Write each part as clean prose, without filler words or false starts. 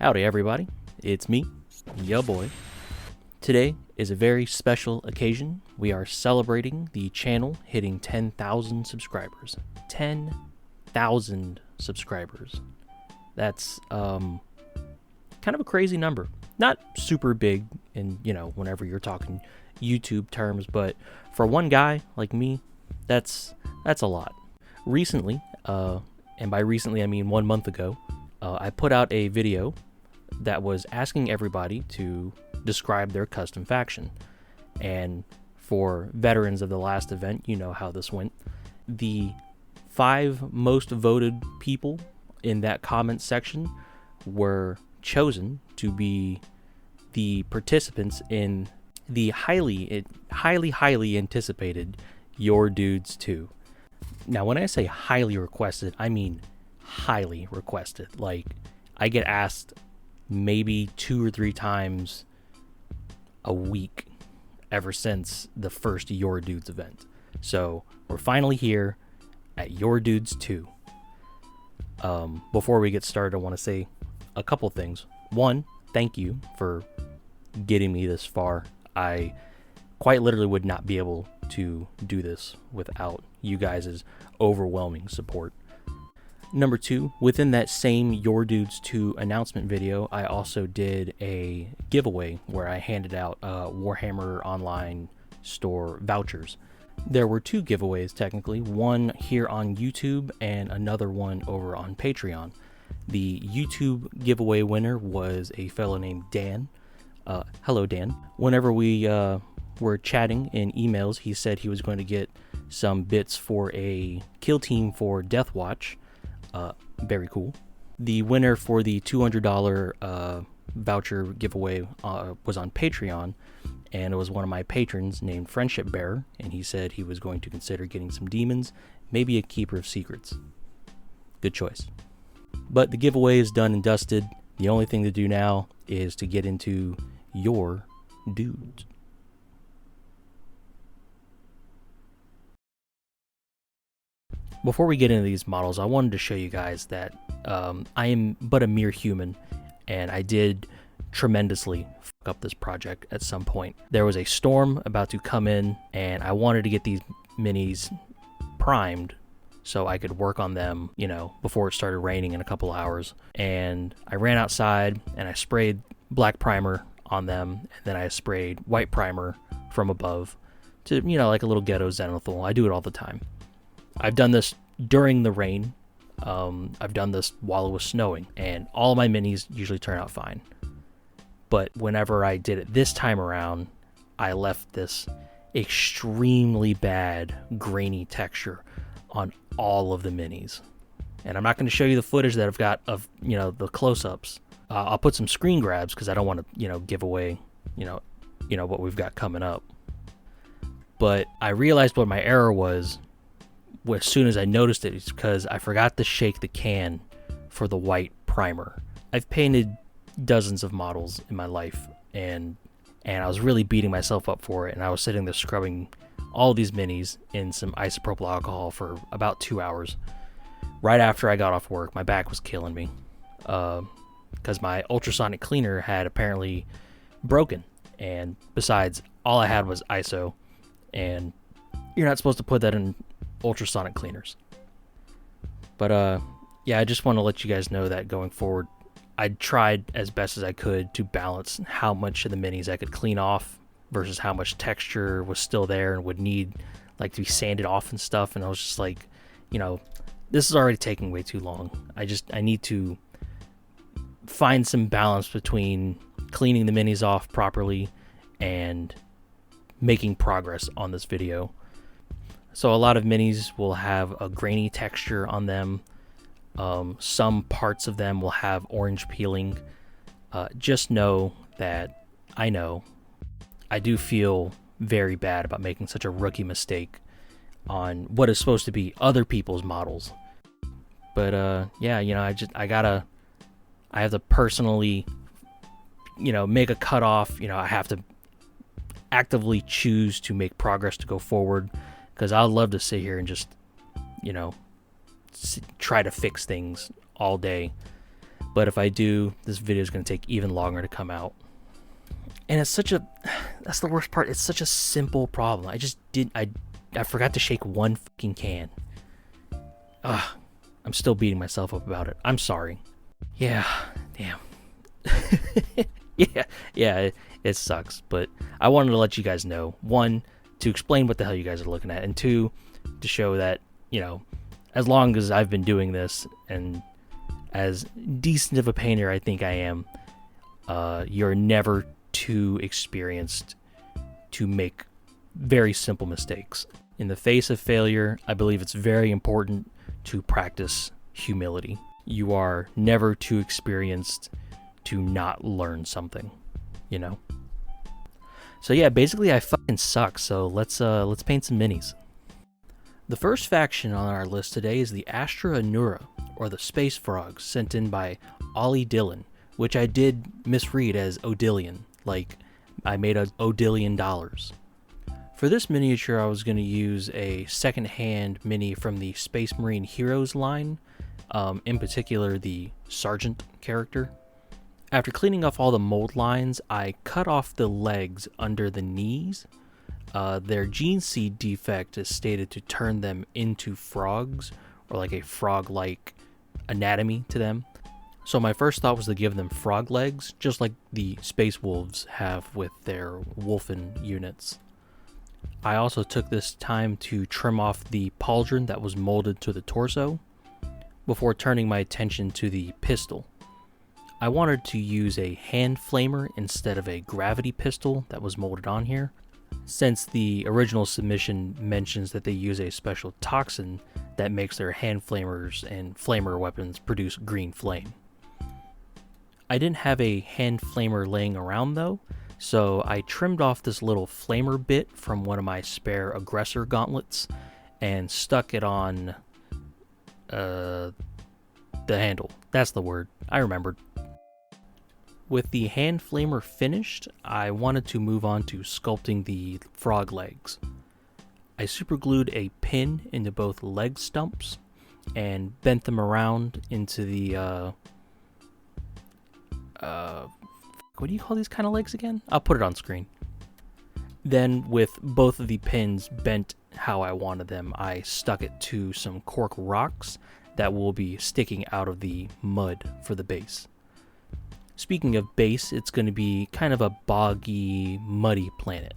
Howdy everybody, it's me, ya boy. Today is a very special occasion. We are celebrating the channel hitting 10,000 subscribers. 10,000 subscribers. That's kind of a crazy number. Not super big in, whenever you're talking YouTube terms, but for one guy like me, that's a lot. Recently, and by recently I mean 1 month ago, I put out a video that was asking everybody to describe their custom faction. And for veterans of the last event, you know how this went. The 5 most voted people in that comment section were chosen to be the participants in the highly anticipated Your Dudes 2. Now, when I say highly requested, I mean highly requested. Like, I get asked maybe 2 or 3 times a week ever since the first Your Dudes event. So we're finally here at Your Dudes 2. Before we get started, I want to say a couple things. One, thank you for getting me this far. I quite literally would not be able to do this without you guys' overwhelming support. Number 2, within that same Your Dudes 2 announcement video, I also did a giveaway where I handed out Warhammer Online store vouchers. There were 2 giveaways technically, one here on YouTube and another one over on Patreon. The YouTube giveaway winner was a fellow named Dan. Hello, Dan. Whenever we were chatting in emails, he said he was going to get some bits for a kill team for Deathwatch. Very cool. The winner for the $200 voucher giveaway was on Patreon, and it was one of my patrons named Friendship Bearer, and he said he was going to consider getting some demons, maybe a Keeper of Secrets. Good choice. But the giveaway is done and dusted. The only thing to do now is to get into Your Dudes. Before we get into these models, I wanted to show you guys that I am but a mere human, and I did tremendously fuck up this project at some point. There was a storm about to come in, and I wanted to get these minis primed so I could work on them, before it started raining in a couple hours. And I ran outside, and I sprayed black primer on them, and then I sprayed white primer from above to, like a little ghetto zenithal. I do it all the time. I've done this during the rain. I've done this while it was snowing, and all of my minis usually turn out fine. But whenever I did it this time around, I left this extremely bad grainy texture on all of the minis. And I'm not going to show you the footage that I've got of, the close-ups. I'll put some screen grabs because I don't want to, give away, what we've got coming up. But I realized what my error was as soon as I noticed it. It's because I forgot to shake the can for the white primer. I've painted dozens of models in my life, and I was really beating myself up for it, and I was sitting there scrubbing all these minis in some isopropyl alcohol for about 2 hours. Right after I got off work, my back was killing me because my ultrasonic cleaner had apparently broken, and besides, all I had was ISO, and you're not supposed to put that in ultrasonic cleaners. But I just want to let you guys know that going forward, I tried as best as I could to balance how much of the minis I could clean off versus how much texture was still there and would need to be sanded off and stuff. And I was just like, this is already taking way too long. I need to find some balance between cleaning the minis off properly and making progress on this video. So a lot of minis will have a grainy texture on them. Some parts of them will have orange peeling. Just know that I do feel very bad about making such a rookie mistake on what is supposed to be other people's models. But I have to personally, make a cutoff. I have to actively choose to make progress to go forward. Because I'd love to sit here and just, try to fix things all day. But if I do, this video is going to take even longer to come out. And it's such a, that's the worst part. It's such a simple problem. I forgot to shake one fucking can. I'm still beating myself up about it. I'm sorry. Yeah, damn. yeah, it sucks. But I wanted to let you guys know, one, to explain what the hell you guys are looking at, and two, to show that, as long as I've been doing this, and as decent of a painter I think I am, you're never too experienced to make very simple mistakes. In the face of failure, I believe it's very important to practice humility. You are never too experienced to not learn something, So yeah, basically I fucking suck, so let's paint some minis. The first faction on our list today is the Astra Anura, or the Space Frogs, sent in by Ollie Dillon, which I did misread as Odillion, like I made a Odillion dollars. For this miniature, I was going to use a second-hand mini from the Space Marine Heroes line, in particular the Sergeant character. After cleaning off all the mold lines, I cut off the legs under the knees. Their gene seed defect is stated to turn them into frogs, or like a frog-like anatomy to them. So my first thought was to give them frog legs, just like the Space Wolves have with their Wolfen units. I also took this time to trim off the pauldron that was molded to the torso, before turning my attention to the pistol. I wanted to use a hand flamer instead of a gravity pistol that was molded on here, since the original submission mentions that they use a special toxin that makes their hand flamers and flamer weapons produce green flame. I didn't have a hand flamer laying around though, so I trimmed off this little flamer bit from one of my spare aggressor gauntlets and stuck it on the handle. That's the word. I remembered. With the hand flamer finished, I wanted to move on to sculpting the frog legs. I superglued a pin into both leg stumps and bent them around into the what do you call these kind of legs again? I'll put it on screen. Then with both of the pins bent how I wanted them, I stuck it to some cork rocks that will be sticking out of the mud for the base. Speaking of base, it's going to be kind of a boggy, muddy planet.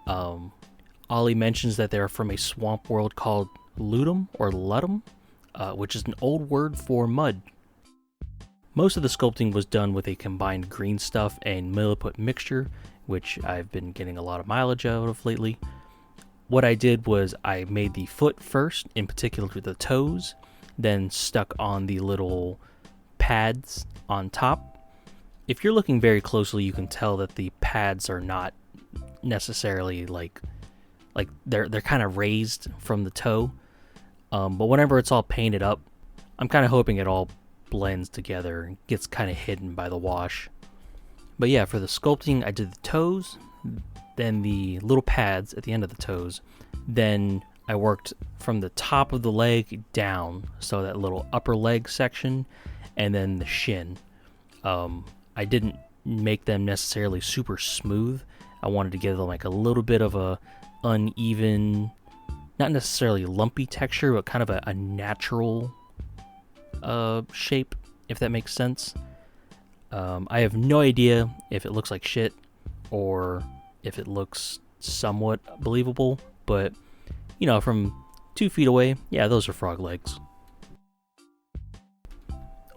Ollie mentions that they're from a swamp world called Ludum, or Ludum, which is an old word for mud. Most of the sculpting was done with a combined green stuff and milliput mixture, which I've been getting a lot of mileage out of lately. What I did was I made the foot first, in particular the toes, then stuck on the little pads on top. If you're looking very closely, you can tell that the pads are not necessarily like they're kind of raised from the toe. But whenever it's all painted up, I'm kind of hoping it all blends together and gets kind of hidden by the wash. But yeah, for the sculpting, I did the toes, then the little pads at the end of the toes, then I worked from the top of the leg down, so that little upper leg section, and then the shin. I didn't make them necessarily super smooth. I wanted to give them like a little bit of a uneven, not necessarily lumpy texture, but kind of a natural shape, if that makes sense. I have no idea if it looks like shit or if it looks somewhat believable, but from 2 feet away, yeah, those are frog legs.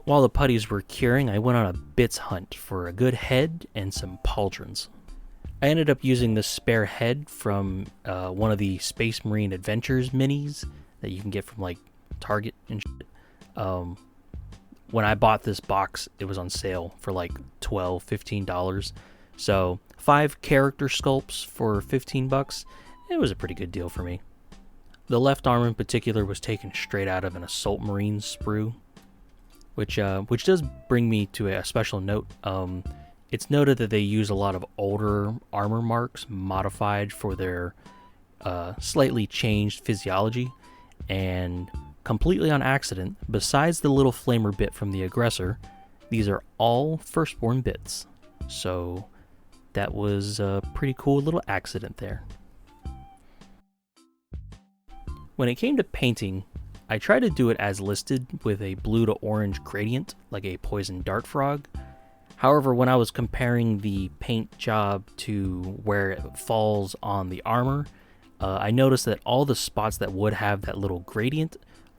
While the putties were curing, I went on a bits hunt for a good head and some pauldrons. I ended up using this spare head from one of the Space Marine Adventures minis that you can get from like Target and shit. When I bought this box, it was on sale for like $12, $15. So 5 character sculpts for $15. It was a pretty good deal for me. The left arm in particular was taken straight out of an Assault Marine sprue, which does bring me to a special note. It's noted that they use a lot of older armor marks modified for their slightly changed physiology, and completely on accident, besides the little flamer bit from the aggressor, these are all firstborn bits. So that was a pretty cool little accident there. When it came to painting, I tried to do it as listed with a blue to orange gradient, like a poison dart frog. However, when I was comparing the paint job to where it falls on the armor, I noticed that all the spots that would have that little gradient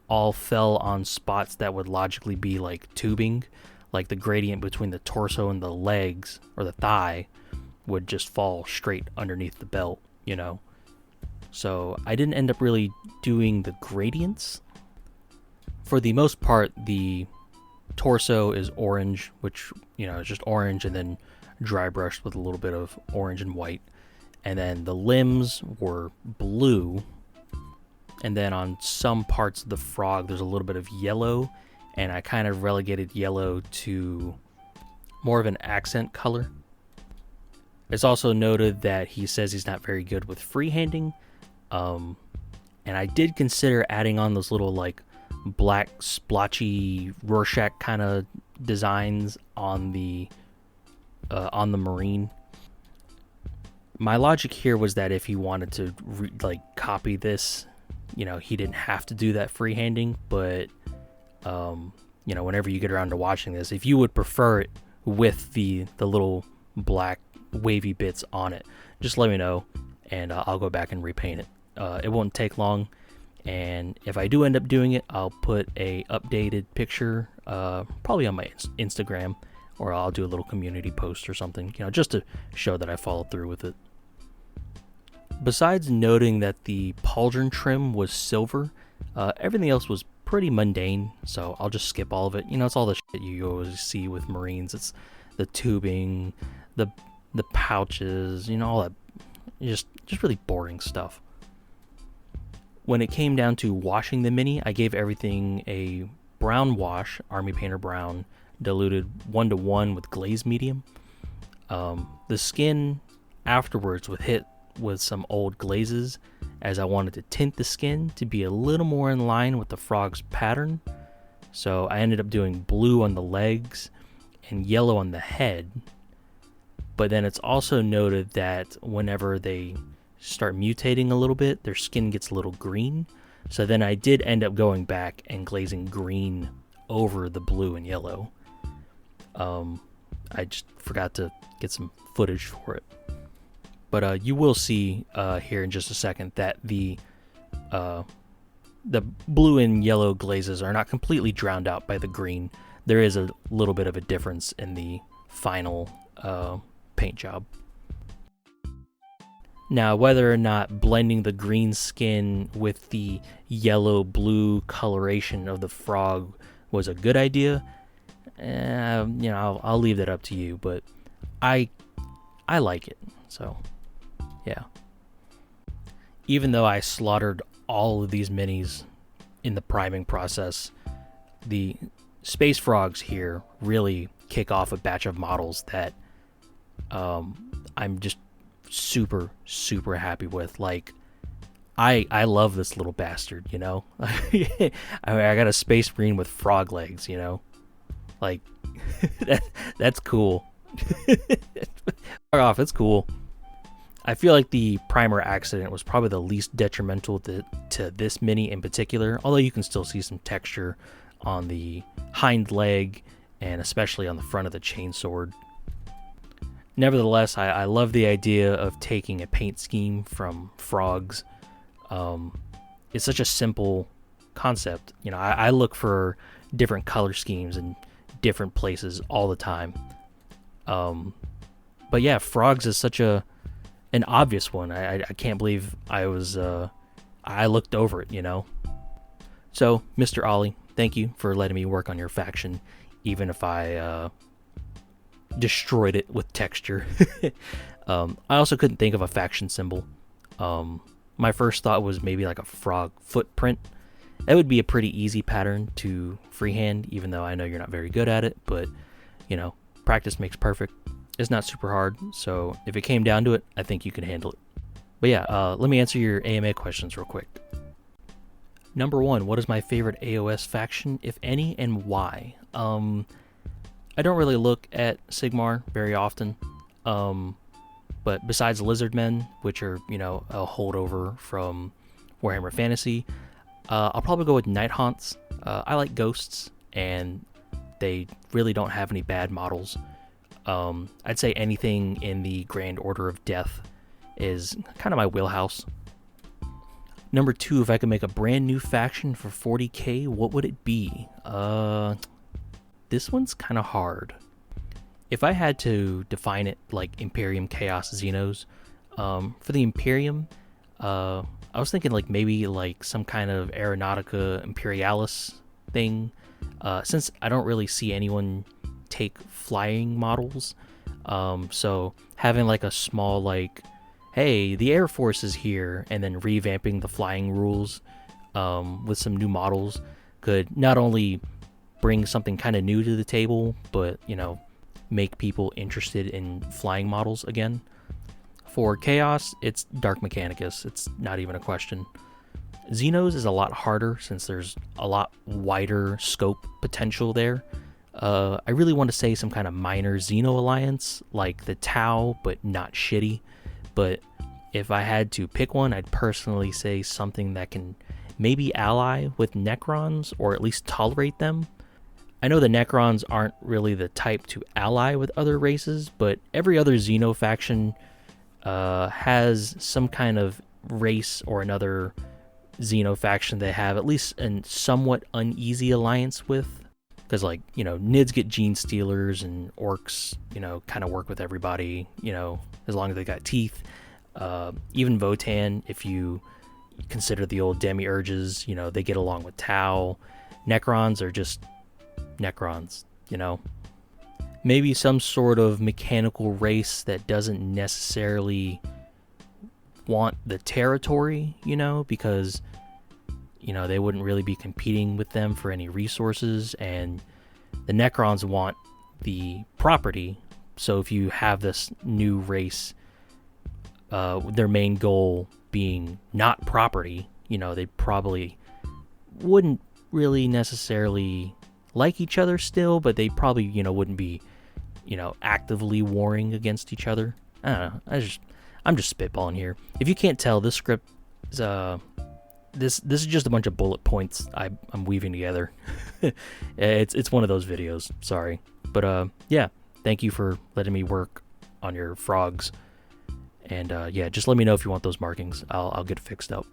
all fell on spots that would logically be like tubing, like the gradient between the torso and the legs, or the thigh, would just fall straight underneath the belt, you know? So I didn't end up really doing the gradients. For the most part, the torso is orange, which, you know, is just orange and then dry brushed with a little bit of orange and white. And then the limbs were blue. And then on some parts of the frog, there's a little bit of yellow. And I kind of relegated yellow to more of an accent color. It's also noted that he says he's not very good with freehanding. And I did consider adding on those little like black splotchy Rorschach kind of designs on the marine. My logic here was that if he wanted to copy this, you know, he didn't have to do that freehanding. But you know, whenever you get around to watching this, if you would prefer it with the little black wavy bits on it, just let me know, and I'll go back and repaint it. It won't take long, and if I do end up doing it, I'll put a updated picture probably on my Instagram, or I'll do a little community post or something, you know, just to show that I followed through with it. Besides noting that the pauldron trim was silver, everything else was pretty mundane, so I'll just skip all of it. You know, it's all the shit you always see with Marines. It's the tubing, the pouches, you know, all that just really boring stuff. When it came down to washing the Mini, I gave everything a brown wash, Army Painter Brown, diluted 1:1 with glaze medium. The skin afterwards was hit with some old glazes, as I wanted to tint the skin to be a little more in line with the frog's pattern. So I ended up doing blue on the legs and yellow on the head. But then it's also noted that whenever they start mutating a little bit, their skin gets a little green. So then I did end up going back and glazing green over the blue and yellow. I just forgot to get some footage for it. But you will see here in just a second that the blue and yellow glazes are not completely drowned out by the green. There is a little bit of a difference in the final paint job. Now, whether or not blending the green skin with the yellow-blue coloration of the frog was a good idea, you know, I'll leave that up to you. But I like it, so yeah. Even though I slaughtered all of these minis in the priming process, the space frogs here really kick off a batch of models that I'm just super happy with. Like, I love this little bastard, you know. I got a space marine with frog legs, you know, like that's cool. Fuck off, it's cool. I feel like the primer accident was probably the least detrimental to this mini in particular, although you can still see some texture on the hind leg and especially on the front of the chainsword. Nevertheless, I love the idea of taking a paint scheme from frogs. It's such a simple concept. You know, I look for different color schemes in different places all the time. But yeah, frogs is such an obvious one. I can't believe I looked over it, you know. So, Mr. Ollie, thank you for letting me work on your faction, even if I destroyed it with texture. I also couldn't think of a faction symbol. My first thought was maybe like a frog footprint. That would be a pretty easy pattern to freehand, even though I know you're not very good at it. But, you know, practice makes perfect. It's not super hard, so if it came down to it, I think you can handle it. But yeah, let me answer your AMA questions real quick. Number 1, what is my favorite AOS faction, if any, and why? I don't really look at Sigmar very often, but besides Lizardmen, which are, you know, a holdover from Warhammer Fantasy, I'll probably go with Night Haunts. I like ghosts, and they really don't have any bad models. I'd say anything in the Grand Order of Death is kind of my wheelhouse. Number 2, if I could make a brand new faction for 40k, what would it be? This one's kind of hard. If I had to define it like Imperium Chaos Xenos, for the Imperium, I was thinking like maybe like some kind of Aeronautica Imperialis thing, since I don't really see anyone take flying models, so having like a small like, hey, the Air Force is here, and then revamping the flying rules with some new models could not only bring something kind of new to the table, but, you know, make people interested in flying models again. For Chaos, it's Dark Mechanicus. It's not even a question. Xenos is a lot harder since there's a lot wider scope potential there. I really want to say some kind of minor Xeno alliance, like the Tau, but not shitty. But if I had to pick one, I'd personally say something that can maybe ally with Necrons, or at least tolerate them. I know the Necrons aren't really the type to ally with other races, but every other Xeno faction has some kind of race or another Xeno faction they have at least a somewhat uneasy alliance with. Because, like, you know, Nids get Gene Stealers, and Orcs, you know, kind of work with everybody, you know, as long as they got teeth. Even Votan, if you consider the old Demiurges, you know, they get along with Tau. Necrons are just Necrons, you know. Maybe some sort of mechanical race that doesn't necessarily want the territory, you know, because, you know, they wouldn't really be competing with them for any resources, and the Necrons want the property. So if you have this new race, their main goal being not property, you know, they probably wouldn't really necessarily like each other still, but they probably, you know, wouldn't be, you know, actively warring against each other. I don't know. I'm just spitballing here. If you can't tell, this script is this is just a bunch of bullet points I'm weaving together. It's one of those videos. Sorry, but yeah, thank you for letting me work on your frogs. And yeah, just let me know if you want those markings. I'll get it fixed up.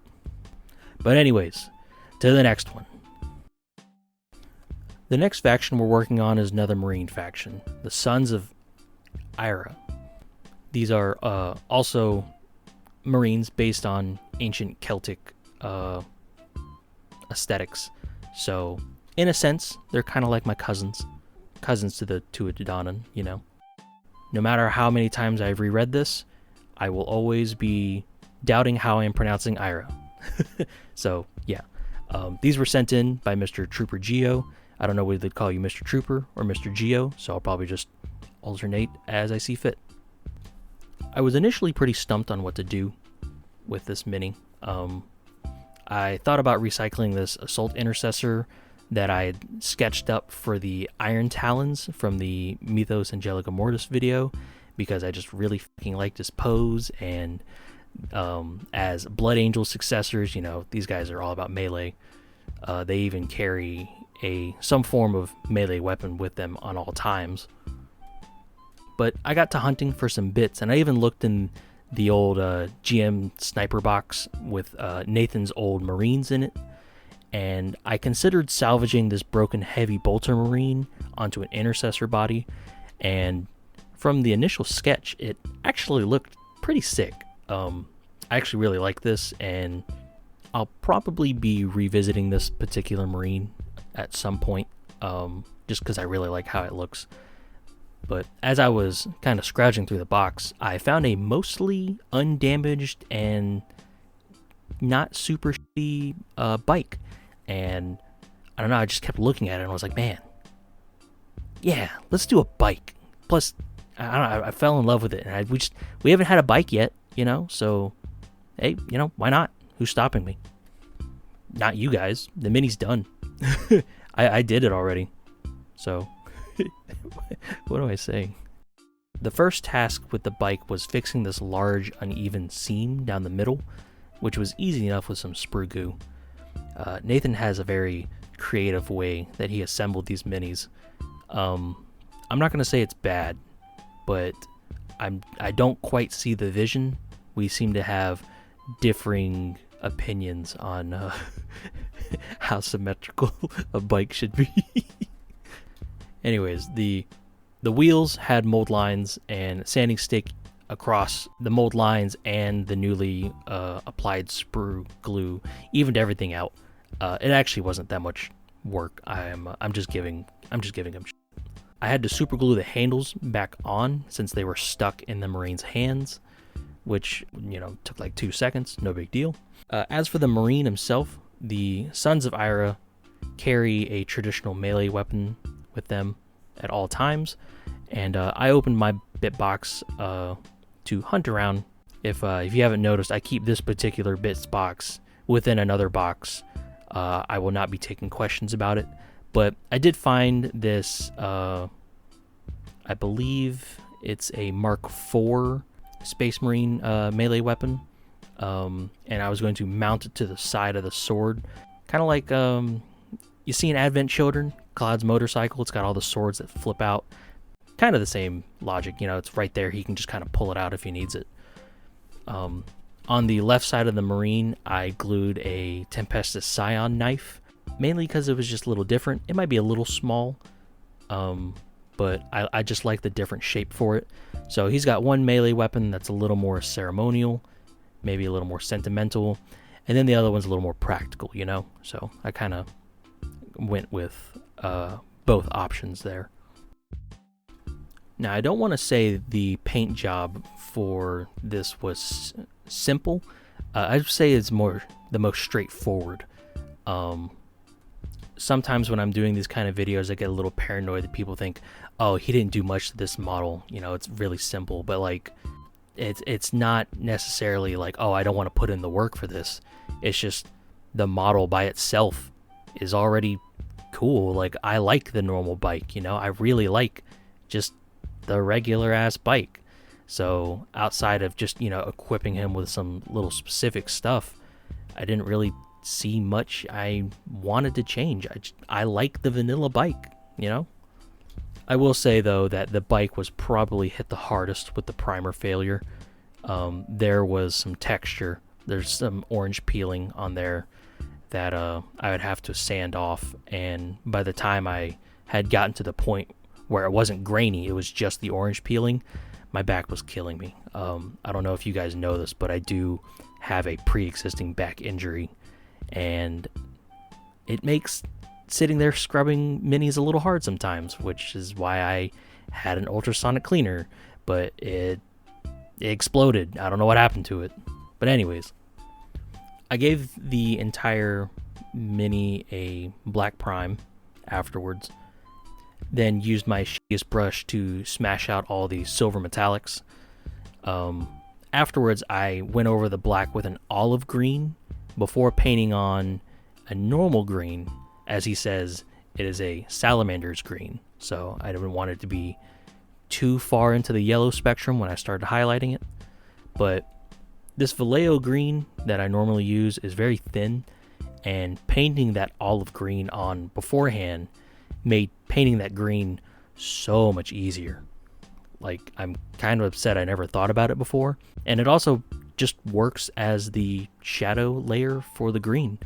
But anyways, to the next one. The next faction we're working on is another Marine faction, the Sons of Aire. These are also Marines based on ancient Celtic aesthetics. So, in a sense, they're kind of like my cousins to the Tuatha, you know. No matter how many times I've reread this, I will always be doubting how I am pronouncing Aire. So, yeah. These were sent in by Mr. Trooper Geo. I don't know whether they'd call you Mr. Trooper or Mr. Geo, so I'll probably just alternate as I see fit. I was initially pretty stumped on what to do with this mini. I thought about recycling this Assault Intercessor that I had sketched up for the Iron Talons from the Mythos Angelica Mortis video, because I just really fucking liked his pose, and as Blood Angel successors, you know, these guys are all about melee. They even carry some form of melee weapon with them on all times. But I got to hunting for some bits, and I even looked in the old GM sniper box with Nathan's old Marines in it, and I considered salvaging this broken heavy bolter Marine onto an intercessor body, and from the initial sketch, it actually looked pretty sick. I actually really like this, and I'll probably be revisiting this particular Marine at some point, just because I really like how it looks. But as I was kind of scrounging through the box, I found a mostly undamaged and not super shitty bike. And I don't know, I just kept looking at it and I was like, man, yeah, let's do a bike. Plus, I don't know, I fell in love with it. And we haven't had a bike yet, you know, so hey, you know, why not? Who's stopping me? Not you guys. The mini's done. I did it already. So, What am I saying? The first task with the bike was fixing this large, uneven seam down the middle, which was easy enough with some sprue goo. Nathan has a very creative way that he assembled these minis. I'm not going to say it's bad, but I don't quite see the vision. We seem to have differing opinions on how symmetrical a bike should be. Anyways, the wheels had mold lines and sanding stick across the mold lines, and the newly applied sprue glue evened everything out. It actually wasn't that much work. I'm just giving him shit. I had to super glue the handles back on since they were stuck in the Marine's hands, which, took like 2 seconds, no big deal. As for the Marine himself, the Sons of Aire carry a traditional melee weapon with them at all times, and I opened my bit box to hunt around. If you haven't noticed, I keep this particular bits box within another box. I will not be taking questions about it, but I did find this, I believe it's a Mark IV Space Marine melee weapon, and I was going to mount it to the side of the sword, kind of like you see in Advent Children, Cloud's motorcycle. It's got all the swords that flip out, kind of the same logic. It's right there, he can just kind of pull it out if he needs it. On the left side of the Marine, I glued a Tempestus Scion knife, mainly because it was just a little different. It might be a little small, but I just like the different shape for it. So he's got one melee weapon that's a little more ceremonial, maybe a little more sentimental, and then the other one's a little more practical, So I kind of went with both options there. Now, I don't want to say the paint job for this was simple. I'd say it's the most straightforward. Sometimes when I'm doing these kind of videos, I get a little paranoid that people think, oh, he didn't do much to this model. It's really simple. But like, it's not necessarily like, oh, I don't want to put in the work for this. It's just the model by itself is already cool. Like, I like the normal bike, I really like just the regular ass bike. So outside of just, equipping him with some little specific stuff, I didn't really see much I wanted to change. I like the vanilla bike, I will say though that the bike was probably hit the hardest with the primer failure. There was some texture. There's some orange peeling on there that I would have to sand off, and by the time I had gotten to the point where it wasn't grainy, it was just the orange peeling, my back was killing me. I don't know if you guys know this, but I do have a pre-existing back injury, and it makes sitting there scrubbing minis a little hard sometimes, which is why I had an ultrasonic cleaner, but it exploded. I don't know what happened to it. But anyways, I gave the entire mini a black prime afterwards, then used my shittiest brush to smash out all the silver metallics. Afterwards, I went over the black with an olive green before painting on a normal green. As he says, it is a salamander's green, so I didn't want it to be too far into the yellow spectrum when I started highlighting it. But this Vallejo green that I normally use is very thin, and painting that olive green on beforehand made painting that green so much easier. Like, I'm kind of upset I never thought about it before, and it also just works as the shadow layer for the green.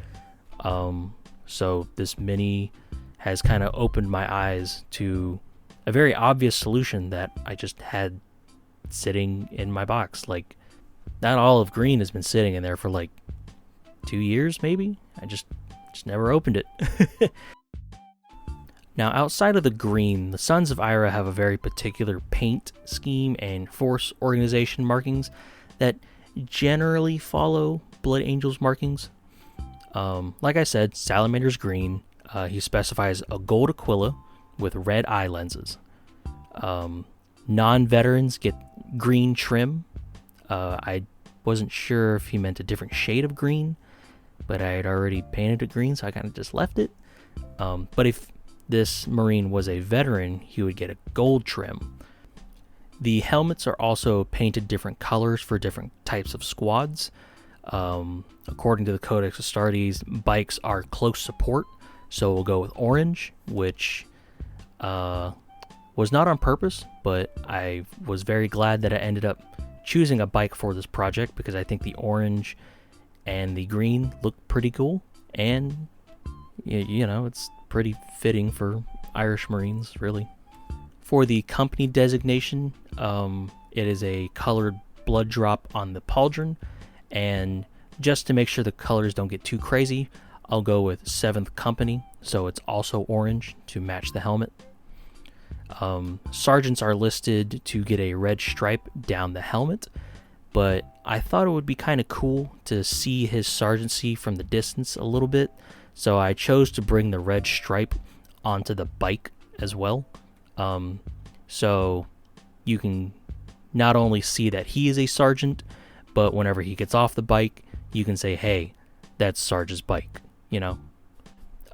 So this mini has kind of opened my eyes to a very obvious solution that I just had sitting in my box. Like, that olive green has been sitting in there for like 2 years maybe. I just never opened it. Now, outside of the green, the Sons of Aire have a very particular paint scheme and force organization markings that generally follow Blood Angel's markings. Like I said, Salamander's green. He specifies a gold Aquila with red eye lenses. Non-veterans get green trim. I wasn't sure if he meant a different shade of green, but I had already painted it green, so I kind of just left it. But if this Marine was a veteran, he would get a gold trim. The helmets are also painted different colors for different types of squads. According to the Codex Astartes, bikes are close support, so we'll go with orange, which was not on purpose, but I was very glad that I ended up choosing a bike for this project because I think the orange and the green look pretty cool, and you know, it's pretty fitting for Irish Marines, really. For the company designation, it is a colored blood drop on the pauldron, and just to make sure the colors don't get too crazy, I'll go with 7th Company, so it's also orange to match the helmet. Sergeants are listed to get a red stripe down the helmet, but I thought it would be kind of cool to see his sergeancy from the distance a little bit, so I chose to bring the red stripe onto the bike as well. So you can not only see that he is a sergeant, but whenever he gets off the bike, you can say, hey, that's Sarge's bike, you know?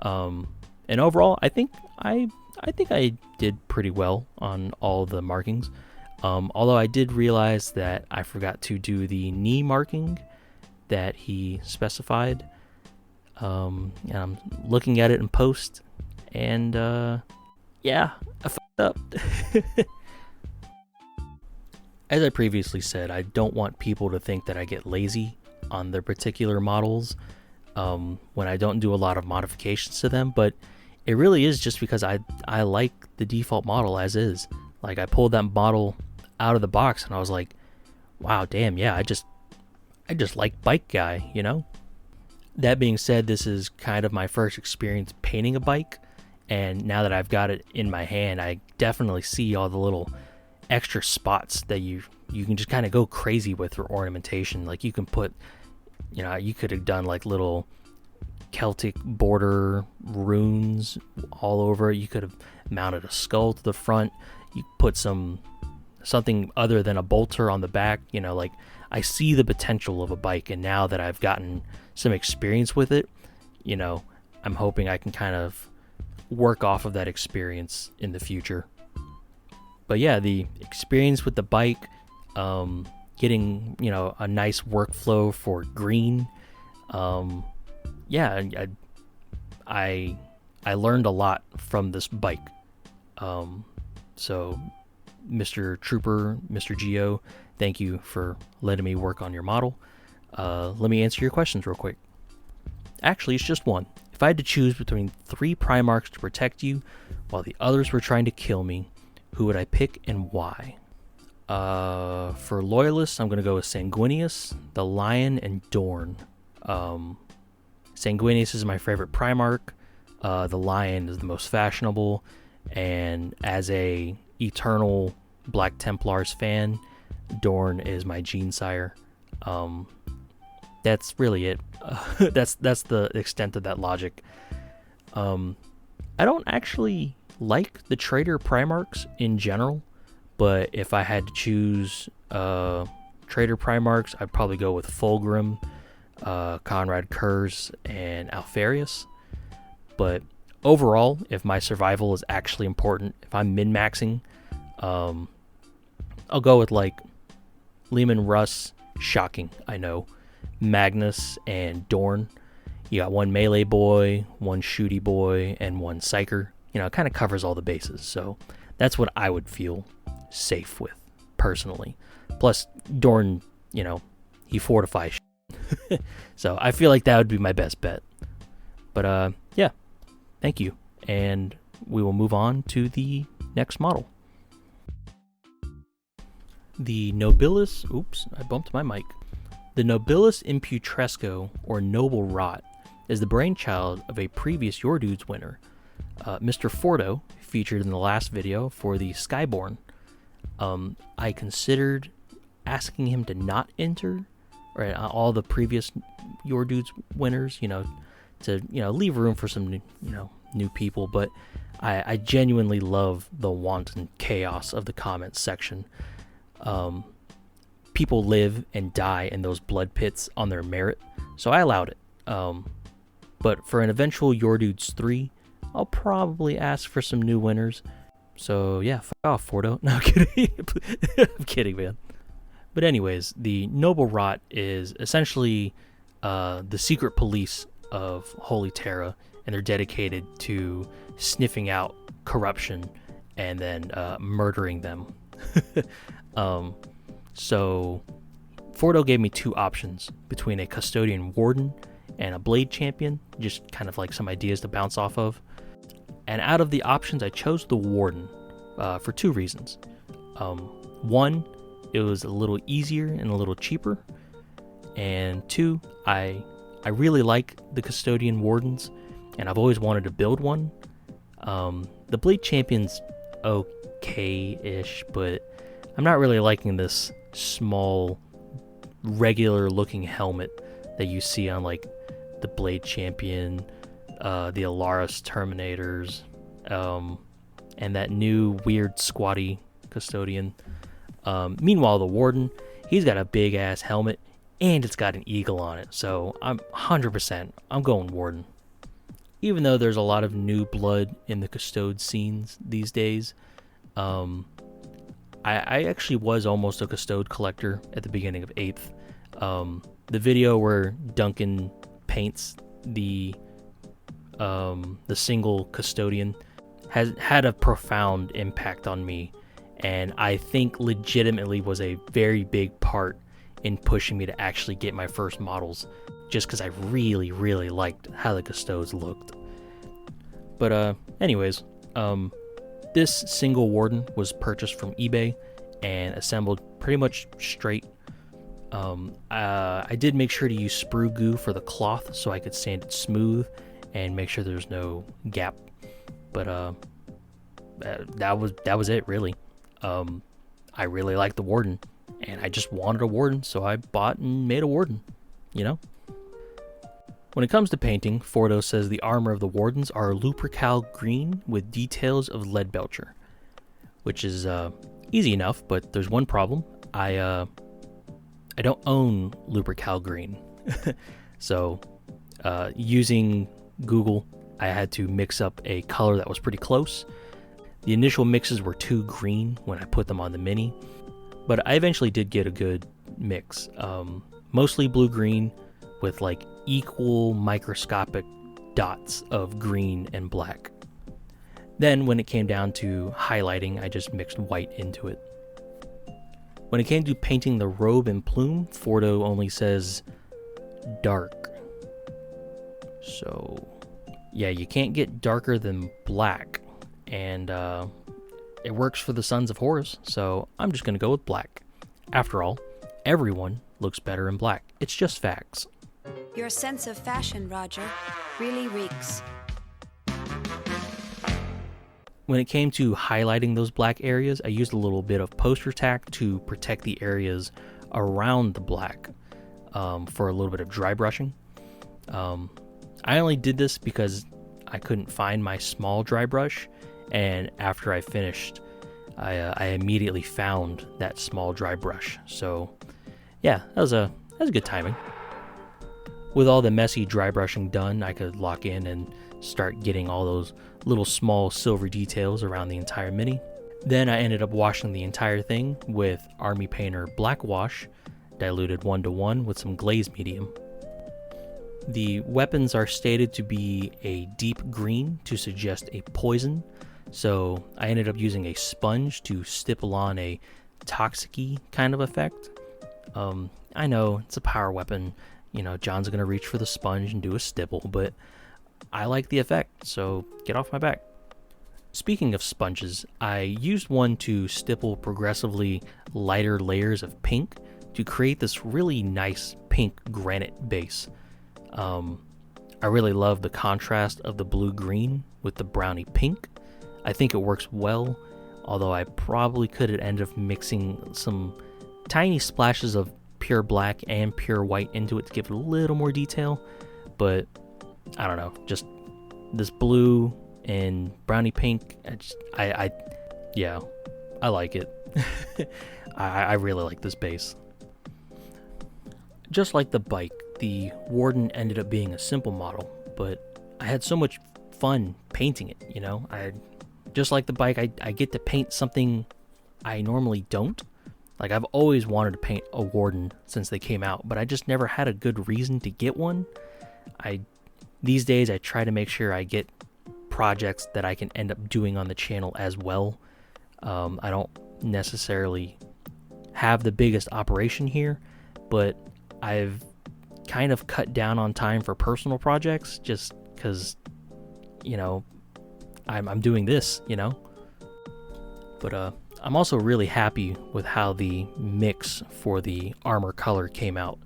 And overall, I think I did pretty well on all the markings. Although I did realize that I forgot to do the knee marking that he specified. And I'm looking at it in post, and yeah, I fucked up. As I previously said, I don't want people to think that I get lazy on their particular models when I don't do a lot of modifications to them, but it really is just because I like the default model as is. Like, I pulled that model out of the box and I was like, wow, damn, yeah, I just like bike guy, you know? That being said, this is kind of my first experience painting a bike, and now that I've got it in my hand, I definitely see all the little extra spots that you can just kind of go crazy with for ornamentation. Like, you can put, you know, you could have done like little Celtic border runes all over. You could have mounted a skull to the front. You put something other than a bolter on the back. You know, like, I see the potential of a bike, and now that I've gotten some experience with it, you know, I'm hoping I can kind of work off of that experience in the future. But yeah, the experience with the bike, getting, you know, a nice workflow for green, yeah, I learned a lot from this bike. So Mr. Trooper, Mr. Geo, thank you for letting me work on your model. Let me answer your questions real quick. Actually, it's just one. If I had to choose between 3 Primarchs to protect you while the others were trying to kill me, who would I pick and why? For Loyalists, I'm going to go with Sanguinius, the Lion, and Dorn. Sanguinius is my favorite Primarch. The Lion is the most fashionable, and as a eternal Black Templars fan, Dorn is my Genesire. That's really it. That's the extent of that logic. I don't actually like the Traitor Primarchs in general, but if I had to choose Traitor Primarchs, I'd probably go with Fulgrim, Conrad Kurz, and Alfarius. But overall, if my survival is actually important, if I'm min-maxing, I'll go with like Leman Russ, shocking, I know, Magnus, and Dorn. You got one melee boy, one shooty boy, and one psyker. You know, it kind of covers all the bases. So that's what I would feel safe with, personally. Plus, Dorn, you know, he fortifies. So I feel like that would be my best bet. But yeah, thank you. And we will move on to the next model. The Nobilis, oops, I bumped my mic. The Nobilis Imputresco, or Noble Rot, is the brainchild of a previous Your Dudes winner, Mr. Fordo, featured in the last video for the Skyborn. I considered asking him to not enter, or all the previous Your Dudes winners, you know, to, you know, leave room for some new people, but I genuinely love the wanton chaos of the comments section. People live and die in those blood pits on their merit, so I allowed it. But for an eventual Your Dudes 3, I'll probably ask for some new winners. So yeah, fuck off, Fordo. No, I'm kidding. I'm kidding, man. But anyways, the Noble Rot is essentially the secret police of Holy Terra, and they're dedicated to sniffing out corruption and then murdering them. So Fordo gave me two options between a Custodian Warden and a Blade Champion, just kind of like some ideas to bounce off of. And out of the options, I chose the Warden for two reasons. One, it was a little easier and a little cheaper. And two, I really like the Custodian Wardens, and I've always wanted to build one. The Blade Champion's okay-ish, but I'm not really liking this small, regular-looking helmet that you see on, like, the Blade Champion, the Alaris Terminators, and that new weird squatty Custodian. Meanwhile, the Warden, he's got a big-ass helmet, and it's got an eagle on it, so I'm 100%, I'm going Warden. Even though there's a lot of new blood in the Custode scenes these days, I actually was almost a Custode collector at the beginning of 8th. The video where Duncan paints the single Custodian has had a profound impact on me, and I think legitimately was a very big part in pushing me to actually get my first models, just because I really, really liked how the Custodes looked. But anyways, this single Warden was purchased from eBay and assembled pretty much straight. I did make sure to use sprue goo for the cloth so I could sand it smooth and make sure there's no gap. But that was it, really. I really liked the Warden, and I just wanted a Warden, so I bought and made a Warden, you know? When it comes to painting, Fordo says the armor of the Wardens are Lupercal green with details of Leadbelcher, which is easy enough, but there's one problem. I don't own Lupercal green. So using Google, I had to mix up a color that was pretty close. The initial mixes were too green when I put them on the Mini, but I eventually did get a good mix. Mostly blue-green with like equal microscopic dots of green and black. Then when it came down to highlighting, I just mixed white into it. When it came to painting the robe and plume, Fordo only says dark. So yeah, you can't get darker than black, and it works for the Sons of Horus, so I'm just gonna go with black. After all, everyone looks better in black. It's just facts. Your sense of fashion, Roger, really reeks. When it came to highlighting those black areas, I used a little bit of poster tack to protect the areas around the black for a little bit of dry brushing. I only did this because I couldn't find my small dry brush, and after I finished, I immediately found that small dry brush. So yeah, that was good timing. With all the messy dry brushing done, I could lock in and start getting all those little small silver details around the entire Mini. Then I ended up washing the entire thing with Army Painter Black Wash, diluted 1:1 with some glaze medium. The weapons are stated to be a deep green to suggest a poison, so I ended up using a sponge to stipple on a toxic-y kind of effect. I know, it's a power weapon, you know, John's gonna reach for the sponge and do a stipple, but I like the effect, so get off my back. Speaking of sponges, I used one to stipple progressively lighter layers of pink to create this really nice pink granite base. I really love the contrast of the blue-green with the browny pink. I think it works well, although I probably could have ended up mixing some tiny splashes of pure black and pure white into it to give it a little more detail, but I don't know, just this blue and browny pink, I like it. I really like this base. Just like the bike, the Warden ended up being a simple model, but I had so much fun painting it, you know? I just like the bike, I get to paint something I normally don't. Like, I've always wanted to paint a Warden since they came out, but I just never had a good reason to get one. These days I try to make sure I get projects that I can end up doing on the channel as well. I don't necessarily have the biggest operation here, but I've kind of cut down on time for personal projects just because, you know, I'm doing this, you know. But I'm also really happy with how the mix for the armor color came out.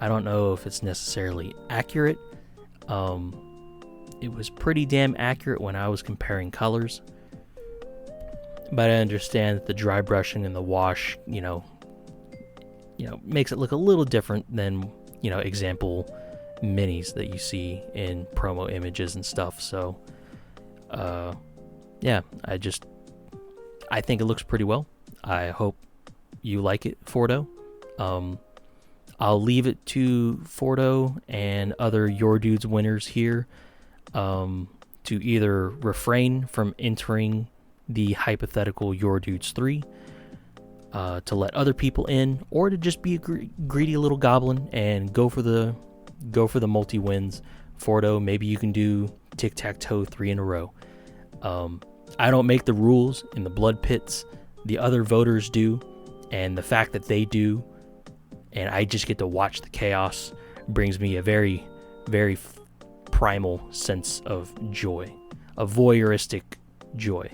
I don't know if it's necessarily accurate. It was pretty damn accurate when I was comparing colors, but I understand that the dry brushing and the wash, you know, makes it look a little different than, you know, example minis that you see in promo images and stuff. So, yeah, I think it looks pretty well. I hope you like it, Fordo. I'll leave it to Fordo and other Your Dudes winners here to either refrain from entering the hypothetical Your Dudes 3 to let other people in, or to just be a greedy little goblin and go for the multi-wins. Fordo, maybe you can do tic-tac-toe 3 in a row. I don't make the rules in the blood pits. The other voters do, and the fact that they do, and I just get to watch the chaos, brings me a very, very primal sense of joy, a voyeuristic joy.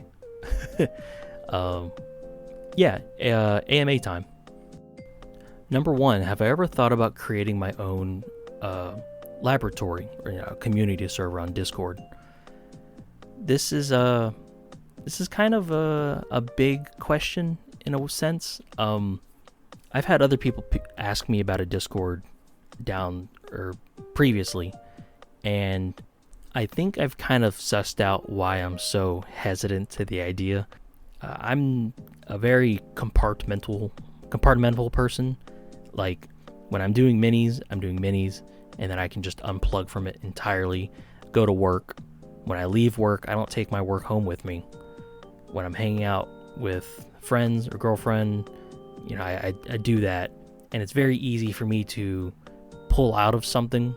AMA time. Number 1, have I ever thought about creating my own laboratory or community server on Discord? This is kind of a big question in a sense. I've had other people ask me about a Discord previously, and I think I've kind of sussed out why I'm so hesitant to the idea. I'm a very compartmental person. Like, when I'm doing minis, and then I can just unplug from it entirely, go to work. When I leave work, I don't take my work home with me. When I'm hanging out with friends or girlfriend, you know, I do that, and it's very easy for me to pull out of something.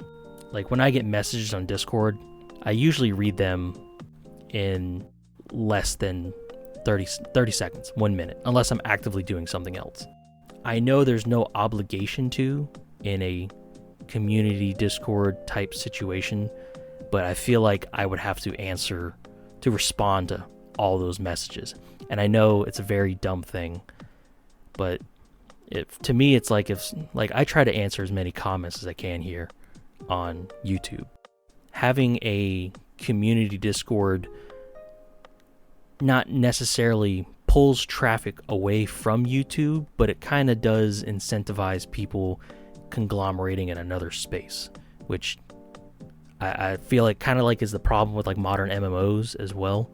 Like, when I get messages on Discord, I usually read them in less than 30 seconds, 1 minute, unless I'm actively doing something else. I know there's no obligation to in a community Discord type situation, but I feel like I would have to respond to all those messages. And I know it's a very dumb thing, but to me, it's like I try to answer as many comments as I can here on YouTube. Having a community Discord not necessarily pulls traffic away from YouTube, but it kind of does incentivize people conglomerating in another space, which I feel like kind of like is the problem with like modern MMOs as well.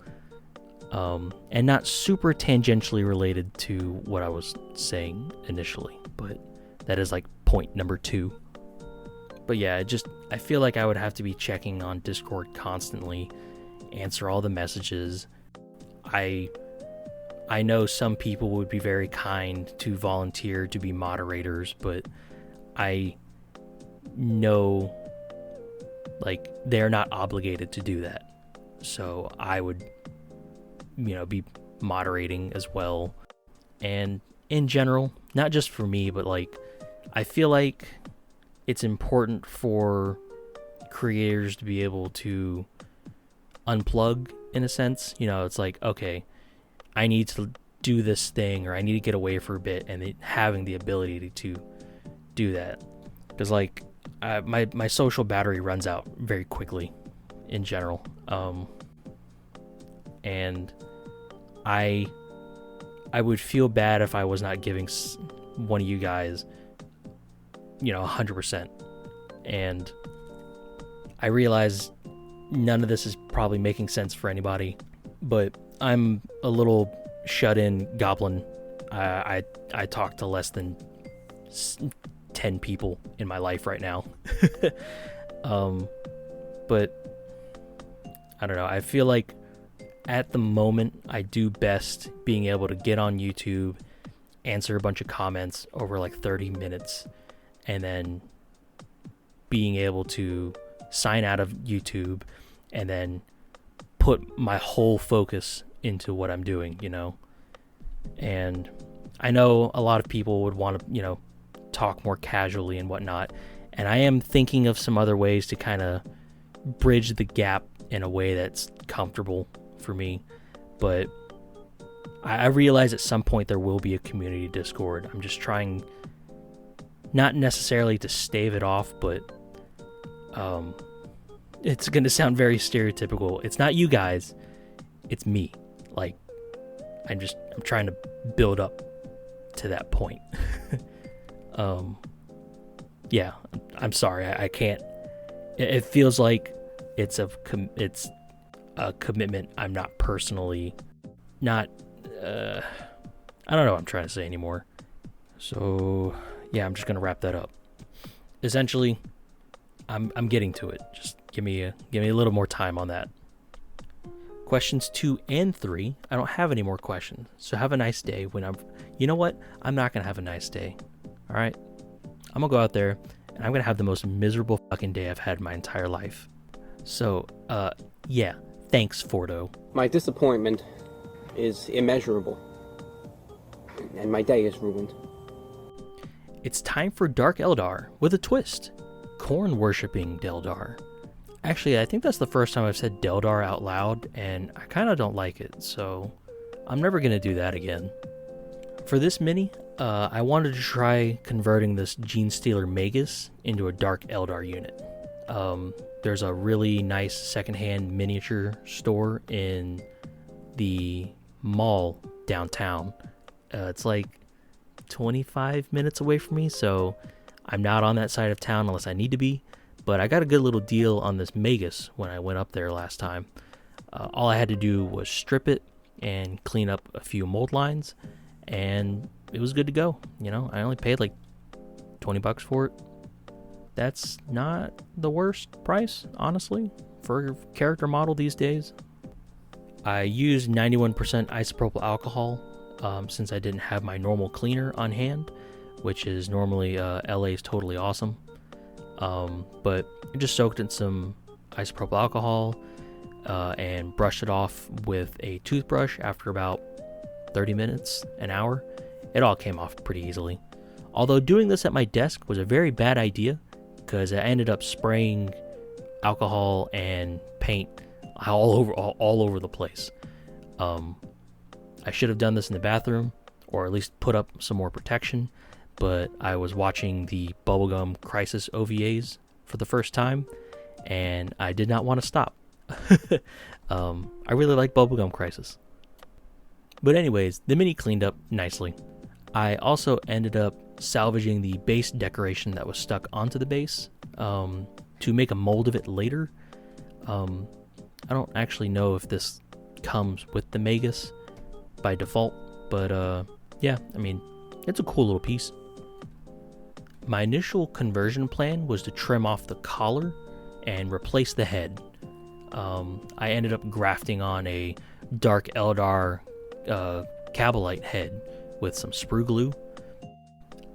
And not super tangentially related to what I was saying initially, but that is like point number 2. But yeah, I feel like I would have to be checking on Discord constantly, answer all the messages. I know some people would be very kind to volunteer to be moderators, but I know like they're not obligated to do that. So I would, be moderating as well. And in general, not just for me, but like I feel like it's important for creators to be able to unplug in a sense. It's like, okay, I need to do this thing, or I need to get away for a bit, and having the ability to do that. Because like my social battery runs out very quickly in general. And I would feel bad if I was not giving one of you guys 100%. And I realize none of this is probably making sense for anybody, but I'm a little shut-in goblin. I talk to less than 10 people in my life right now. But I don't know. I feel like at the moment I do best being able to get on YouTube, answer a bunch of comments over like 30 minutes, and then being able to sign out of YouTube and then put my whole focus into what I'm doing, you know? And I know a lot of people would want to, you know, talk more casually and whatnot. And I am thinking of some other ways to kind of bridge the gap in a way that's comfortable for me. But I realize at some point there will be a community Discord. I'm just trying not necessarily to stave it off, but it's going to sound very stereotypical. It's not you guys, it's me. Like, I'm trying to build up to that point. Yeah, I'm sorry, I can't. It feels like it's a commitment I'm not personally, not, I don't know what I'm trying to say anymore. So yeah, I'm just gonna wrap that up. Essentially, I'm getting to it. Just give me a little more time on that. Questions 2 and 3, I don't have any more questions. So have a nice day. You know what? I'm not gonna have a nice day. All right, I'm gonna go out there and I'm gonna have the most miserable fucking day I've had in my entire life. So, yeah, thanks, Fordo. My disappointment is immeasurable, and my day is ruined. It's time for Dark Eldar with a twist. Corn worshipping Deldar. Actually, I think that's the first time I've said Deldar out loud, and I kind of don't like it, so I'm never gonna do that again. For this mini, I wanted to try converting this Genestealer Magus into a Dark Eldar unit. There's a really nice secondhand miniature store in the mall downtown. It's like 25 minutes away from me, so I'm not on that side of town unless I need to be. But I got a good little deal on this Magus when I went up there last time. All I had to do was strip it and clean up a few mold lines, and it was good to go. You know, I only paid like $20 for it. That's not the worst price, honestly, for a character model these days. I used 91% isopropyl alcohol since I didn't have my normal cleaner on hand, which is normally LA's Totally Awesome. But I just soaked in some isopropyl alcohol and brushed it off with a toothbrush after about 30 minutes, an hour. It all came off pretty easily. Although doing this at my desk was a very bad idea, because I ended up spraying alcohol and paint all over the place. I should have done this in the bathroom, or at least put up some more protection, but I was watching the Bubblegum Crisis OVAs for the first time, and I did not want to stop. I really like Bubblegum Crisis. But anyways, the mini cleaned up nicely. I also ended up salvaging the base decoration that was stuck onto the base to make a mold of it later. I don't actually know if this comes with the Magus by default, but yeah, I mean, it's a cool little piece. My initial conversion plan was to trim off the collar and replace the head. I ended up grafting on a Dark Eldar Cabalite head with some sprue glue.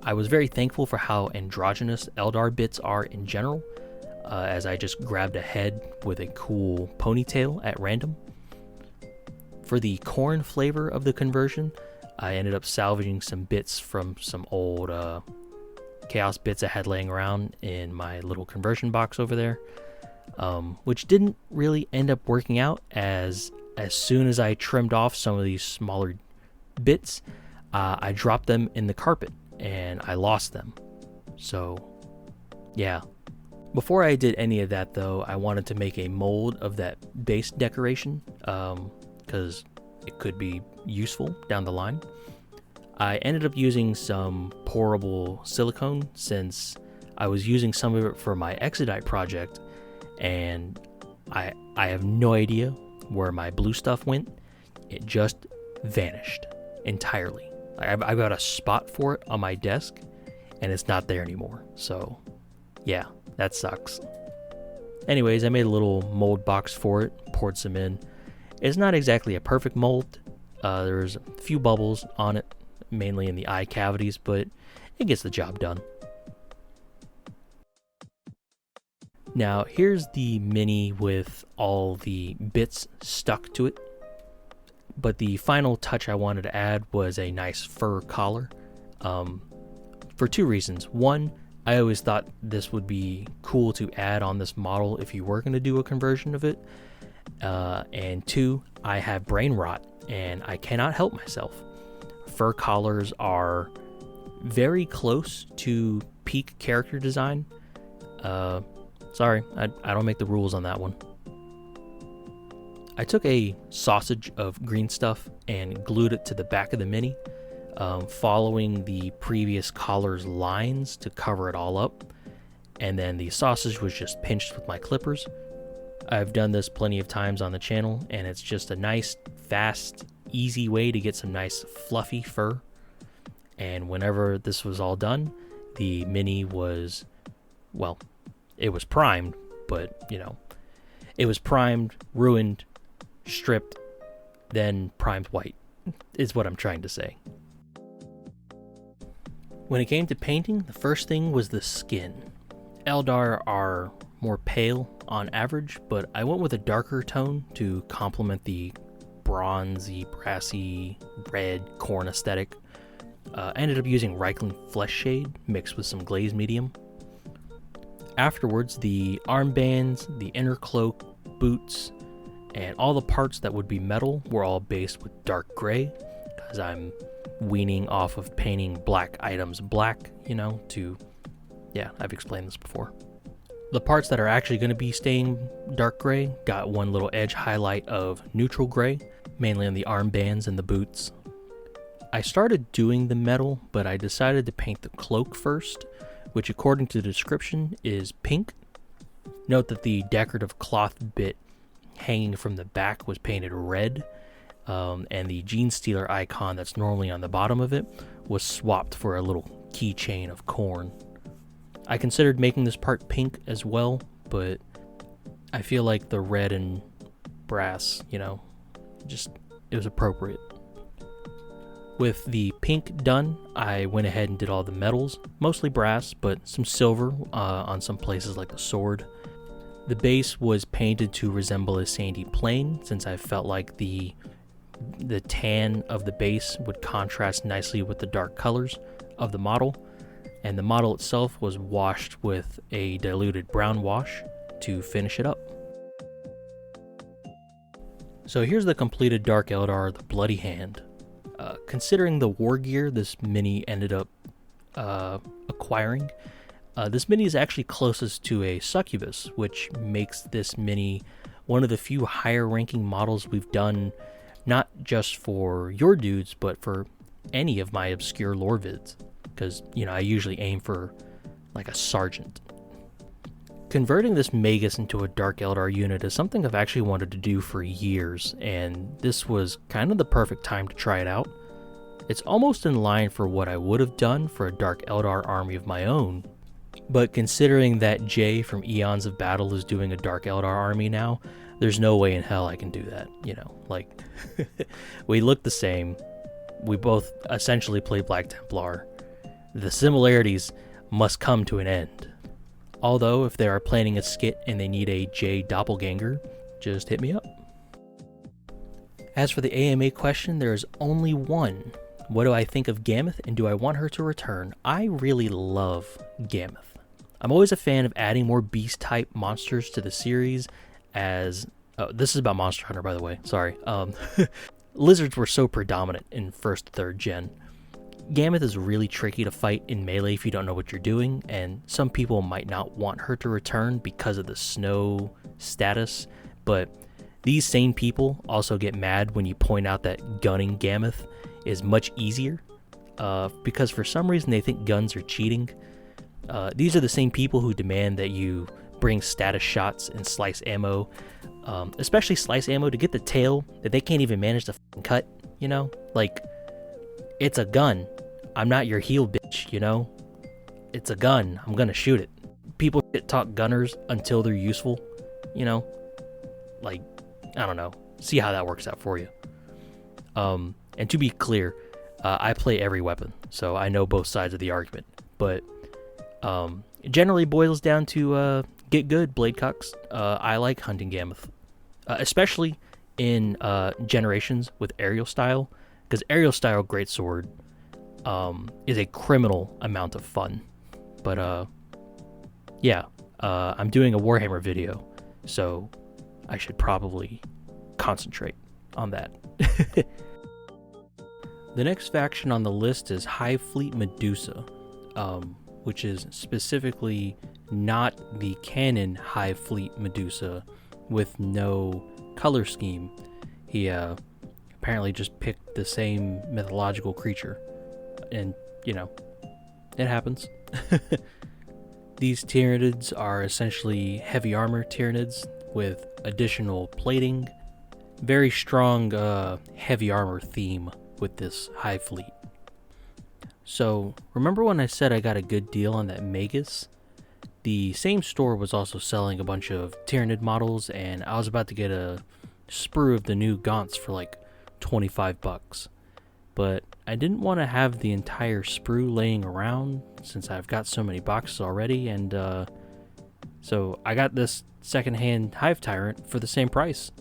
I was very thankful for how androgynous Eldar bits are in general, as I just grabbed a head with a cool ponytail at random. For the corn flavor of the conversion, I ended up salvaging some bits from some old Chaos bits I had laying around in my little conversion box over there, which didn't really end up working out, as soon as I trimmed off some of these smaller bits, I dropped them in the carpet and I lost them. So yeah, before I did any of that though, I wanted to make a mold of that base decoration, because it could be useful down the line. I ended up using some pourable silicone since I was using some of it for my Exodite project, and I have no idea where my blue stuff went. It just vanished entirely. I've got a spot for it on my desk, and it's not there anymore. So yeah, that sucks. Anyways, I made a little mold box for it, poured some in. It's not exactly a perfect mold. There's a few bubbles on it, mainly in the eye cavities, but it gets the job done. Now, here's the Mini with all the bits stuck to it. But the final touch I wanted to add was a nice fur collar. For two reasons. One, I always thought this would be cool to add on this model if you were going to do a conversion of it. And two, I have brain rot and I cannot help myself. Fur collars are very close to peak character design. Sorry, I don't make the rules on that one. I took a sausage of green stuff and glued it to the back of the Mini, following the previous collar's lines to cover it all up, and then the sausage was just pinched with my clippers. I've done this plenty of times on the channel, and it's just a nice, fast, easy way to get some nice fluffy fur. And whenever this was all done, the Mini was, well, it was primed, but, you know, it was primed, ruined, stripped, then primed white, is what I'm trying to say. When it came to painting, the first thing was the skin. Eldar are more pale on average, but I went with a darker tone to complement the bronzy, brassy, red corn aesthetic. I ended up using Reichland Flesh Shade mixed with some glazed medium. Afterwards, the armbands, the inner cloak, boots, and all the parts that would be metal were all based with dark gray, because I'm weaning off of painting black items black, you know, yeah, I've explained this before. The parts that are actually going to be staying dark gray got one little edge highlight of neutral gray, mainly on the armbands and the boots. I started doing the metal, but I decided to paint the cloak first, which according to the description is pink. Note that the decorative cloth bit hanging from the back was painted red, and the Gene Stealer icon that's normally on the bottom of it was swapped for a little keychain of corn. I considered making this part pink as well, but I feel like the red and brass, you know, it was appropriate. With the pink done, I went ahead and did all the metals, mostly brass, but some silver on some places like the sword. The base was painted to resemble a sandy plain, since I felt like the tan of the base would contrast nicely with the dark colors of the model, and the model itself was washed with a diluted brown wash to finish it up. So here's the completed Dark Eldar, the Bloody Hand. Considering the war gear this Mini ended up acquiring, this Mini is actually closest to a succubus, which makes this Mini one of the few higher ranking models we've done, not just for your dudes, but for any of my obscure lore vids, because, you know, I usually aim for like a sergeant. Converting this Magus into a Dark Eldar unit is something I've actually wanted to do for years, and this was kind of the perfect time to try it out. It's almost in line for what I would have done for a Dark Eldar army of my own, but considering that Jay from Eons of Battle is doing a Dark Eldar army now, there's no way in hell I can do that, you know, like, we look the same, we both essentially play Black Templar, the similarities must come to an end. Although, if they are planning a skit and they need a Jay doppelganger, just hit me up. As for the AMA question, there is only one. What do I think of Gammoth, and do I want her to return? I really love Gammoth. I'm always a fan of adding more beast-type monsters to the series, as... Oh, this is about Monster Hunter, by the way. Sorry. Lizards were so predominant in 1st, 3rd gen. Gammoth is really tricky to fight in melee if you don't know what you're doing, and some people might not want her to return because of the snow status, but these same people also get mad when you point out that gunning Gammoth is much easier, because for some reason they think guns are cheating. These are the same people who demand that you bring status shots and slice ammo, especially slice ammo to get the tail that they can't even manage to cut, you know? Like, it's a gun. I'm not your heel bitch, you know? It's a gun. I'm gonna shoot it. people talk gunners until they're useful, you know? Like, I don't know. See how that works out for you. And to be clear, I play every weapon, so I know both sides of the argument. But it generally boils down to get good, Bladecocks. I like hunting Gammoth, especially in generations with aerial style, because aerial style greatsword is a criminal amount of fun. But yeah, I'm doing a Warhammer video, so I should probably concentrate on that. The next faction on the list is Hive Fleet Medusa, which is specifically not the canon Hive Fleet Medusa with no color scheme. He apparently just picked the same mythological creature, and you know, it happens. These Tyranids are essentially heavy armor Tyranids with additional plating. Very strong heavy armor theme with this Hive Fleet. So, remember when I said I got a good deal on that Magus? The same store was also selling a bunch of Tyranid models, and I was about to get a sprue of the new Gaunts for like $25. But I didn't want to have the entire sprue laying around since I've got so many boxes already, and so I got this secondhand Hive Tyrant for the same price.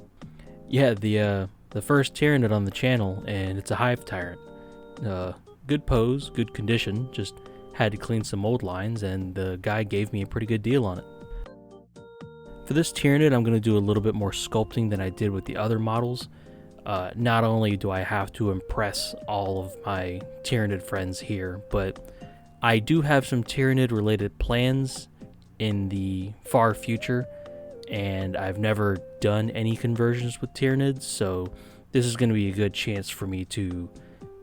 Yeah, the first Tyranid on the channel, and it's a Hive Tyrant. Good pose, good condition, just had to clean some mold lines, and the guy gave me a pretty good deal on it. For this Tyranid, I'm going to do a little bit more sculpting than I did with the other models. Not only do I have to impress all of my Tyranid friends here, but I do have some Tyranid related plans in the far future, and I've never done any conversions with Tyranids, so this is going to be a good chance for me to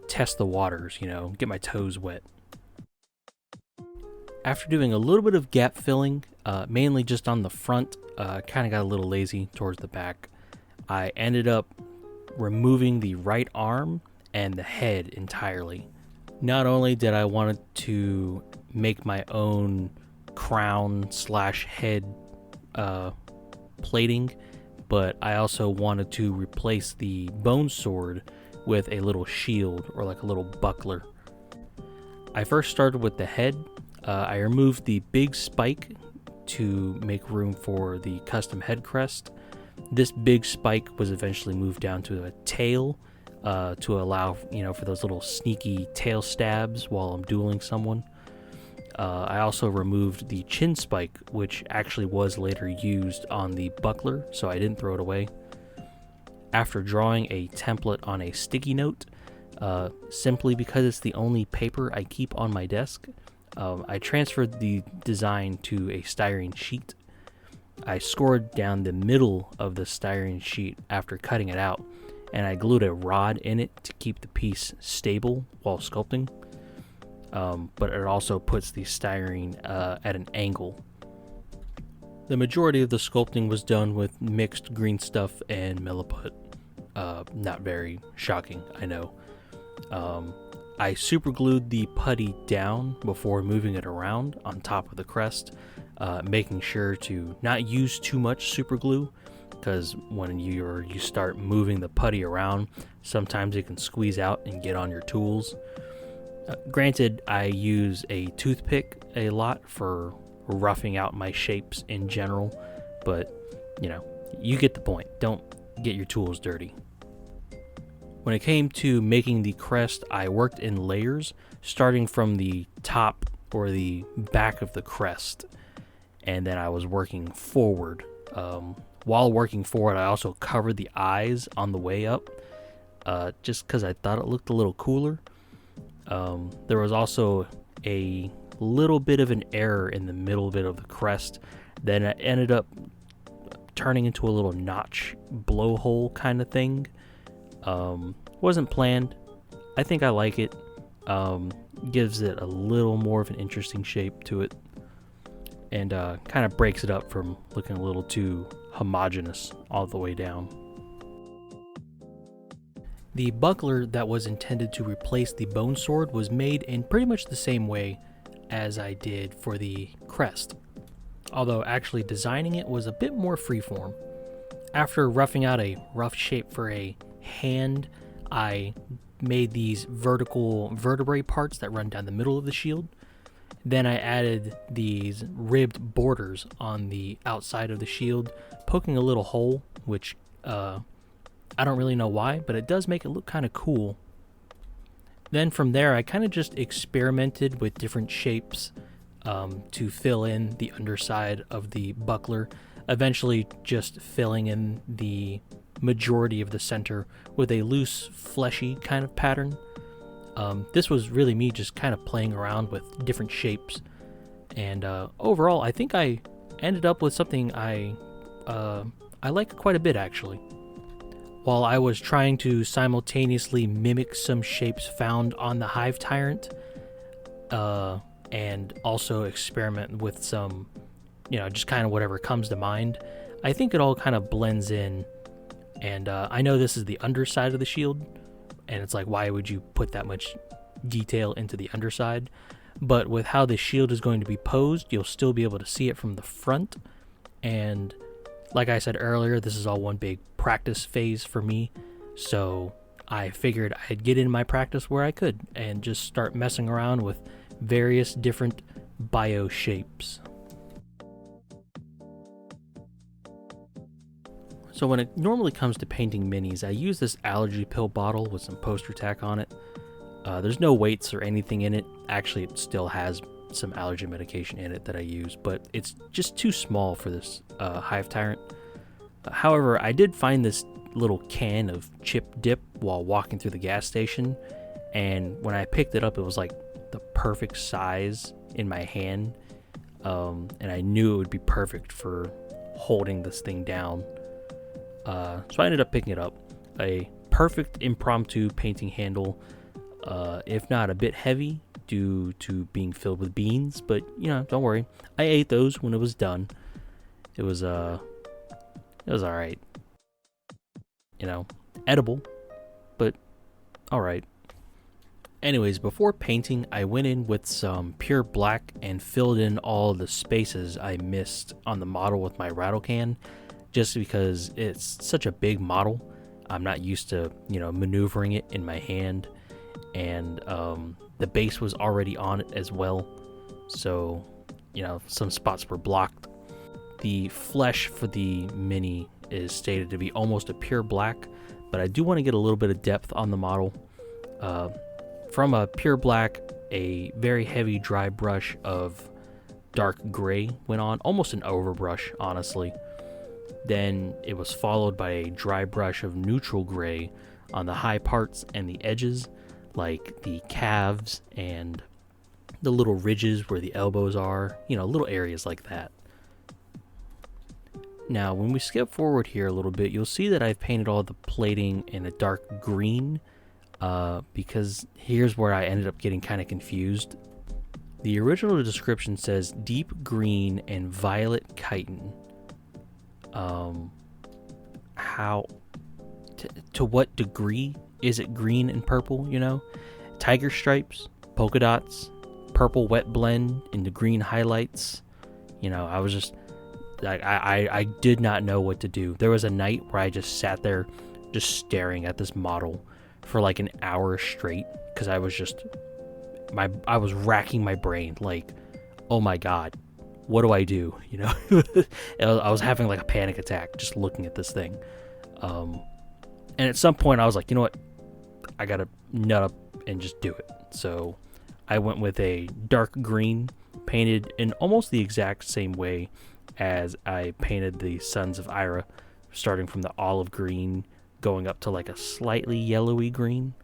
test the waters, you know, get my toes wet. After doing a little bit of gap filling, mainly just on the front, kind of got a little lazy towards the back, I ended up removing the right arm and the head entirely. Not only did I want to make my own crown / head plating, but I also wanted to replace the bone sword with a little shield or like a little buckler. I first started with the head. I removed the big spike to make room for the custom head crest. This big spike was eventually moved down to a tail to allow, you know, for those little sneaky tail stabs while I'm dueling someone. I also removed the chin spike, which actually was later used on the buckler, so I didn't throw it away. After drawing a template on a sticky note, simply because it's the only paper I keep on my desk, I transferred the design to a styrene sheet. I scored down the middle of the styrene sheet after cutting it out, and I glued a rod in it to keep the piece stable while sculpting. But it also puts the styrene at an angle. The majority of the sculpting was done with mixed green stuff and milliput. Not very shocking, I know. I super glued the putty down before moving it around on top of the crest, making sure to not use too much super glue, because when you start moving the putty around, sometimes it can squeeze out and get on your tools. Granted, I use a toothpick a lot for roughing out my shapes in general, but, you know, you get the point. Don't get your tools dirty. When it came to making the crest, I worked in layers, starting from the top or the back of the crest, and then I was working forward. While working forward, I also covered the eyes on the way up, just because I thought it looked a little cooler. There was also a little bit of an error in the middle bit of the crest. Then it ended up turning into a little notch blowhole kind of thing. Wasn't planned. I think I like it. Gives it a little more of an interesting shape to it, and kind of breaks it up from looking a little too homogeneous all the way down. The buckler that was intended to replace the bone sword was made in pretty much the same way as I did for the crest. although actually designing it was a bit more freeform. After roughing out a rough shape for a hand, I made these vertical vertebrae parts that run down the middle of the shield. Then I added these ribbed borders on the outside of the shield, poking a little hole, which I don't really know why, but it does make it look kind of cool. Then from there, I kind of just experimented with different shapes to fill in the underside of the buckler, eventually just filling in the majority of the center with a loose, fleshy kind of pattern. This was really me just kind of playing around with different shapes, and overall I think I ended up with something I like quite a bit actually. While I was trying to simultaneously mimic some shapes found on the Hive Tyrant, and also experiment with some, just kind of whatever comes to mind, I think it all kind of blends in. And I know this is the underside of the shield, and it's like, why would you put that much detail into the underside? But with how the shield is going to be posed, you'll still be able to see it from the front. And like I said earlier, this is all one big practice phase for me. So I figured I'd get in my practice where I could and just start messing around with various different bio shapes. So when it normally comes to painting minis, I use this allergy pill bottle with some poster tack on it. There's no weights or anything in it. Actually, it still has some allergy medication in it that I use, but it's just too small for this Hive Tyrant. However, I did find this little can of chip dip while walking through the gas station, and when I picked it up, it was like the perfect size in my hand, and I knew it would be perfect for holding this thing down. So I ended up picking it up. A perfect impromptu painting handle, if not a bit heavy due to being filled with beans, but don't worry. I ate those when it was done. It was alright. Edible, but alright. Anyways, before painting, I went in with some pure black and filled in all the spaces I missed on the model with my rattle can, just because it's such a big model. I'm not used to, maneuvering it in my hand, and the base was already on it as well, so, some spots were blocked. The flesh for the mini is stated to be almost a pure black, but I do want to get a little bit of depth on the model. From a pure black, a very heavy dry brush of dark gray went on, almost an overbrush, honestly. Then it was followed by a dry brush of neutral gray on the high parts and the edges, like the calves and the little ridges where the elbows are, little areas like that. Now, when we skip forward here a little bit, you'll see that I've painted all the plating in a dark green, because here's where I ended up getting kind of confused. The original description says deep green and violet chitin. How to what degree is it green and purple? Tiger stripes, polka dots, purple wet blend into green highlights. I was just like, I did not know what to do. There was a night where I just sat there just staring at this model for like an hour straight, because I was racking my brain like, oh my god, what do I do? I was having like a panic attack just looking at this thing. And at some point I was like, you know what? I gotta nut up and just do it. So I went with a dark green, painted in almost the exact same way as I painted the Sons of Aire, starting from the olive green, going up to like a slightly yellowy green.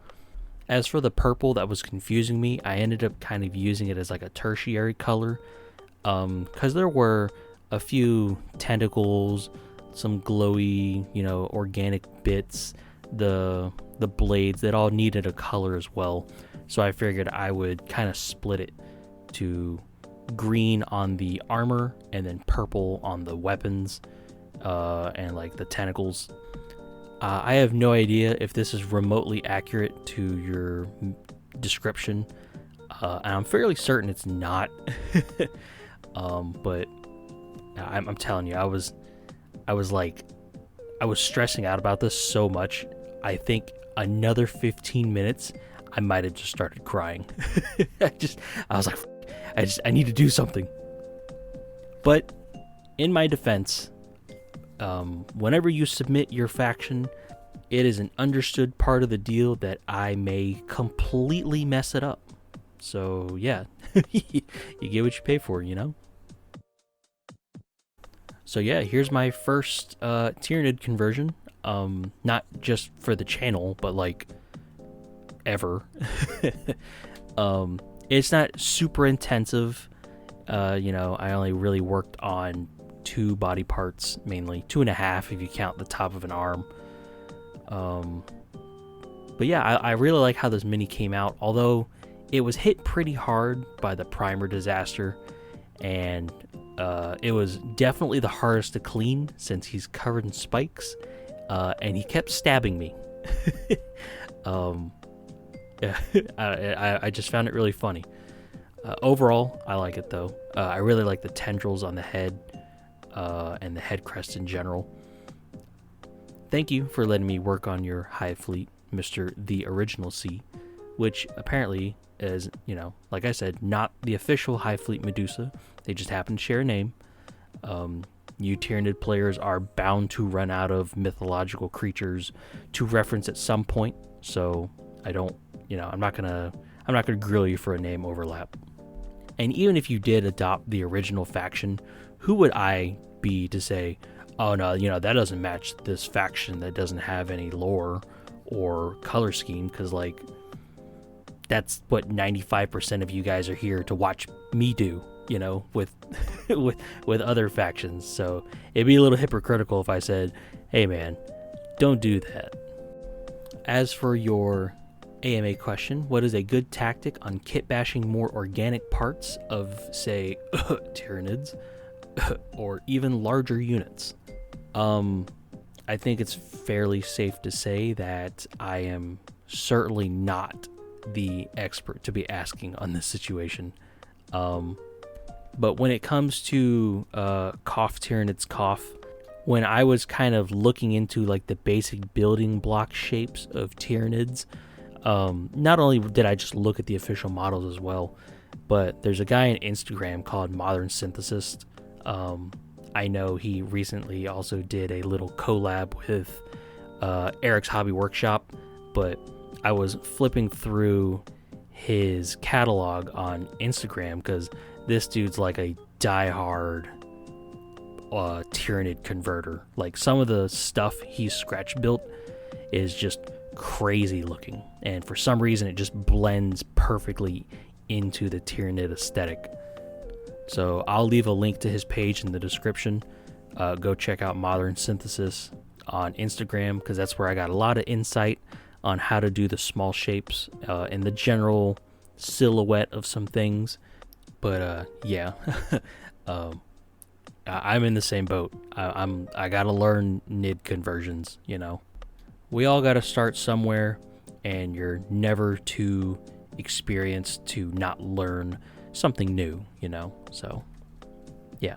As for the purple that was confusing me, I ended up kind of using it as like a tertiary color, because there were a few tentacles, some glowy, organic bits, the blades that all needed a color as well. So I figured I would kind of split it to green on the armor and then purple on the weapons, and like the tentacles. I have no idea if this is remotely accurate to your description, and I'm fairly certain it's not. But I'm telling you, I was stressing out about this so much. I think another 15 minutes, I might have just started crying. I was like, I need to do something. But in my defense, whenever you submit your faction, it is an understood part of the deal that I may completely mess it up. So yeah, you get what you pay for, you know? So yeah, here's my first Tyranid conversion. Not just for the channel, but like ever. It's not super intensive. You know, I only really worked on 2 body parts, mainly 2.5 if you count the top of an arm. But yeah, I really like how this mini came out, although it was hit pretty hard by the primer disaster, and it was definitely the hardest to clean since he's covered in spikes, and he kept stabbing me. I just found it really funny. Overall, I like it though. I really like the tendrils on the head and the head crest in general. Thank you for letting me work on your Hive fleet, Mr. The Original C, which apparently is, you know, like I said, not the official Hive fleet Medusa. They just happen to share a name. You Tyranid players are bound to run out of mythological creatures to reference at some point, so I don't, you know, I'm not gonna grill you for a name overlap. And even if you did adopt the original faction, who would I be to say, oh no, you know, that doesn't match this faction that doesn't have any lore or color scheme? Because like, that's what 95% of you guys are here to watch me do, you know, with with other factions. So it'd be a little hypocritical if I said, hey man, don't do that. As for your AMA question, what is a good tactic on kitbashing more organic parts of, say, Tyranids, or even larger units? I think it's fairly safe to say that I am certainly not the expert to be asking on this situation. But when it comes to Cough Tyranids Cough, when I was kind of looking into like the basic building block shapes of Tyranids, not only did I just look at the official models as well, but there's a guy on Instagram called Modern Synthesist. I know he recently also did a little collab with Eric's Hobby Workshop, but I was flipping through his catalog on Instagram because this dude's like a diehard Tyranid converter. Like, some of the stuff he's scratch built is just crazy looking, and for some reason it just blends perfectly into the Tyranid aesthetic. So I'll leave a link to his page in the description. Go check out Modern Synthesis on Instagram, because that's where I got a lot of insight on how to do the small shapes and the general silhouette of some things. But yeah, I'm in the same boat. I gotta learn NID conversions, you know. We all gotta start somewhere, and you're never too experienced to not learn something new, you know. So yeah.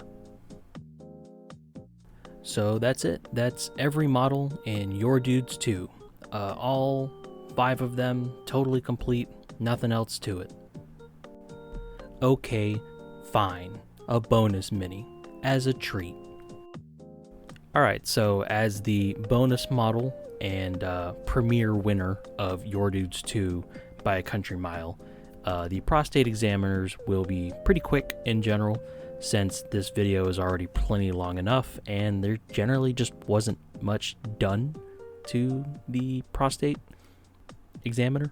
So that's it. That's every model in Your Dudes 2. All 5 of them totally complete, nothing else to it. Okay, fine. A bonus mini as a treat. Alright, so as the bonus model and premier winner of Your Dudes 2 by a country mile, the Prostate Examiners will be pretty quick in general, since this video is already plenty long enough and there generally just wasn't much done to the Prostate Examiner.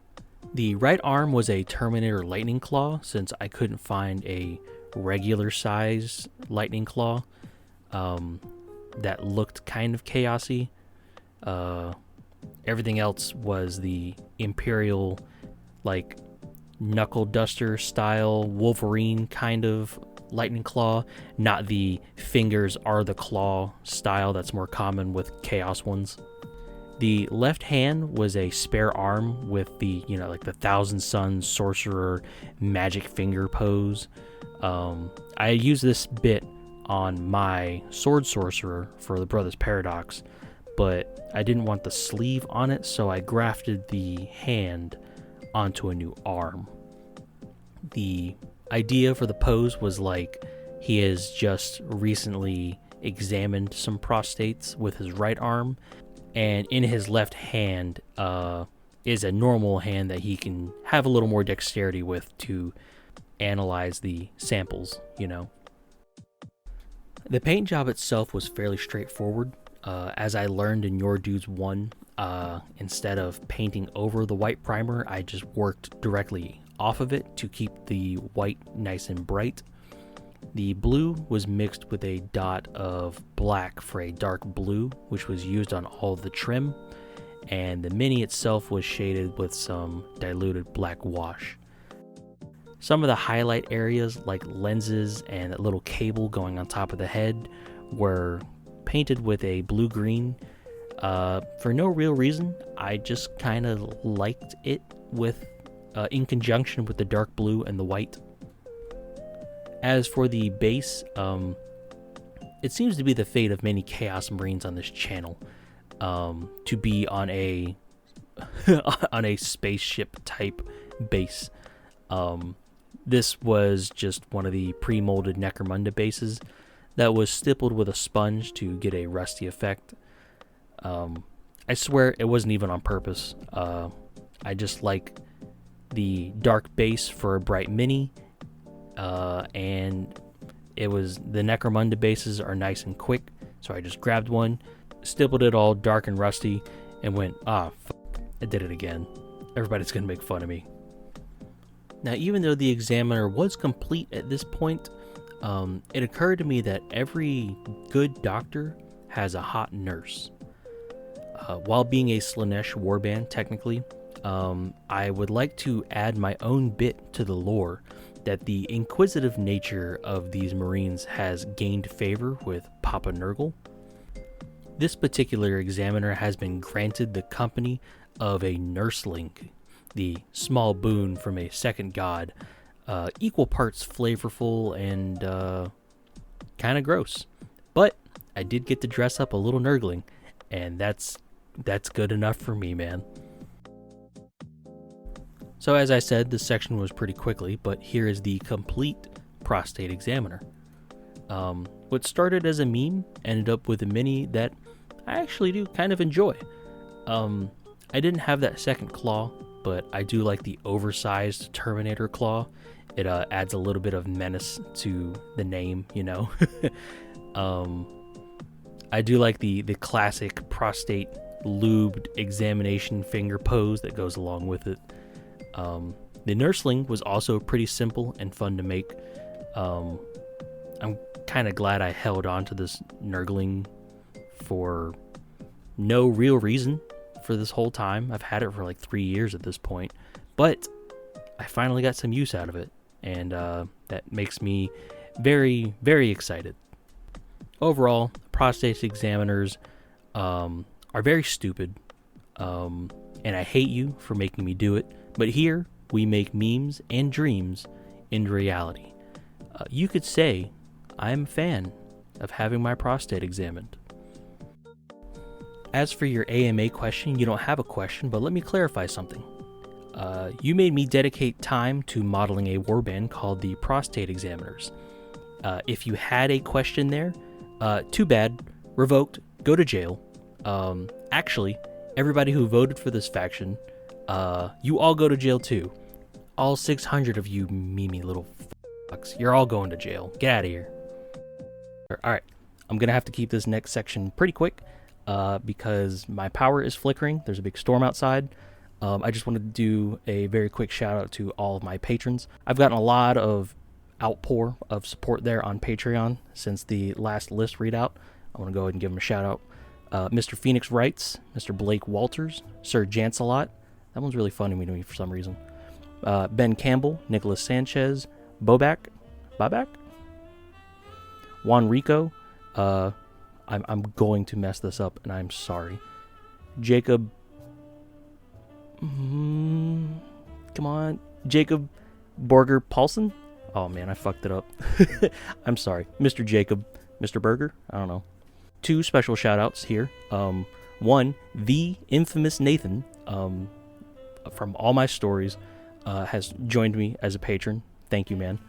The right arm was a Terminator Lightning Claw, since I couldn't find a regular size Lightning Claw that looked kind of chaosy. Everything else was the Imperial, like, knuckle duster style Wolverine kind of Lightning Claw, not the fingers are the claw style that's more common with chaos ones. The left hand was a spare arm with the, you know, like the Thousand Suns Sorcerer magic finger pose. I use this bit on my sword sorcerer for the Brothers Paradox, but I didn't want the sleeve on it, so I grafted the hand onto a new arm. The idea for the pose was like he has just recently examined some prostates with his right arm, and in his left hand is a normal hand that he can have a little more dexterity with to analyze the samples, you know. The paint job itself was fairly straightforward. As I learned in Your Dudes 1, instead of painting over the white primer, I just worked directly off of it to keep the white nice and bright. The blue was mixed with a dot of black for a dark blue, which was used on all of the trim, and the mini itself was shaded with some diluted black wash. Some of the highlight areas, like lenses and that little cable going on top of the head, were painted with a blue-green. For no real reason, I just kind of liked it with in conjunction with the dark blue and the white. As for the base, it seems to be the fate of many Chaos Marines on this channel to be on a on a spaceship type base. This was just one of the pre-molded Necromunda bases that was stippled with a sponge to get a rusty effect. I swear it wasn't even on purpose. I just like the dark base for a bright mini, and it was the Necromunda bases are nice and quick, so I just grabbed one, stippled it all dark and rusty, and went, I did it again. Everybody's gonna make fun of me. Now, even though the Examiner was complete at this point, it occurred to me that every good doctor has a hot nurse. While being a Slaanesh warband, technically, I would like to add my own bit to the lore that the inquisitive nature of these Marines has gained favor with Papa Nurgle. This particular Examiner has been granted the company of a nurseling, the small boon from a second god, equal parts flavorful and kind of gross. But I did get to dress up a little Nurgling, and that's good enough for me, man. So as I said, this section was pretty quickly, but here is the complete Prostate Examiner. What started as a meme ended up with a mini that I actually do kind of enjoy. I didn't have that second claw, but I do like the oversized Terminator claw. It adds a little bit of menace to the name, you know. I do like the classic prostate lubed examination finger pose that goes along with it. The nursling was also pretty simple and fun to make. I'm kind of glad I held on to this Nurgling for no real reason for this whole time. I've had it for like 3 years at this point, but I finally got some use out of it, and that makes me very, very excited. Overall, Prostate Examiners are very stupid, and I hate you for making me do it, but here we make memes and dreams into reality. You could say I'm a fan of having my prostate examined. As for your AMA question, you don't have a question, but let me clarify something. You made me dedicate time to modeling a warband called the Prostate Examiners. If you had a question there, too bad, revoked, go to jail. Actually, everybody who voted for this faction, you all go to jail too. All 600 of you memey little fucks, you're all going to jail. Get out of here. Alright, I'm gonna have to keep this next section pretty quick, because my power is flickering. There's a big storm outside. I just wanted to do a very quick shout out to all of my patrons. I've gotten a lot of outpour of support there on Patreon since the last list readout. I want to go ahead and give them a shout out. Mr. Phoenix Wrights, Mr. Blake Walters, Sir Jancelot. That one's really funny to me for some reason. Ben Campbell, Nicholas Sanchez, Babak, Juan Rico. I'm going to mess this up, and I'm sorry. Jacob. Come on. Jacob Borger Paulson? Oh, man, I fucked it up. I'm sorry. Mr. Jacob. Mr. Burger? I don't know. 2 special shout-outs here. One, the infamous Nathan, from All My Stories, has joined me as a patron. Thank you, man.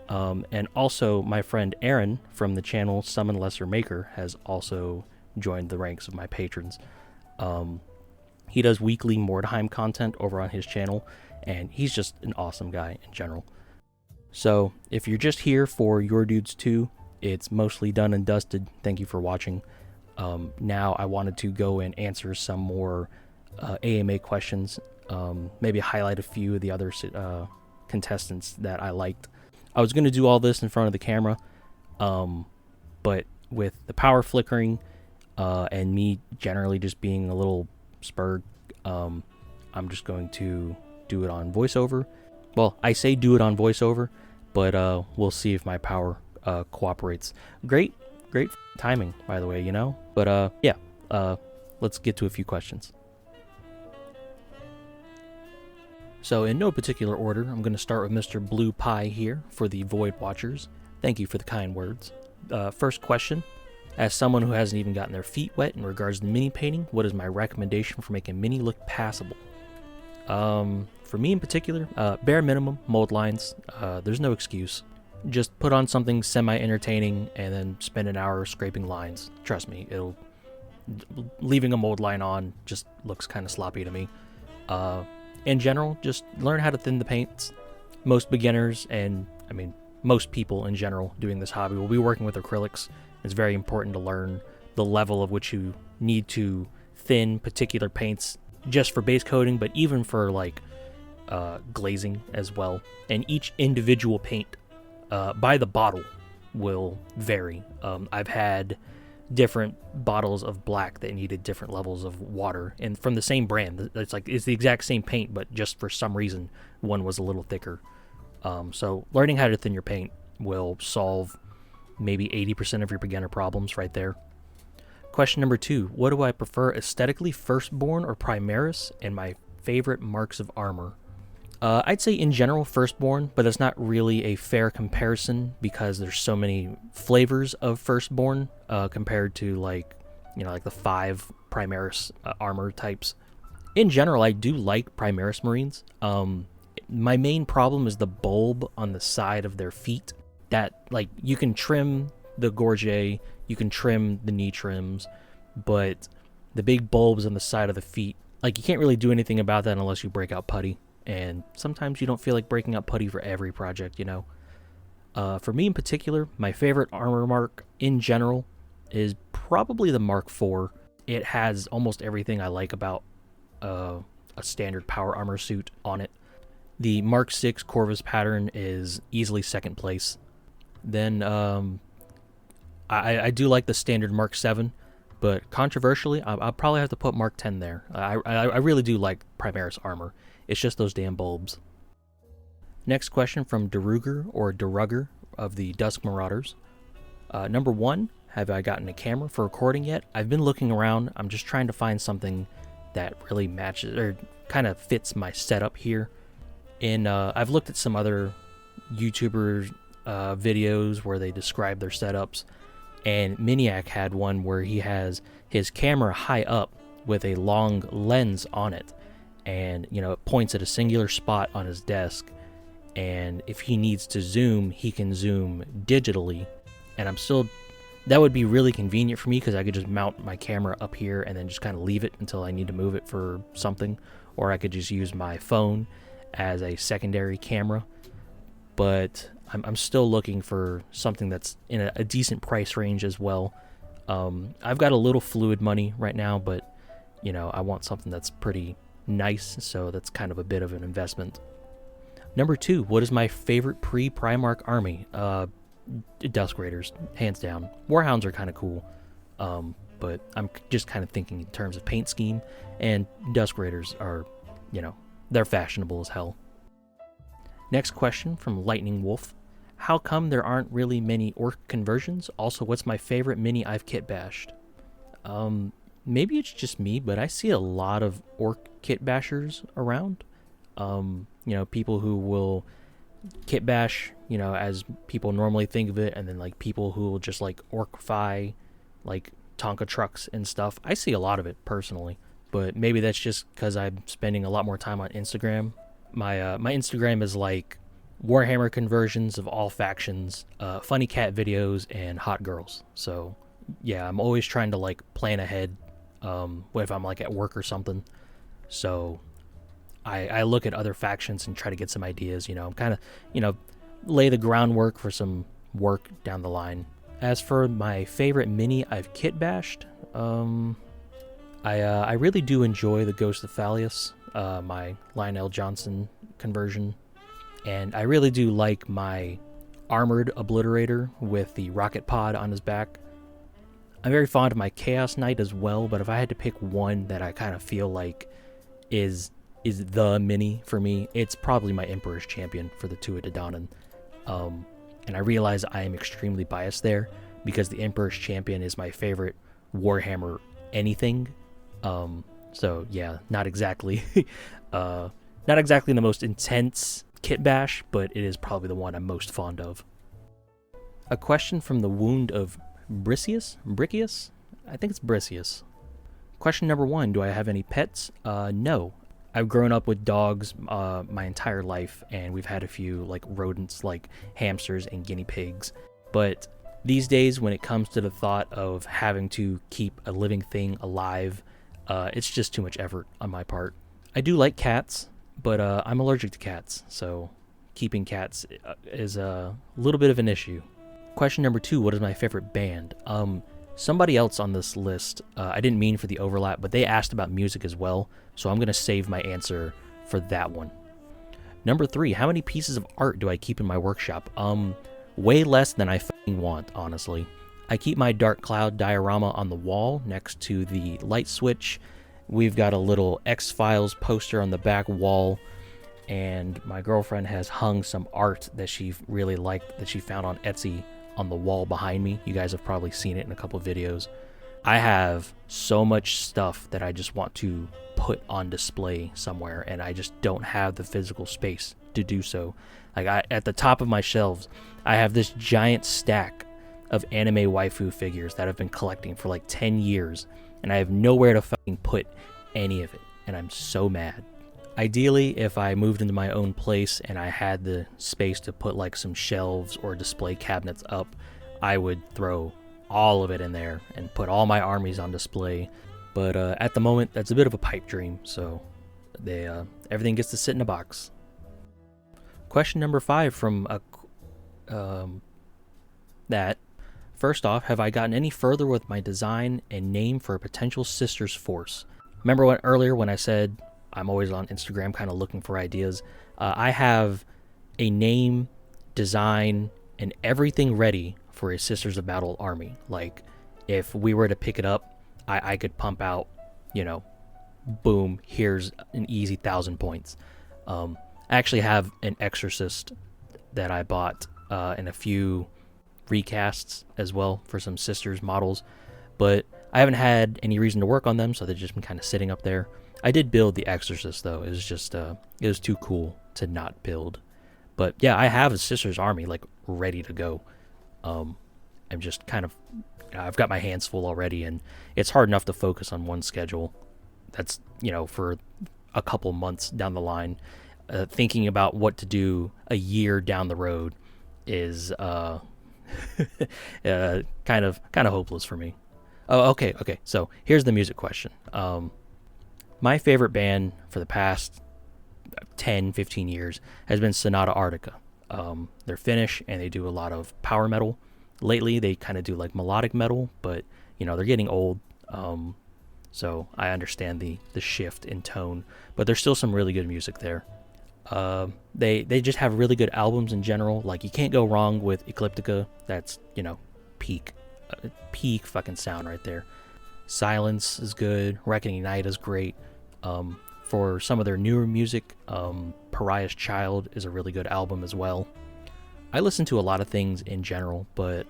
And also, my friend Aaron from the channel Summon Lesser Maker has also joined the ranks of my patrons. He does weekly Mordheim content over on his channel, and he's just an awesome guy in general. So, if you're just here for Your Dudes 2, it's mostly done and dusted. Thank you for watching. Now I wanted to go and answer some more AMA questions, maybe highlight a few of the other contestants that I liked. I was going to do all this in front of the camera, but with the power flickering and me generally just being a little spurred, I'm just going to do it on voiceover. Well, I say do it on voiceover, but we'll see if my power cooperates. Great timing, by the way, you know? But yeah, let's get to a few questions. So in no particular order, I'm going to start with Mr. Blue Pie here for the Void Watchers. Thank you for the kind words. First question. As someone who hasn't even gotten their feet wet in regards to mini painting, what is my recommendation for making mini look passable? For me in particular, bare minimum, mold lines. There's no excuse. Just put on something semi-entertaining and then spend an hour scraping lines. Trust me, leaving a mold line on just looks kind of sloppy to me. In general, just learn how to thin the paints. Most beginners, and I mean most people in general doing this hobby, will be working with acrylics. It's very important to learn the level of which you need to thin particular paints just for base coating, but even for like glazing as well. And each individual paint by the bottle will vary. I've had different bottles of black that needed different levels of water, and from the same brand. It's the exact same paint, but just for some reason one was a little thicker. So learning how to thin your paint will solve maybe 80% of your beginner problems right there. Question number 2, what do I prefer aesthetically, Firstborn or Primaris, and my favorite marks of armor? I'd say in general Firstborn, but that's not really a fair comparison because there's so many flavors of Firstborn compared to like the 5 Primaris armor types. In general, I do like Primaris Marines. My main problem is the bulb on the side of their feet. That, like, you can trim the gorget, you can trim the knee trims, but the big bulbs on the side of the feet, like, you can't really do anything about that unless you break out putty. And sometimes you don't feel like breaking out putty for every project, you know. For me in particular, my favorite armor mark in general is probably the Mark IV. It has almost everything I like about a standard power armor suit on it. The Mark VI Corvus pattern is easily second place. Then I do like the standard Mark VII, but controversially, I'll probably have to put Mark X there. I really do like Primaris armor. It's just those damn bulbs. Next question from Deruger or Derugger of the Dusk Marauders. Number 1, have I gotten a camera for recording yet? I've been looking around. I'm just trying to find something that really matches or kind of fits my setup here. And I've looked at some other YouTubers videos where they describe their setups, and Miniac had one where he has his camera high up with a long lens on it, and it points at a singular spot on his desk, and if he needs to zoom, he can zoom digitally. And that would be really convenient for me because I could just mount my camera up here and then just kind of leave it until I need to move it for something, or I could just use my phone as a secondary camera. But I'm still looking for something that's in a decent price range as well. I've got a little fluid money right now, but I want something that's pretty nice, so that's kind of a bit of an investment. Number 2, what is my favorite pre-Primarch army? Dusk Raiders, hands down. Warhounds are kind of cool, but I'm just kind of thinking in terms of paint scheme, and Dusk Raiders are, they're fashionable as hell. Next question from Lightning Wolf. How come there aren't really many orc conversions? Also, what's my favorite mini I've kitbashed? Maybe it's just me, but I see a lot of orc kitbashers around. People who will kitbash, as people normally think of it, and then like people who will just like orcify like Tonka trucks and stuff. I see a lot of it personally, but maybe that's just because I'm spending a lot more time on Instagram. My Instagram is like Warhammer conversions of all factions, funny cat videos, and hot girls. So yeah, I'm always trying to like plan ahead. What if I'm like at work or something? So I look at other factions and try to get some ideas. I'm kind of, lay the groundwork for some work down the line. As for my favorite mini I've kitbashed, I really do enjoy the Ghost of Phalius, my Lionel Johnson conversion. And I really do like my armored obliterator with the rocket pod on his back. I'm very fond of my Chaos Knight as well, but if I had to pick one that I kind of feel like is the mini for me, it's probably my Emperor's Champion for the Tuatha De Danann. And I realize I am extremely biased there because the Emperor's Champion is my favorite Warhammer anything. So yeah, not exactly the most intense kit bash, but it is probably the one I'm most fond of. A question from the Wound of Briccius? I think it's Briccius. Question number 1, do I have any pets? No. I've grown up with dogs my entire life, and we've had a few like rodents like hamsters and guinea pigs. But these days, when it comes to the thought of having to keep a living thing alive, it's just too much effort on my part. I do like cats, but I'm allergic to cats, so keeping cats is a little bit of an issue. Question number 2, what is my favorite band? Somebody else on this list, I didn't mean for the overlap, but they asked about music as well, so I'm going to save my answer for that one. Number 3, how many pieces of art do I keep in my workshop? Way less than I fucking want, honestly. I keep my Dark Cloud diorama on the wall next to the light switch. We've got a little X-Files poster on the back wall, and my girlfriend has hung some art that she really liked that she found on Etsy on the wall behind me. You guys have probably seen it in a couple of videos. I have so much stuff that I just want to put on display somewhere, and I just don't have the physical space to do so. Like at the top of my shelves, I have this giant stack of anime waifu figures that I've been collecting for like 10 years, and I have nowhere to fucking put any of it, and I'm so mad. Ideally, if I moved into my own place and I had the space to put like some shelves or display cabinets up, I would throw all of it in there and put all my armies on display. But at the moment, that's a bit of a pipe dream, so everything gets to sit in a box. Question number 5 from that. First off, have I gotten any further with my design and name for a potential sister's force? Remember earlier when I said I'm always on Instagram kind of looking for ideas? I have a name, design, and everything ready for a Sisters of Battle army. Like, if we were to pick it up, I could pump out, boom, here's an easy 1,000 points. I actually have an Exorcist that I bought and a few recasts as well for some Sisters models, but I haven't had any reason to work on them, so they've just been kind of sitting up there. I did build the Exorcist, though. It was just, it was too cool to not build. But yeah, I have a Sisters army, like, ready to go. I'm just kind of, I've got my hands full already, and it's hard enough to focus on one schedule. That's, for a couple months down the line. Thinking about what to do a year down the road is kind of hopeless for me. Oh, okay. So here's the music question. My favorite band for the past 10, 15 years has been Sonata Arctica. They're Finnish, and they do a lot of power metal. Lately, they kind of do like melodic metal, but they're getting old. So I understand the shift in tone, but there's still some really good music there. They just have really good albums in general. Like, you can't go wrong with Ecliptica. That's peak fucking sound right there. Silence is good. Reckoning Night is great. For some of their newer music, Pariah's Child is a really good album as well. I listen to a lot of things in general, but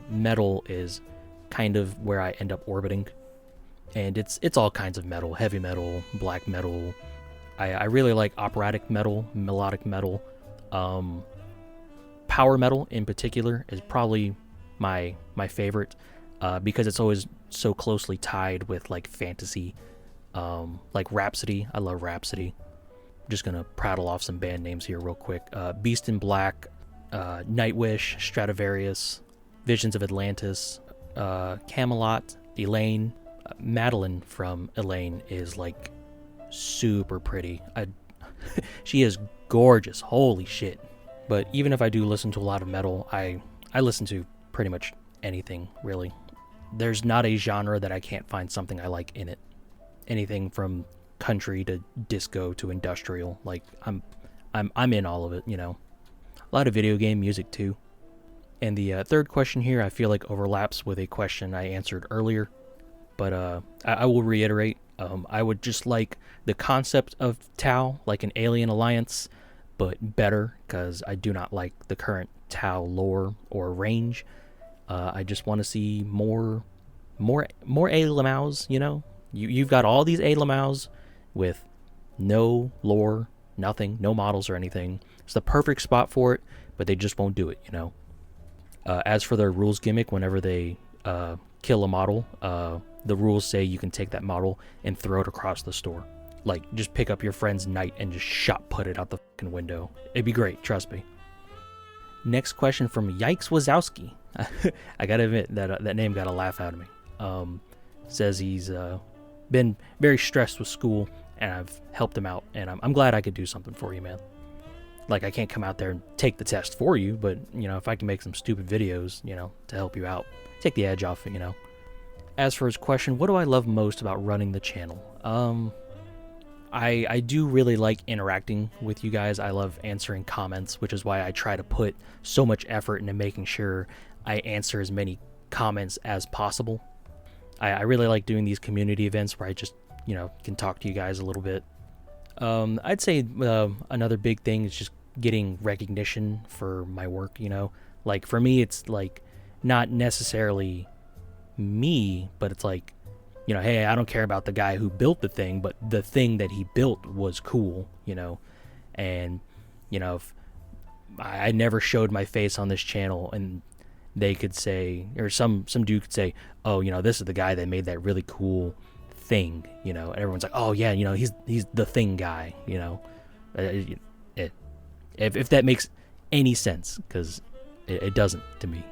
metal is kind of where I end up orbiting. And it's all kinds of metal. Heavy metal, black metal. I really like operatic metal, melodic metal. Power metal in particular is probably my favorite, because it's always so closely tied with like fantasy, like Rhapsody. I love Rhapsody. I'm just gonna prattle off some band names here real quick. Beast in Black, Nightwish, Stradivarius, Visions of Atlantis, Camelot, Elaine. Madeline from Elaine is like super pretty. She is gorgeous. Holy shit. But even if I do listen to a lot of metal, I listen to pretty much anything, really. There's not a genre that I can't find something I like in it. Anything from country to disco to industrial, like I'm in all of it, you know. A lot of video game music too. And the third question here I feel like overlaps with a question I answered earlier, but I will reiterate. I would just like the concept of Tau, like an alien alliance, but better, because I do not like the current Tau lore or range. I just want to see more A-Lamaus, you know? You've got all these A-Lamaus with no lore, nothing, no models or anything. It's the perfect spot for it, but they just won't do it, you know? As for their rules gimmick, whenever they kill a model, the rules say you can take that model and throw it across the store. Like, just pick up your friend's knight and just shot put it out the fucking window. It'd be great, trust me. Next question from Yikes Wazowski. I gotta admit, that name got a laugh out of me. Says he's been very stressed with school, and I've helped him out, and I'm glad I could do something for you, man. Like, I can't come out there and take the test for you, but, you know, if I can make some stupid videos, you know, to help you out, take the edge off it, you know. As for his question, what do I love most about running the channel? I do really like interacting with you guys. I love answering comments, which is why I try to put so much effort into making sure I answer as many comments as possible. I really like doing these community events where I just, you know, can talk to you guys a little bit. I'd say another big thing is just getting recognition for my work, you know. Like, for me, it's like not necessarily me, but it's like, you know, hey, I don't care about the guy who built the thing, but the thing that he built was cool, you know. And, you know, if I never showed my face on this channel and they could say, or some dude could say, oh, you know, this is the guy that made that really cool thing, you know. And everyone's like, oh yeah, you know, he's the thing guy, you know. If that makes any sense, because it doesn't to me.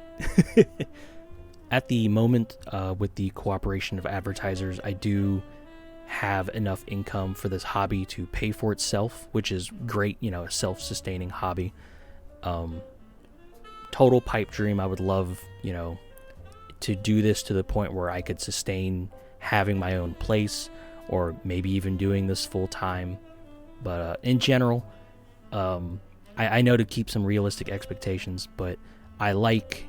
At the moment, with the cooperation of advertisers, I do have enough income for this hobby to pay for itself, which is great, you know, a self-sustaining hobby. Total pipe dream, I would love, you know, to do this to the point where I could sustain having my own place, or maybe even doing this full time. But in general, I know to keep some realistic expectations, but I like...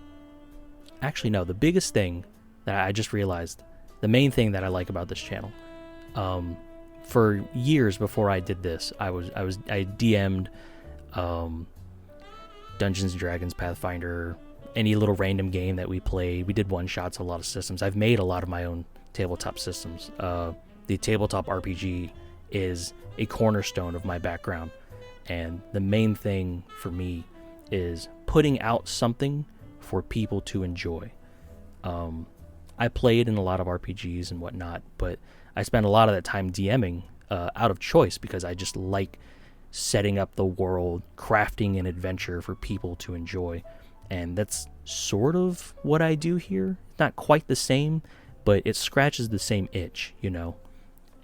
Actually, no, the biggest thing that I just realized, the main thing that I like about this channel, for years before I did this, I DM'd Dungeons and Dragons, Pathfinder, any little random game that we played. We did one-shots, a lot of systems. I've made a lot of my own tabletop systems. The tabletop RPG is a cornerstone of my background, and the main thing for me is putting out something for people to enjoy. I played in a lot of RPGs and whatnot, but I spent a lot of that time DMing out of choice, because I just like setting up the world, crafting an adventure for people to enjoy. And that's sort of what I do here. Not quite the same, but it scratches the same itch, you know.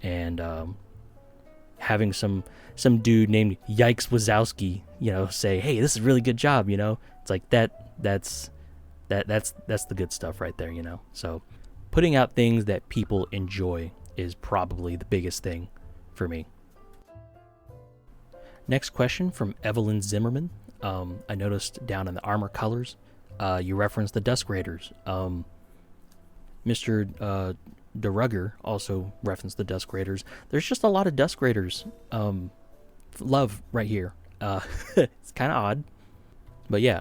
And having some dude named Yikes Wazowski, you know, say, hey, this is a really good job, you know. It's like that's the good stuff right there, you know. So putting out things that people enjoy is probably the biggest thing for me. Next question from Evelyn Zimmerman. I noticed down in the armor colors, you referenced the Dusk Raiders. Mr. DeRugger also referenced the Dusk Raiders. There's just a lot of Dusk Raiders love right here. It's kind of odd. But yeah,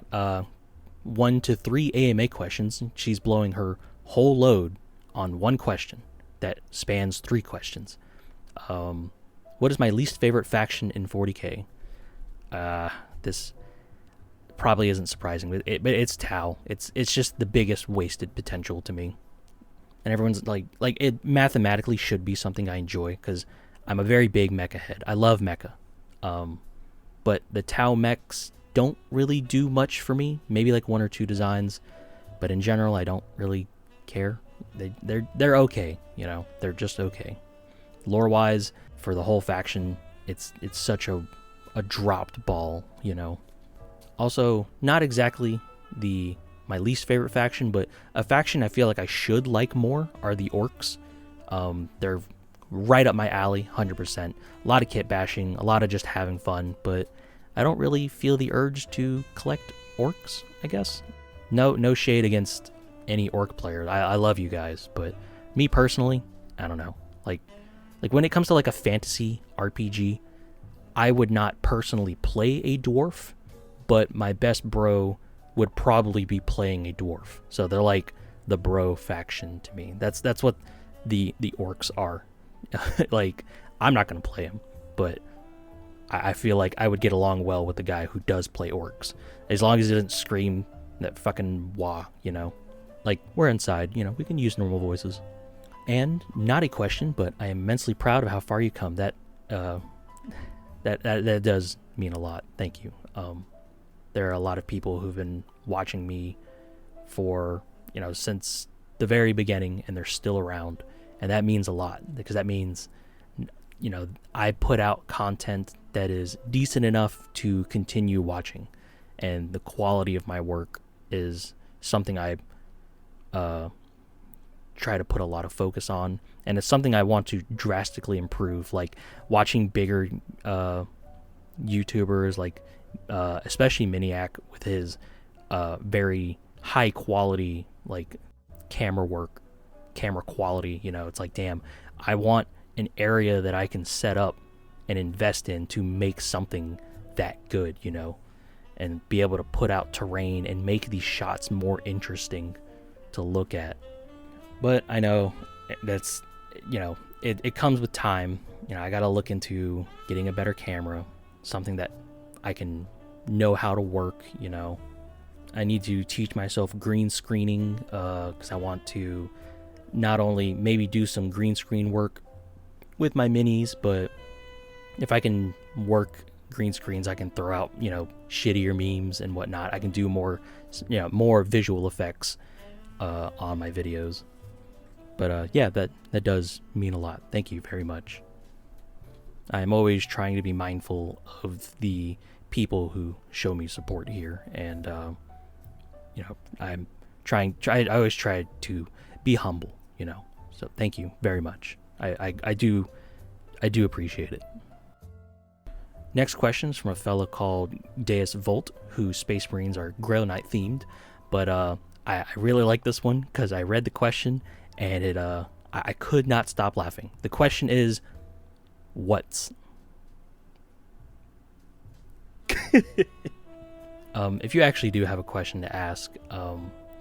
1 to 3 AMA questions. She's blowing her whole load on one question that spans 3 questions. What is my least favorite faction in 40k? This probably isn't surprising, but it's Tau. It's just the biggest wasted potential to me. And everyone's like it mathematically should be something I enjoy because I'm a very big mecha head. I love mecha. But the Tau mechs don't really do much for me. Maybe like 1 or 2 designs, but in general, I don't really care. They're okay, you know. They're just okay. Lore-wise, for the whole faction, it's such a dropped ball, you know. Also, not exactly my least favorite faction, but a faction I feel like I should like more are the Orcs. They're right up my alley, 100%. A lot of kitbashing, a lot of just having fun, but I don't really feel the urge to collect Orcs, I guess. No shade against any Orc player. I love you guys, but me personally, I don't know. Like when it comes to like a fantasy RPG, I would not personally play a dwarf, but my best bro would probably be playing a dwarf. So they're like the bro faction to me. That's what the Orcs are. Like, I'm not going to play him, but I feel like I would get along well with the guy who does play Orcs. As long as he doesn't scream that fucking wah, you know? Like, we're inside, you know, we can use normal voices. And, not a question, but I am immensely proud of how far you come. That does mean a lot. Thank you. There are a lot of people who've been watching me for, you know, since the very beginning, and they're still around. And that means a lot, because that means, you know, I put out content that is decent enough to continue watching. And the quality of my work is something I try to put a lot of focus on. And it's something I want to drastically improve, like watching bigger YouTubers, like especially Miniac with his very high quality, like camera quality, you know. It's like, damn, I want an area that I can set up and invest in to make something that good, you know, and be able to put out terrain and make these shots more interesting to look at. But I know that's, you know, it comes with time. You know, I gotta look into getting a better camera, something that I can know how to work, you know. I need to teach myself green screening, because I want to not only maybe do some green screen work with my minis, but if I can work green screens, I can throw out, you know, shittier memes and whatnot. I can do more, you know, more visual effects on my videos. But yeah, that does mean a lot. Thank you very much. I'm always trying to be mindful of the people who show me support here, and you know, I always try to be humble, you know. So thank you very much. I do appreciate it. Next question's from a fella called Deus Volt, whose Space Marines are Grail Knight themed, but I really like this one because I read the question and I could not stop laughing. The question is, what's? If you actually do have a question to ask,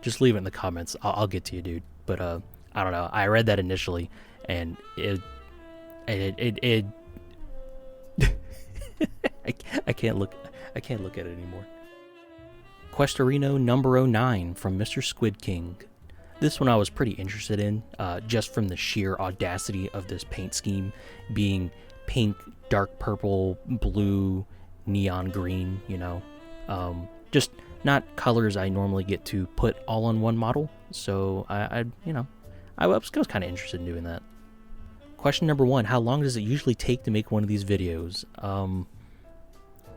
just leave it in the comments. I'll get to you, dude. But I don't know. I read that initially, and it I can't look at it anymore. Questorino number 09 from Mr. Squid King. This one I was pretty interested in, just from the sheer audacity of this paint scheme being pink, dark purple, blue, neon green, you know. Just not colors I normally get to put all on one model, so I was kind of interested in doing that. Question number 1, how long does it usually take to make one of these videos?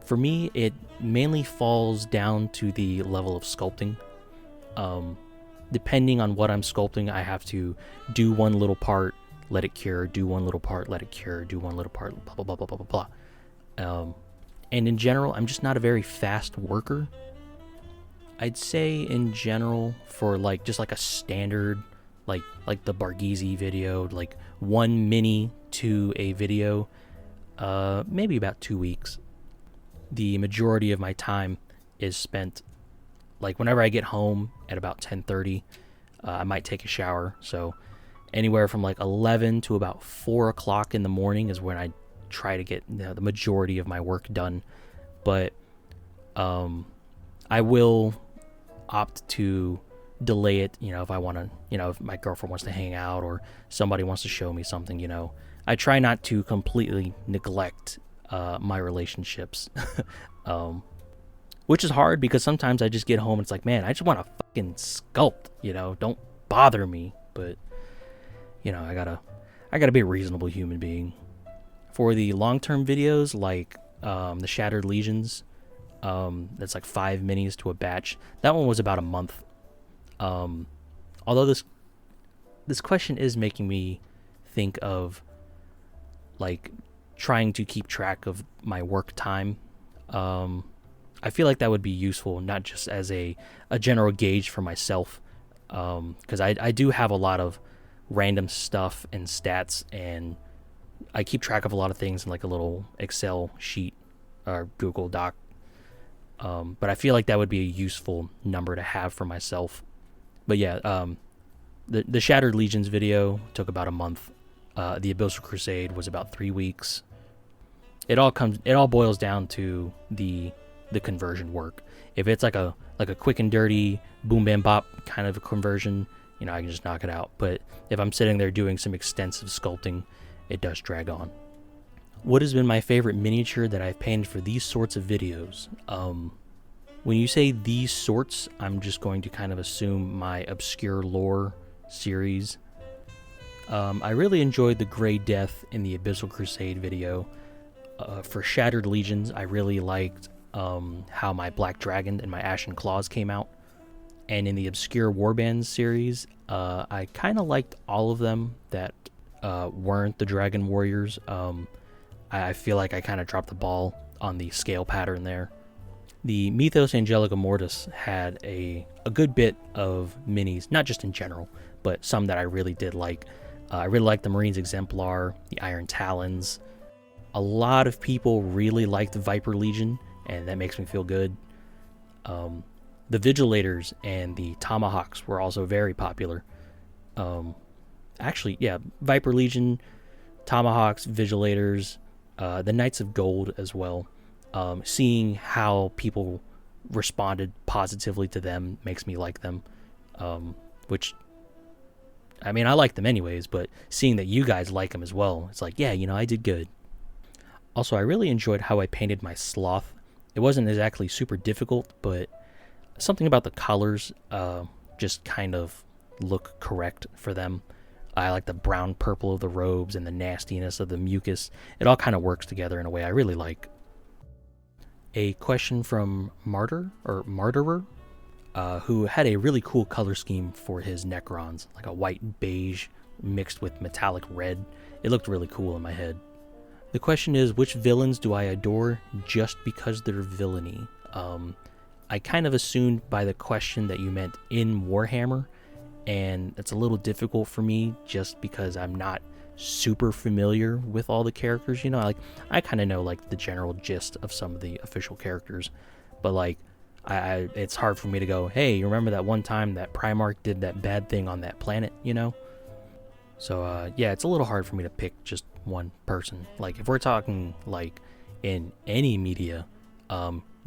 For me, it mainly falls down to the level of sculpting. Depending on what I'm sculpting, I have to do one little part, let it cure, do one little part, let it cure, do one little part, blah, blah, blah, blah, blah, blah. And in general, I'm just not a very fast worker. I'd say in general, for like just like a standard, like the Barghese video, like one mini to a video, maybe about 2 weeks. The majority of my time is spent, like whenever I get home at about 10:30, I might take a shower. So anywhere from like 11 to about 4 o'clock in the morning is when I try to get the majority of my work done. But I I will opt to delay it, if I want to, if my girlfriend wants to hang out or somebody wants to show me something, I try not to completely neglect my relationships. Which is hard because sometimes I just get home and it's like, man, I just want to fucking sculpt, don't bother me. But, I gotta be a reasonable human being. For the long-term videos, like the Shattered Legions, that's like 5 minis to a batch. That one was about a month. Although this question is making me think of like trying to keep track of my work time. I feel like that would be useful, not just as a general gauge for myself, because I do have a lot of random stuff and stats, and I keep track of a lot of things in like a little Excel sheet or Google Doc. But I feel like that would be a useful number to have for myself. But yeah, the Shattered Legions video took about a month. The Abyssal Crusade was about 3 weeks. It all boils down to the conversion work. If it's like a quick and dirty boom bam bop kind of a conversion, I can just knock it out. But if I'm sitting there doing some extensive sculpting, it does drag on. What has been my favorite miniature that I've painted for these sorts of videos? When you say these sorts, I'm just going to kind of assume my obscure lore series. I really enjoyed the Grey Death in the Abyssal Crusade video. For Shattered Legions, I really liked how my Black Dragon and my Ashen Claws came out. And in the Obscure Warbands series, I kind of liked all of them that weren't the Dragon Warriors. I feel like I kind of dropped the ball on the scale pattern there. The Mythos Angelica Mortis had a good bit of minis, not just in general, but some that I really did like. I really liked the Marines Exemplar, the Iron Talons. A lot of people really liked the Viper Legion, and that makes me feel good. The Vigilators and the Tomahawks were also very popular. Actually, yeah, Viper Legion, Tomahawks, Vigilators, the Knights of Gold as well. Seeing how people responded positively to them makes me like them. Which, I mean, I like them anyways, but seeing that you guys like them as well, it's like, yeah, I did good. Also, I really enjoyed how I painted my Sloth. It wasn't exactly super difficult, but something about the colors just kind of look correct for them. I like the brown purple of the robes and the nastiness of the mucus. It all kind of works together in a way I really like. A question from Martyrer, who had a really cool color scheme for his Necrons, like a white beige mixed with metallic red. It looked really cool in my head. The question is, which villains do I adore just because they're villainy? I kind of assumed by the question that you meant in Warhammer, and it's a little difficult for me just because I'm not super familiar with all the characters. I kind of know like the general gist of some of the official characters, but like it's hard for me to go, hey, you remember that one time that Primarch did that bad thing on that planet? So yeah, it's a little hard for me to pick just one person. Like if we're talking like in any media,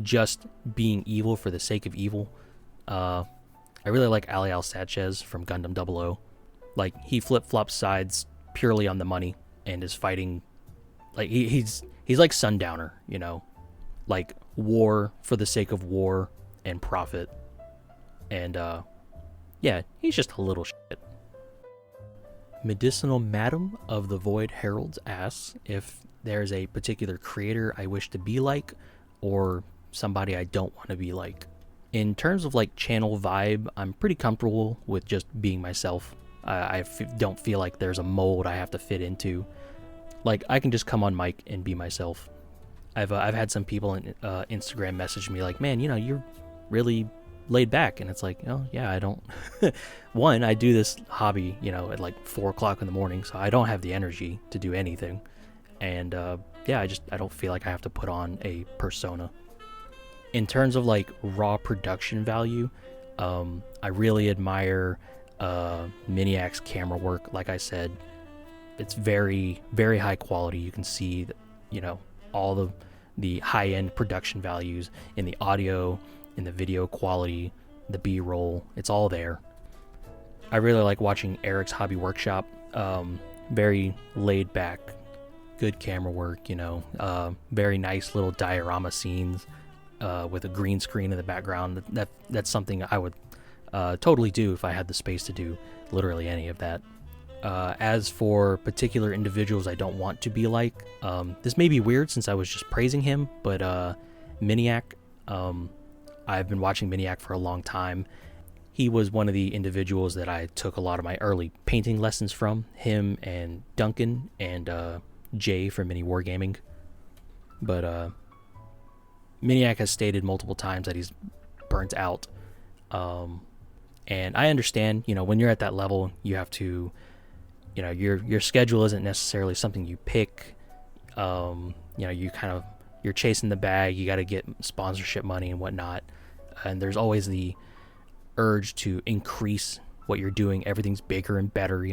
just being evil for the sake of evil, I really like Alial Satchez from Gundam 00. Like he flip-flops sides purely on the money and is fighting like he's like Sundowner, like war for the sake of war and profit. And yeah, he's just a little shit. Medicinal Madam of the Void Heralds asks if there's a particular creator I wish to be like or somebody I don't want to be like. In terms of like channel vibe, I'm pretty comfortable with just being myself. I don't feel like there's a mold I have to fit into. Like I can just come on mic and be myself. I've had some people on Instagram message me like, man, you're really laid back, and it's like, oh yeah, I don't. One, I do this hobby, at like 4 o'clock in the morning, so I don't have the energy to do anything, and yeah, I don't feel like I have to put on a persona. In terms of like raw production value, I really admire Miniac's camera work. Like I said, it's very, very high quality. You can see that, all the high-end production values in the audio in the video quality, the B-roll. It's all there. I really like watching Eric's Hobby Workshop. Very laid back, good camera work, very nice little diorama scenes with a green screen in the background. That's something I would totally do if I had the space to do literally any of that. As for particular individuals I don't want to be like, this may be weird since I was just praising him, but Miniac, I've been watching Miniac for a long time. He was one of the individuals that I took a lot of my early painting lessons from, him and Duncan and Jay from Mini Wargaming. But Miniac has stated multiple times that he's burnt out. And I understand, when you're at that level, you have to, your schedule isn't necessarily something you pick. You're chasing the bag, you got to get sponsorship money and whatnot. And there's always the urge to increase what you're doing. Everything's bigger and better,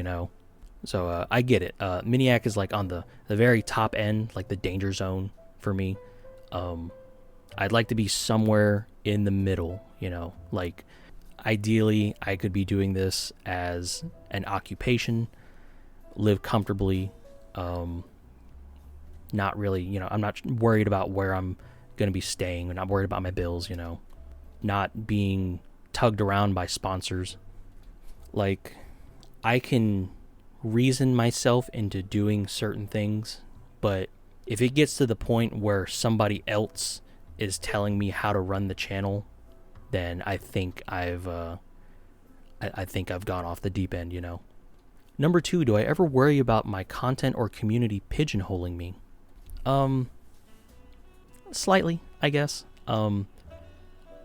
So I get it. Miniac is like on the very top end, like the danger zone for me. I'd like to be somewhere in the middle, like ideally I could be doing this as an occupation, live comfortably, not really, I'm not worried about where I'm going to be staying. I'm not worried about my bills, not being tugged around by sponsors. Like, I can reason myself into doing certain things, but if it gets to the point where somebody else is telling me how to run the channel, then I think I've gone off the deep end, Number 2, do I ever worry about my content or community pigeonholing me? Slightly, I guess.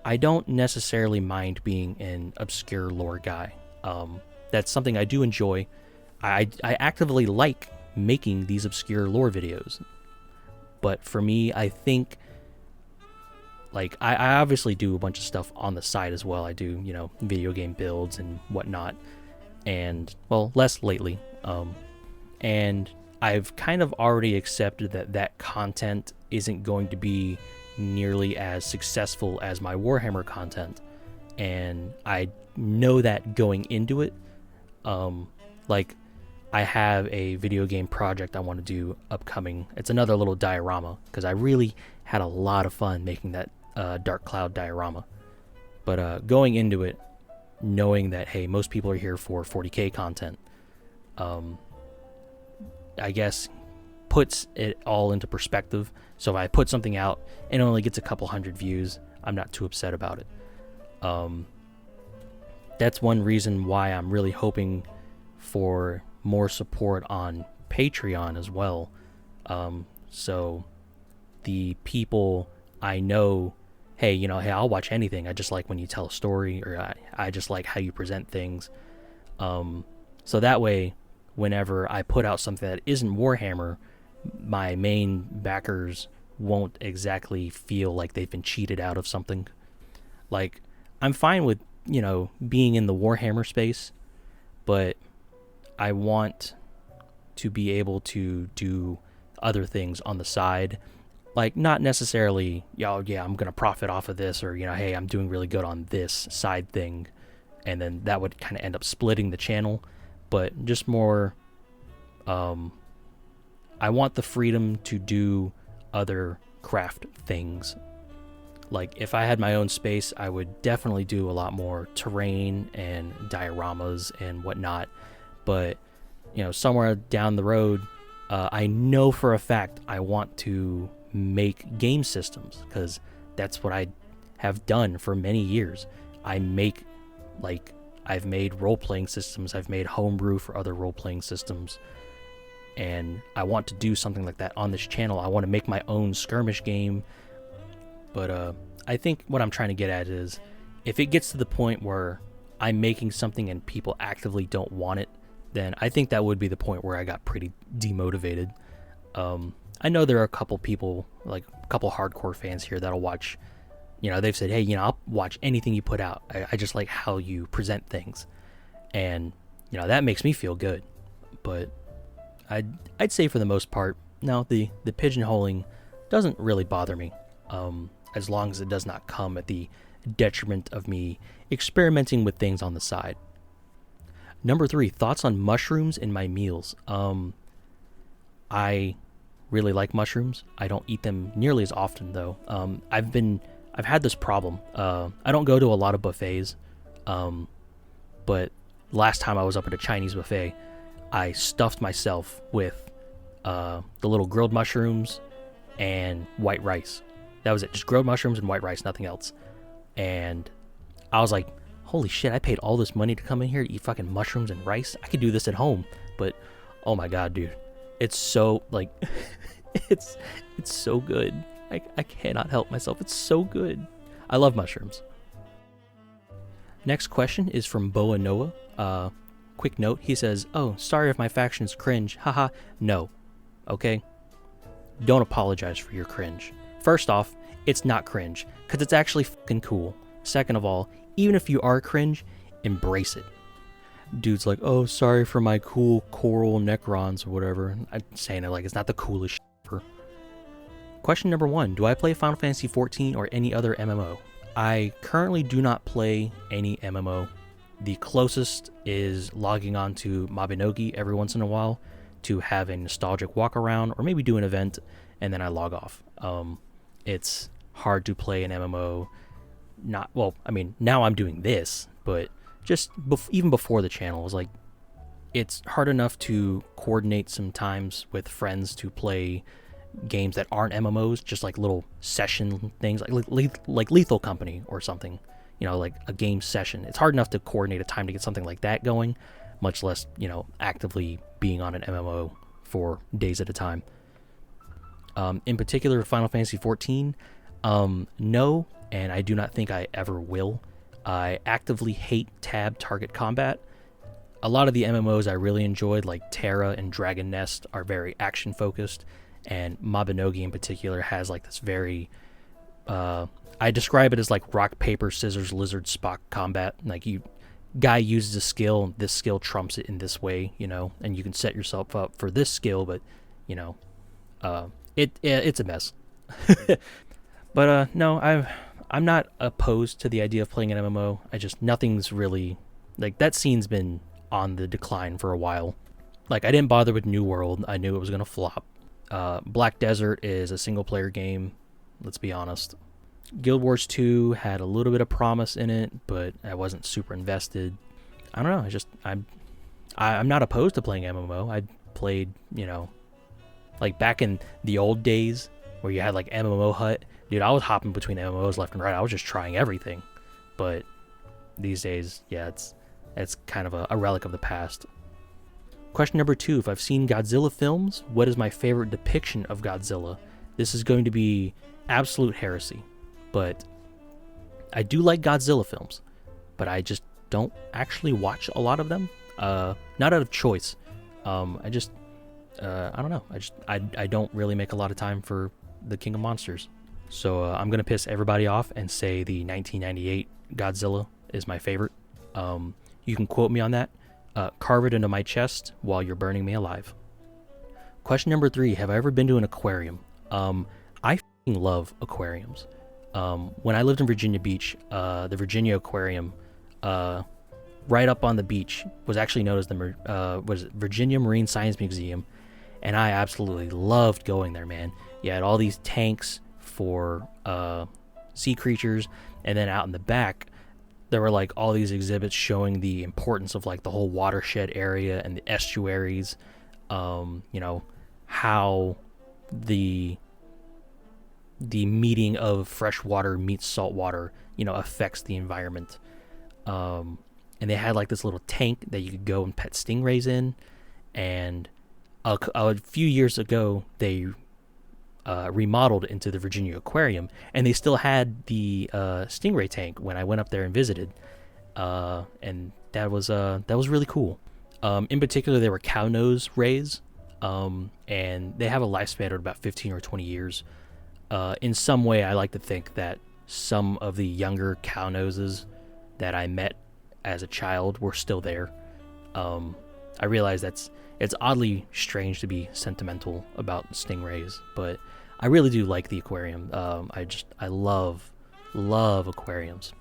I don't necessarily mind being an obscure lore guy. That's something I do enjoy. I actively like making these obscure lore videos. But for me, I think, like, I obviously do a bunch of stuff on the side as well. I do, video game builds and whatnot. And, well, less lately. And I've kind of already accepted that content isn't going to be nearly as successful as my Warhammer content, and I know that going into it. Like, I have a video game project I want to do upcoming. It's another little diorama, because I really had a lot of fun making that Dark Cloud diorama. But going into it, knowing that, hey, most people are here for 40k content, I guess puts it all into perspective. So if I put something out and it only gets a couple hundred views, I'm not too upset about it. That's one reason why I'm really hoping for more support on Patreon as well. So the people I know, hey, I'll watch anything. I just like when you tell a story, or I just like how you present things. So that way, whenever I put out something that isn't Warhammer, my main backers won't exactly feel like they've been cheated out of something. Like, I'm fine with, being in the Warhammer space, but I want to be able to do other things on the side. Like, not necessarily, I'm going to profit off of this, or, hey, I'm doing really good on this side thing, and then that would kind of end up splitting the channel, but just more, I want the freedom to do other craft things. Like, if I had my own space, I would definitely do a lot more terrain and dioramas and whatnot. But, somewhere down the road, I know for a fact I want to make game systems, because that's what I have done for many years. I make, like, I've made role-playing systems, I've made homebrew for other role-playing systems, and I want to do something like that on this channel. I want to make my own skirmish game. But I think what I'm trying to get at is, if it gets to the point where I'm making something and people actively don't want it, then I think that would be the point where I got pretty demotivated. I know there are a couple people, like a couple hardcore fans here that'll watch, they've said, hey, I'll watch anything you put out. I just like how you present things. And, that makes me feel good. But I'd say for the most part, no, the pigeonholing doesn't really bother me, as long as it does not come at the detriment of me experimenting with things on the side. Number 3, thoughts on mushrooms in my meals. I really like mushrooms. I don't eat them nearly as often though. I've had this problem. I don't go to a lot of buffets, but last time I was up at a Chinese buffet, I stuffed myself with the little grilled mushrooms and white rice. That was it, just grilled mushrooms and white rice, nothing else. And I was like, holy shit, I paid all this money to come in here to eat fucking mushrooms and rice? I could do this at home. But oh my god, dude, it's so like it's so good. I cannot help myself. It's so good. I love mushrooms. Next question is from Boa Noah. Quick note, he says, oh, sorry if my faction is cringe. Haha, no. Okay? Don't apologize for your cringe. First off, it's not cringe, because it's actually fucking cool. Second of all, even if you are cringe, embrace it. Dude's like, oh, sorry for my cool coral necrons or whatever. I'm saying it like it's not the coolest shit ever. Question number 1, do I play Final Fantasy XIV or any other MMO? I currently do not play any MMO. The closest is logging on to Mabinogi every once in a while to have a nostalgic walk around or maybe do an event, and then I log off. It's hard to play an MMO. Now I'm doing this, but just even before the channel, it was like, it's hard enough to coordinate sometimes with friends to play games that aren't MMOs, just like little session things, like Lethal Company or something, like a game session. It's hard enough to coordinate a time to get something like that going, much less, actively being on an MMO for days at a time. In particular, Final Fantasy XIV, no, and I do not think I ever will. I actively hate tab target combat. A lot of the MMOs I really enjoyed, like Terra and Dragon Nest, are very action focused, and Mabinogi in particular has like this very I describe it as like rock paper scissors lizard Spock combat. Like, guy uses a skill, this skill trumps it in this way, and you can set yourself up for this skill, but it's a mess. But no, I'm not opposed to the idea of playing an MMO. Nothing's really, like, that scene's been on the decline for a while. Like, I didn't bother with New World. I knew it was gonna flop. Black Desert is a single player game, let's be honest. Guild Wars 2 had a little bit of promise in it, but I wasn't super invested. I don't know, I'm not opposed to playing MMO. I played, like back in the old days where you had like MMO Hut. Dude, I was hopping between MMOs left and right. I was just trying everything. But these days, yeah, it's kind of a relic of the past. Question number 2, if I've seen Godzilla films, what is my favorite depiction of Godzilla? This is going to be absolute heresy, but I do like Godzilla films, but I just don't actually watch a lot of them. Not out of choice. I don't know. I don't really make a lot of time for the King of Monsters. So I'm going to piss everybody off and say the 1998 Godzilla is my favorite. You can quote me on that. Carve it into my chest while you're burning me alive. Question number 3, have I ever been to an aquarium? I f***ing love aquariums. When I lived in Virginia Beach, the Virginia Aquarium, right up on the beach, was actually known as the Virginia Marine Science Museum, and I absolutely loved going there, man. You had all these tanks for sea creatures, and then out in the back, there were like all these exhibits showing the importance of like the whole watershed area and the estuaries, how the meeting of fresh water meets salt water, affects the environment. And they had like this little tank that you could go and pet stingrays in. And a few years ago, they remodeled into the Virginia Aquarium, and they still had the stingray tank when I went up there and visited. And that was really cool. In particular, there were cow nose rays, and they have a lifespan of about 15 or 20 years. In some way, I like to think that some of the younger cow noses that I met as a child were still there. I realize it's oddly strange to be sentimental about stingrays, but I really do like the aquarium. I love love aquariums.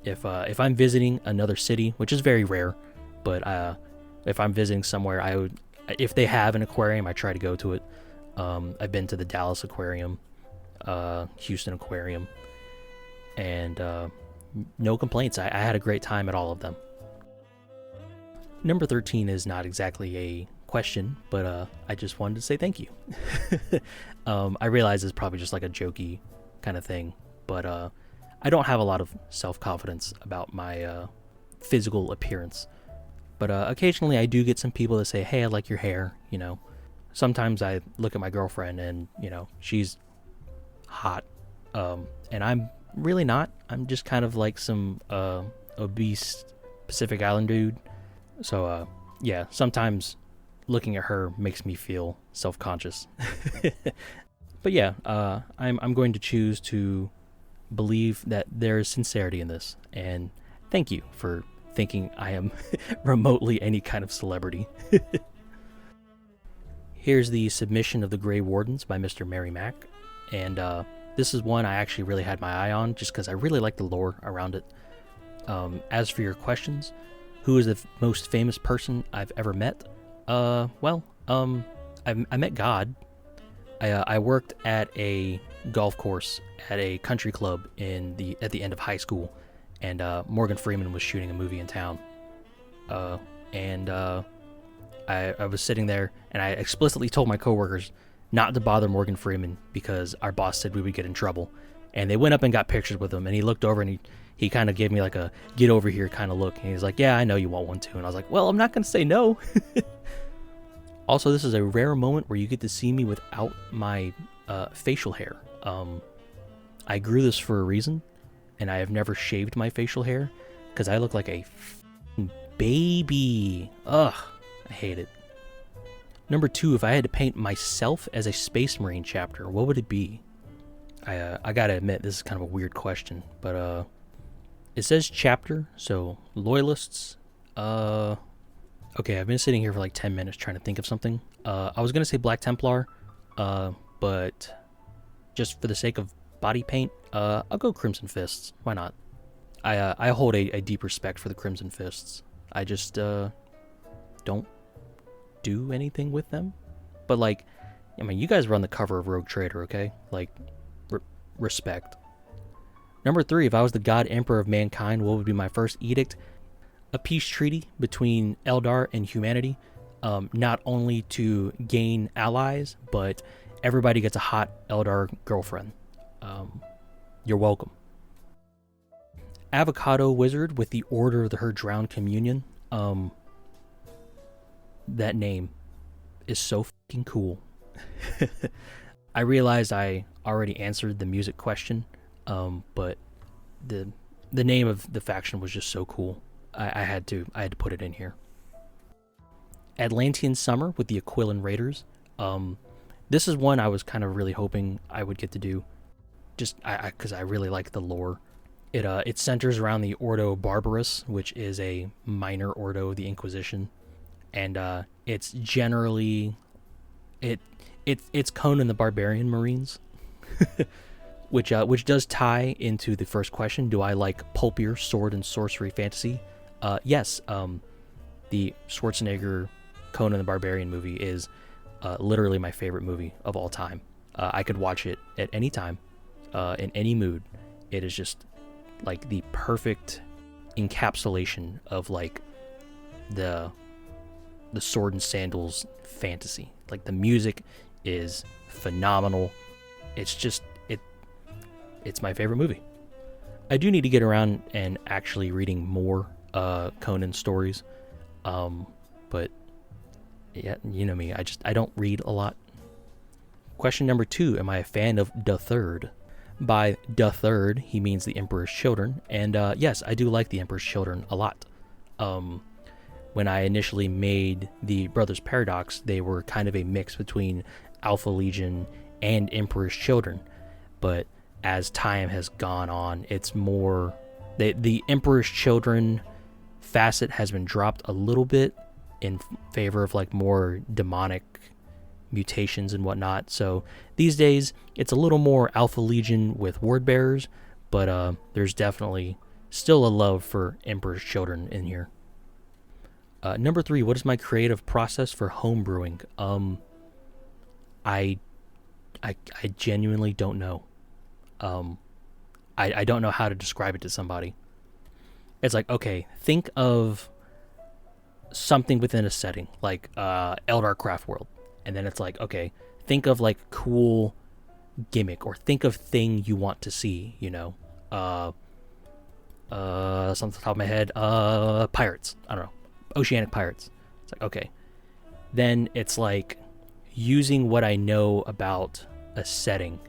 If I'm visiting another city, which is very rare, but if I'm visiting somewhere, if they have an aquarium, I try to go to it. I've been to the Dallas Aquarium, Houston Aquarium, and no complaints. I had a great time at all of them. Number 13 is not exactly a question, but I just wanted to say thank you. I realize it's probably just like a jokey kind of thing, but I don't have a lot of self-confidence about my physical appearance. But occasionally I do get some people that say, hey, I like your hair, you know. Sometimes I look at my girlfriend and, you know, she's hot. And I'm really not. I'm just kind of like some obese Pacific Island dude. So, yeah, sometimes looking at her makes me feel self-conscious. But yeah, I'm going to choose to believe that there is sincerity in this. And thank you for thinking I am remotely any kind of celebrity. Here's the submission of the Grey Wardens by Mr. Mary Mac. And this is one I actually really had my eye on just because I really like the lore around it. As for your questions, who is the most famous person I've ever met? I met God. I worked at a golf course at a country club at the end of high school, and Morgan Freeman was shooting a movie in town. I was sitting there, and I explicitly told my coworkers not to bother Morgan Freeman because our boss said we would get in trouble. And they went up and got pictures with him, and he looked over and he kind of gave me like a get over here kind of look. And he's like, yeah, I know you want one too. And I was like, well, I'm not going to say no. Also, this is a rare moment where you get to see me without my facial hair. I grew this for a reason, and I have never shaved my facial hair because I look like a baby. Ugh, I hate it. Number 2, if I had to paint myself as a Space Marine chapter, what would it be? I gotta admit, this is kind of a weird question, but it says chapter, so loyalists. Okay, I've been sitting here for like 10 minutes trying to think of something. I was gonna say Black Templar, but just for the sake of body paint, I'll go Crimson Fists. Why not? I hold a deep respect for the Crimson Fists. I just don't do anything with them. But like, I mean, you guys run the cover of Rogue Trader, okay? Like, respect. Number 3, if I was the God Emperor of mankind, what would be my first edict? A peace treaty between Eldar and humanity, not only to gain allies, but everybody gets a hot Eldar girlfriend. You're welcome. Avocado Wizard with the Order of the Her Drowned Communion. That name is so fucking cool. I realized I already answered the music question, but the name of the faction was just so cool. I had to put it in here. Atlantean Summer with the Aquilon Raiders. This is one I was kind of really hoping I would get to do, just because I really like the lore. It centers around the Ordo Barbarus, which is a minor ordo of the Inquisition, and it's generally it's Conan the Barbarian Marines, which does tie into the first question. Do I like pulpier sword and sorcery fantasy? Yes. The Schwarzenegger Conan the Barbarian movie is literally my favorite movie of all time. I could watch it at any time, in any mood. It is just like the perfect encapsulation of like the sword and sandals fantasy. Like, the music is phenomenal. It's just it's my favorite movie. I do need to get around and actually reading more Conan stories, but yeah, you know me, I don't read a lot. Question number 2, am I a fan of the Third? By the Third, he means the Emperor's Children, and yes, I do like the Emperor's Children a lot. When I initially made the Brothers Paradox, they were kind of a mix between Alpha Legion and Emperor's Children, but as time has gone on, it's more the Emperor's Children facet has been dropped a little bit in favor of like more demonic mutations and whatnot. So these days it's a little more Alpha Legion with Word Bearers, but there's definitely still a love for Emperor's Children in here. Number 3, what is my creative process for homebrewing? I genuinely don't know. I don't know how to describe it to somebody. It's like, okay, think of something within a setting, like Eldar Craft World. And then it's like, okay, think of like cool gimmick, or think of thing you want to see, you know. Something off the top of my head, pirates. I don't know. Oceanic pirates. It's like, okay. Then it's like using what I know about a setting,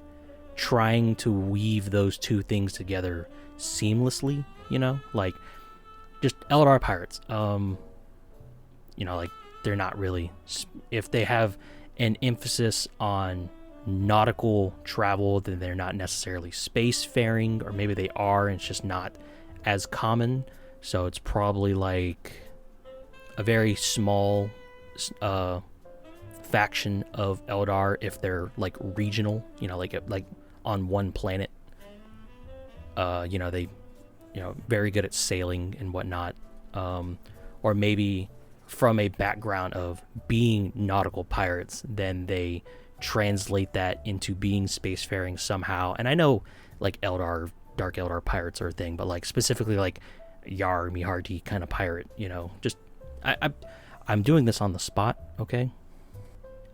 trying to weave those two things together seamlessly, you know? Like, just Eldar pirates. You know, like, they're not really... If they have an emphasis on nautical travel, then they're not necessarily spacefaring, or maybe they are, and it's just not as common. So it's probably like a very small faction of Eldar if they're like regional, you know, like on one planet. You know, they, you know, very good at sailing and whatnot. Or maybe from a background of being nautical pirates, then they translate that into being spacefaring somehow. And I know like Eldar, Dark Eldar pirates are a thing, but like specifically like Yar me hearty kind of pirate, you know, just I'm doing this on the spot, okay?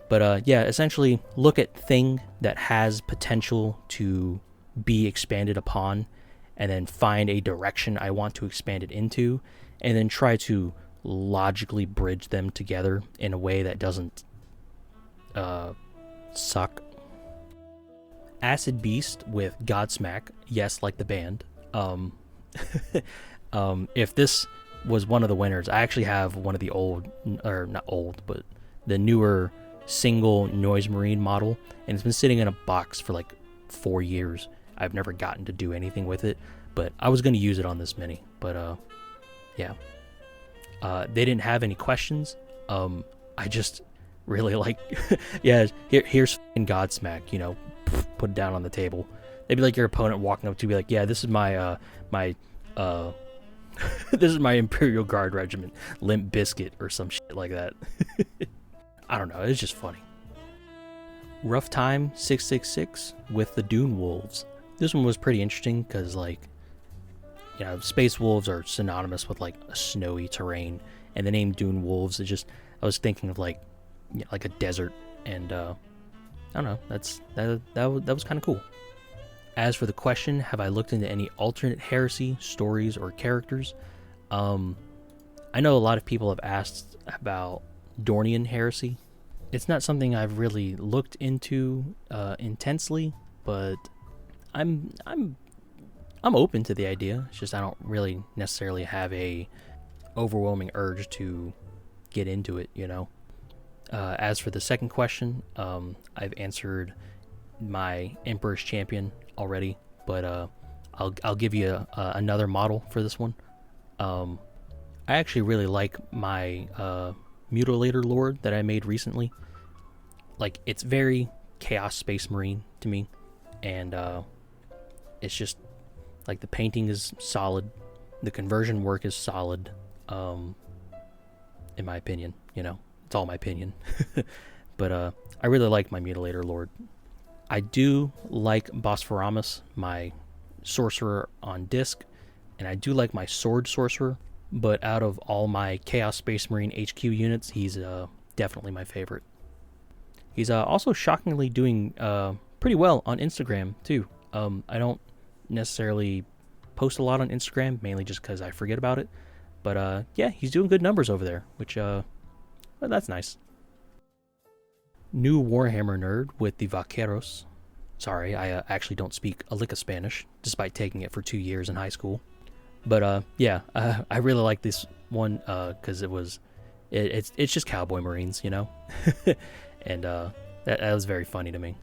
But yeah, essentially look at thing that has potential to be expanded upon, and then find a direction I want to expand it into, and then try to logically bridge them together in a way that doesn't suck. Acid Beast with Godsmack, yes, like the band. If this was one of the winners, I actually have one of the old, or not old, but the newer single Noise Marine model, and it's been sitting in a box for like 4 years. I've never gotten to do anything with it, but I was going to use it on this mini. But yeah, they didn't have any questions. I just really like, yeah, here's fucking Godsmack, you know, put it down on the table. They'd be like your opponent walking up to be like, yeah, this is my this is my Imperial Guard regiment, Limp Biscuit or some shit like that. I don't know, it's just funny. Rough Time 666 with the Dune Wolves. This one was pretty interesting because, like, you know, Space Wolves are synonymous with like a snowy terrain, and the name Dune Wolves is just, I was thinking of like, you know, like a desert, and I don't know, that was kind of cool. As for the question, have I looked into any alternate heresy stories or characters? I know a lot of people have asked about Dornian heresy. It's not something I've really looked into intensely, but I'm open to the idea. It's just I don't really necessarily have a overwhelming urge to get into it, you know. As for the second question, I've answered my Emperor's Champion already, but I'll give you another model for this one. I actually really like my Mutilator Lord that I made recently. Like, it's very Chaos Space Marine to me, and it's just like the painting is solid, the conversion work is solid, in my opinion, you know. It's all my opinion. But I really like my Mutilator Lord. I do like Bosphoramos, my sorcerer on disc, and I do like my sword sorcerer, but out of all my Chaos Space Marine HQ units, he's definitely my favorite. He's also shockingly doing pretty well on Instagram too. I don't necessarily post a lot on Instagram, mainly just because I forget about it, but yeah, he's doing good numbers over there, which well, that's nice. New Warhammer nerd with the Vaqueros. Sorry, I actually don't speak a lick of Spanish, despite taking it for 2 years in high school. But yeah, I really like this one because it's just cowboy Marines, you know. And that was very funny to me.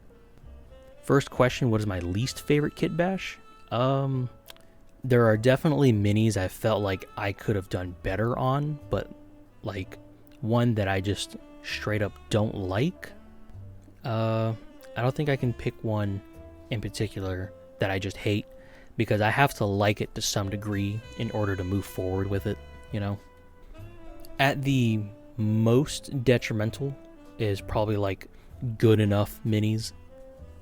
First question: what is my least favorite kit bash? There are definitely minis I felt like I could have done better on, but like one that I just straight up don't like. I don't think I can pick one in particular that I just hate, because I have to like it to some degree in order to move forward with it, you know? At the most detrimental is probably like good enough minis,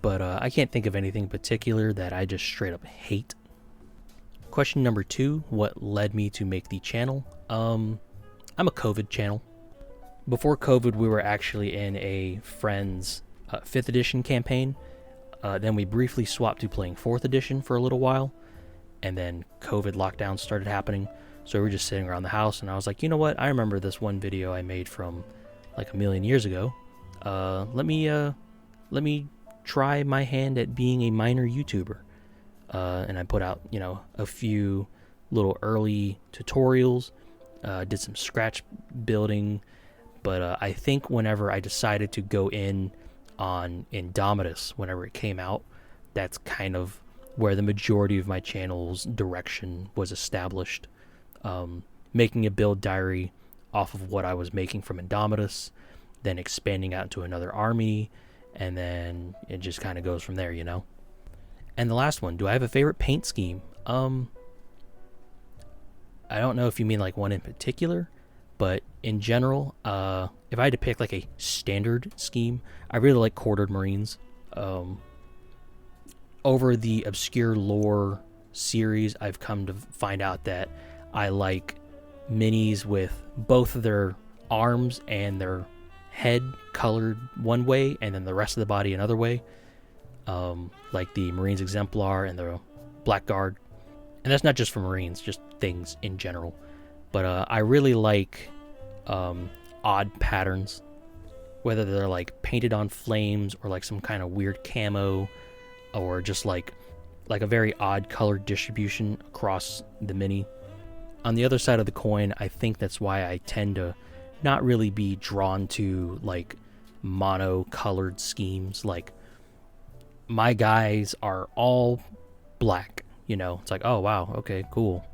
but I can't think of anything in particular that I just straight up hate. Question number 2, what led me to make the channel? I'm a COVID channel. Before COVID, we were actually in a friend's 5th edition campaign. Then we briefly swapped to playing 4th edition for a little while, and then COVID lockdowns started happening. So we were just sitting around the house, and I was like, you know what? I remember this one video I made from like a million years ago. Let me try my hand at being a minor YouTuber. And I put out, you know, a few little early tutorials, did some scratch building, but I think whenever I decided to go in on Indomitus, whenever it came out, that's kind of where the majority of my channel's direction was established. Making a build diary off of what I was making from Indomitus, then expanding out into another army, and then it just kind of goes from there, you know? And the last one, do I have a favorite paint scheme? I don't know if you mean like one in particular, but in general, if I had to pick like a standard scheme, I really like quartered Marines. Over the Obscure Lore series, I've come to find out that I like minis with both of their arms and their head colored one way and then the rest of the body another way. Like the Marines Exemplar and the Blackguard. And that's not just for Marines, just things in general. But I really like odd patterns, whether they're like painted on flames or like some kind of weird camo, or just like a very odd color distribution across the mini. On the other side of the coin, I think that's why I tend to not really be drawn to like mono-colored schemes. Like, my guys are all black, you know? It's like, oh wow, okay, cool.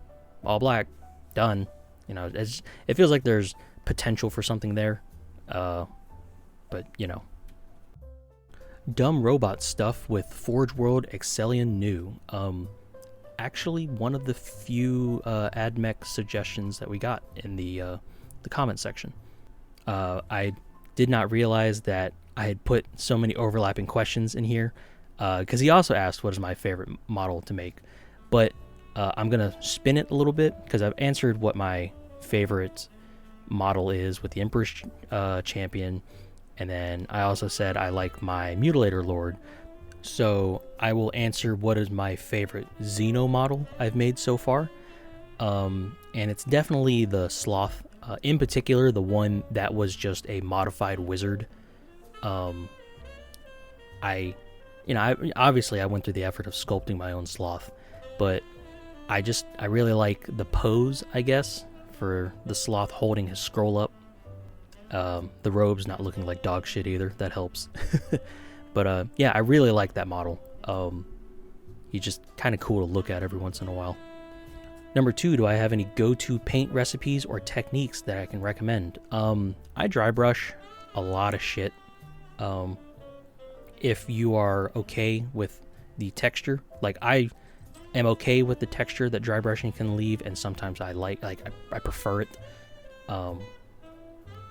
All black, done. You know, it feels like there's potential for something there. But, you know. Dumb robot stuff with Forge World Excellion New. Actually, one of the few AdMech suggestions that we got in the comment section. I did not realize that I had put so many overlapping questions in here, because he also asked what is my favorite model to make. But I'm going to spin it a little bit, because I've answered what my favorite model is with the Emperor's Champion, and then I also said I like my Mutilator Lord. So I will answer what is my favorite Xeno model I've made so far. And it's definitely the Sloth, in particular the one that was just a modified wizard. Obviously I went through the effort of sculpting my own Sloth, but I really like the pose, I guess, for the Sloth holding his scroll up. The robe's not looking like dog shit either. That helps. But yeah, I really like that model. He's just kind of cool to look at every once in a while. Number 2, do I have any go-to paint recipes or techniques that I can recommend? I dry brush a lot of shit. If you are okay with the texture, like I am okay with the texture that dry brushing can leave, and sometimes I prefer it.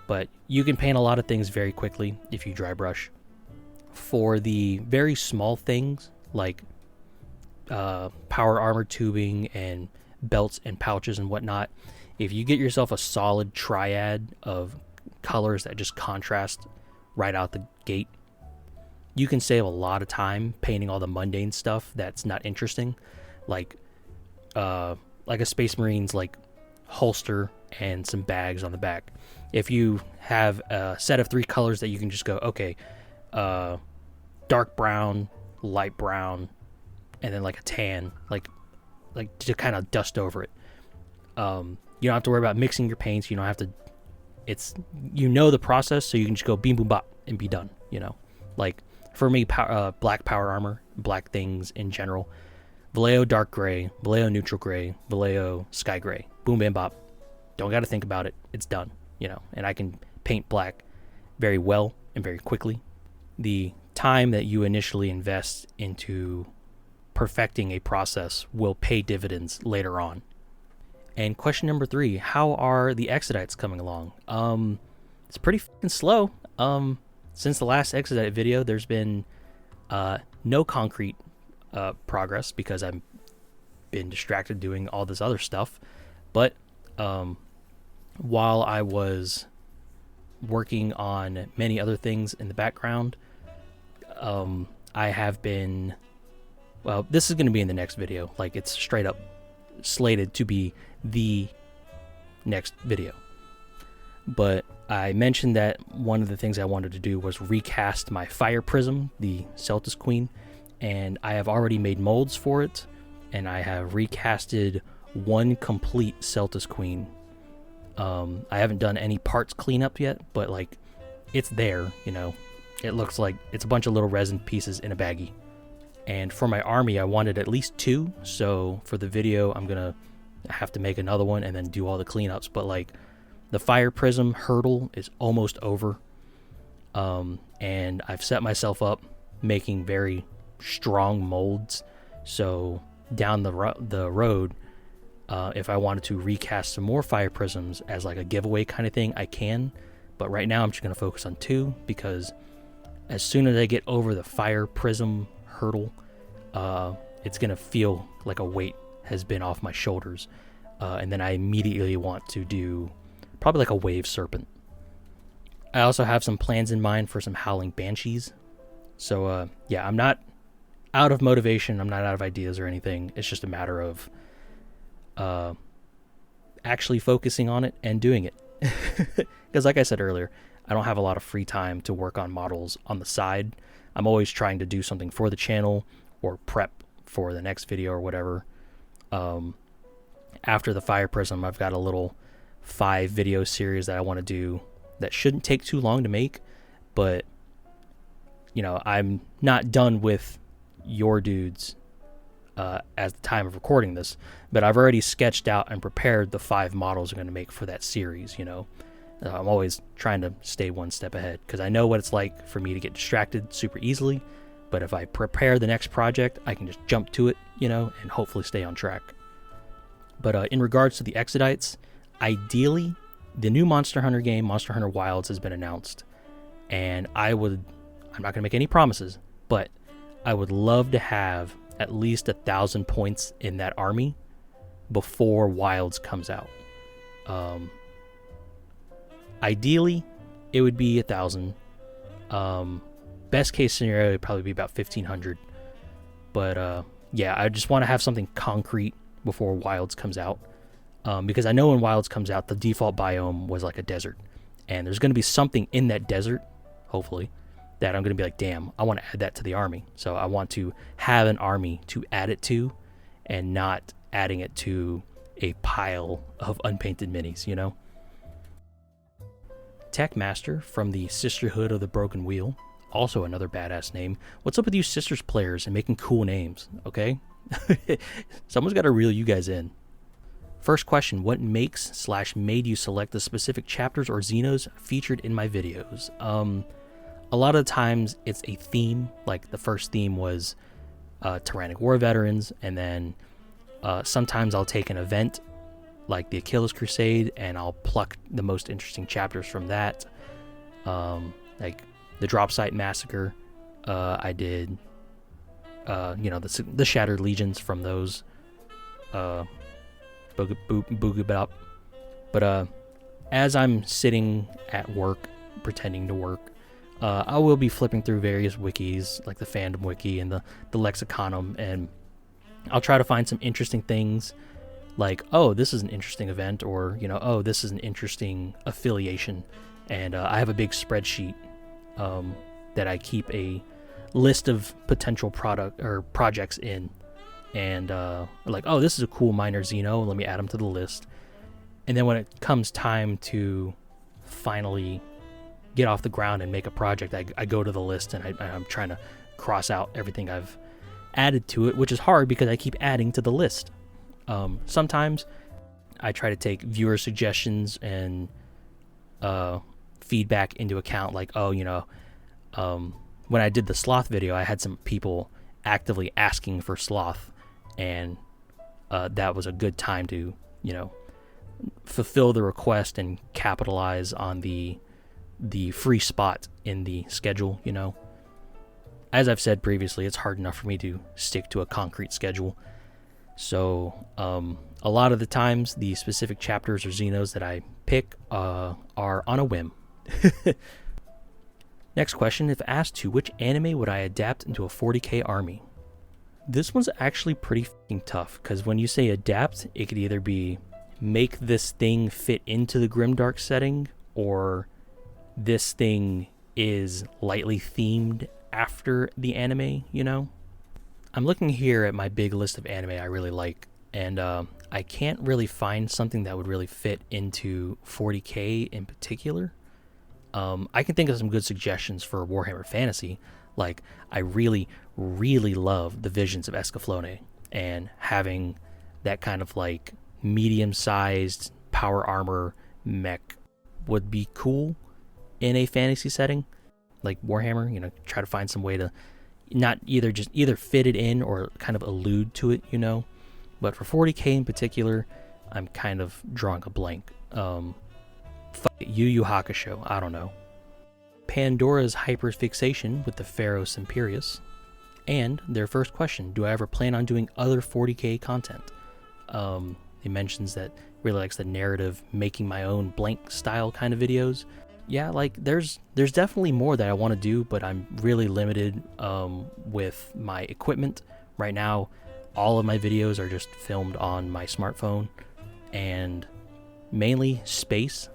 But you can paint a lot of things very quickly if you dry brush. For the very small things like power armor tubing and belts and pouches and whatnot, if you get yourself a solid triad of colors that just contrast right out the gate, you can save a lot of time painting all the mundane stuff that's not interesting, like a Space Marine's like holster and some bags on the back. If you have a set of 3 colors that you can just go, okay, dark brown, light brown, and then like a tan, like to kind of dust over it. You don't have to worry about mixing your paints. You don't have to. It's, you know, the process, so you can just go beam boom bop and be done. You know, like for me, black power armor, black things in general. Vallejo dark gray, Vallejo neutral gray, Vallejo sky gray. Boom bam bop. Don't got to think about it. It's done. You know, and I can paint black very well and very quickly. The time that you initially invest into perfecting a process will pay dividends later on. And question number 3, how are the Exodites coming along? It's pretty fucking slow. Since the last Exodite video, there's been no concrete progress because I've been distracted doing all this other stuff. But while I was working on many other things in the background, I have been, well, this is going to be in the next video. Like, it's straight up slated to be the next video. But I mentioned that one of the things I wanted to do was recast my Fire Prism, the Celtis Queen, and I have already made molds for it, and I have recasted one complete Celtis Queen. I haven't done any parts cleanup yet, but like, it's there, you know. It looks like it's a bunch of little resin pieces in a baggie. And for my army, I wanted at least 2, so for the video, I'm gonna have to make another one and then do all the cleanups. But like, the Fire Prism hurdle is almost over, and I've set myself up making very strong molds. So down the road, if I wanted to recast some more Fire Prisms as like a giveaway kind of thing, I can. But right now, I'm just gonna focus on 2 because as soon as I get over the Fire Prism hurdle, it's gonna feel like a weight has been off my shoulders, and then I immediately want to do probably like a Wave Serpent. I also have some plans in mind for some Howling Banshees. So yeah, I'm not out of motivation, I'm not out of ideas or anything. It's just a matter of actually focusing on it and doing it. Because like I said earlier, I don't have a lot of free time to work on models on the side. I'm always trying to do something for the channel or prep for the next video or whatever. After the Fire Prism, I've got a little 5 video series that I want to do that shouldn't take too long to make, but you know, I'm not done with your dudes at the time of recording this, but I've already sketched out and prepared the 5 models I'm going to make for that series. You know, I'm always trying to stay one step ahead because I know what it's like for me to get distracted super easily, but if I prepare the next project, I can just jump to it, you know, and hopefully stay on track. But in regards to the Exodites, ideally, the new Monster Hunter game, Monster Hunter Wilds, has been announced, and I'm not going to make any promises, but I would love to have at least 1,000 points in that army before Wilds comes out. Ideally, it would be 1,000. Best case scenario would probably be about 1,500. But yeah, I just want to have something concrete before Wilds comes out. Because I know when Wilds comes out, the default biome was like a desert. And there's going to be something in that desert, hopefully, that I'm going to be like, damn, I want to add that to the army. So I want to have an army to add it to and not adding it to a pile of unpainted minis, you know? Tech Master from the Sisterhood of the Broken Wheel, also another badass name. What's up with you Sisters players and making cool names, okay? Someone's got to reel you guys in. First question, what makes/made you select the specific chapters or Xenos featured in my videos? A lot of the times it's a theme, like the first theme was Tyrannic War Veterans, and then sometimes I'll take an event like the Achilles Crusade and I'll pluck the most interesting chapters from that. Like the Drop Site Massacre, I did, you know, the Shattered Legions from those, Boogie Bop. But as I'm sitting at work, pretending to work, I will be flipping through various wikis, like the Fandom Wiki and the Lexiconum, and I'll try to find some interesting things, like, oh, this is an interesting event, or, you know, oh, this is an interesting affiliation. And I have a big spreadsheet that I keep a list of potential product or projects in, and like, oh, this is a cool minor Xeno, let me add them to the list. And then when it comes time to finally get off the ground and make a project, I go to the list and I'm trying to cross out everything I've added to it, which is hard because I keep adding to the list. Sometimes I try to take viewer suggestions and feedback into account, like, oh, you know, when I did the sloth video, I had some people actively asking for sloth, and that was a good time to, fulfill the request and capitalize on the free spot in the schedule. As I've said previously, it's hard enough for me to stick to a concrete schedule. So a lot of the times, the specific chapters or Xenos that I pick are on a whim. Next question, if asked to, which anime would I adapt into a 40k army? This one's actually pretty fucking tough, because when you say adapt, it could either be make this thing fit into the grimdark setting, or this thing is lightly themed after the anime, I'm looking here at my big list of anime I really like, and I can't really find something that would really fit into 40k in particular. I can think of some good suggestions for Warhammer Fantasy. Like, I really, really love the Visions of Escaflowne, and having that kind of like medium-sized power armor mech would be cool in a fantasy setting like Warhammer. Try to find some way to not either fit it in or kind of allude to it, But for 40k in particular, I'm kind of drawing a blank. Yu Yu Hakusho, I don't know. Pandora's hyperfixation with the Pharos Imperius. And their first question, do I ever plan on doing other 40k content? He mentions that really likes the narrative, making my own blank style kind of videos. Yeah, like there's definitely more that I want to do, but I'm really limited with my equipment. Right now, all of my videos are just filmed on my smartphone, and mainly space.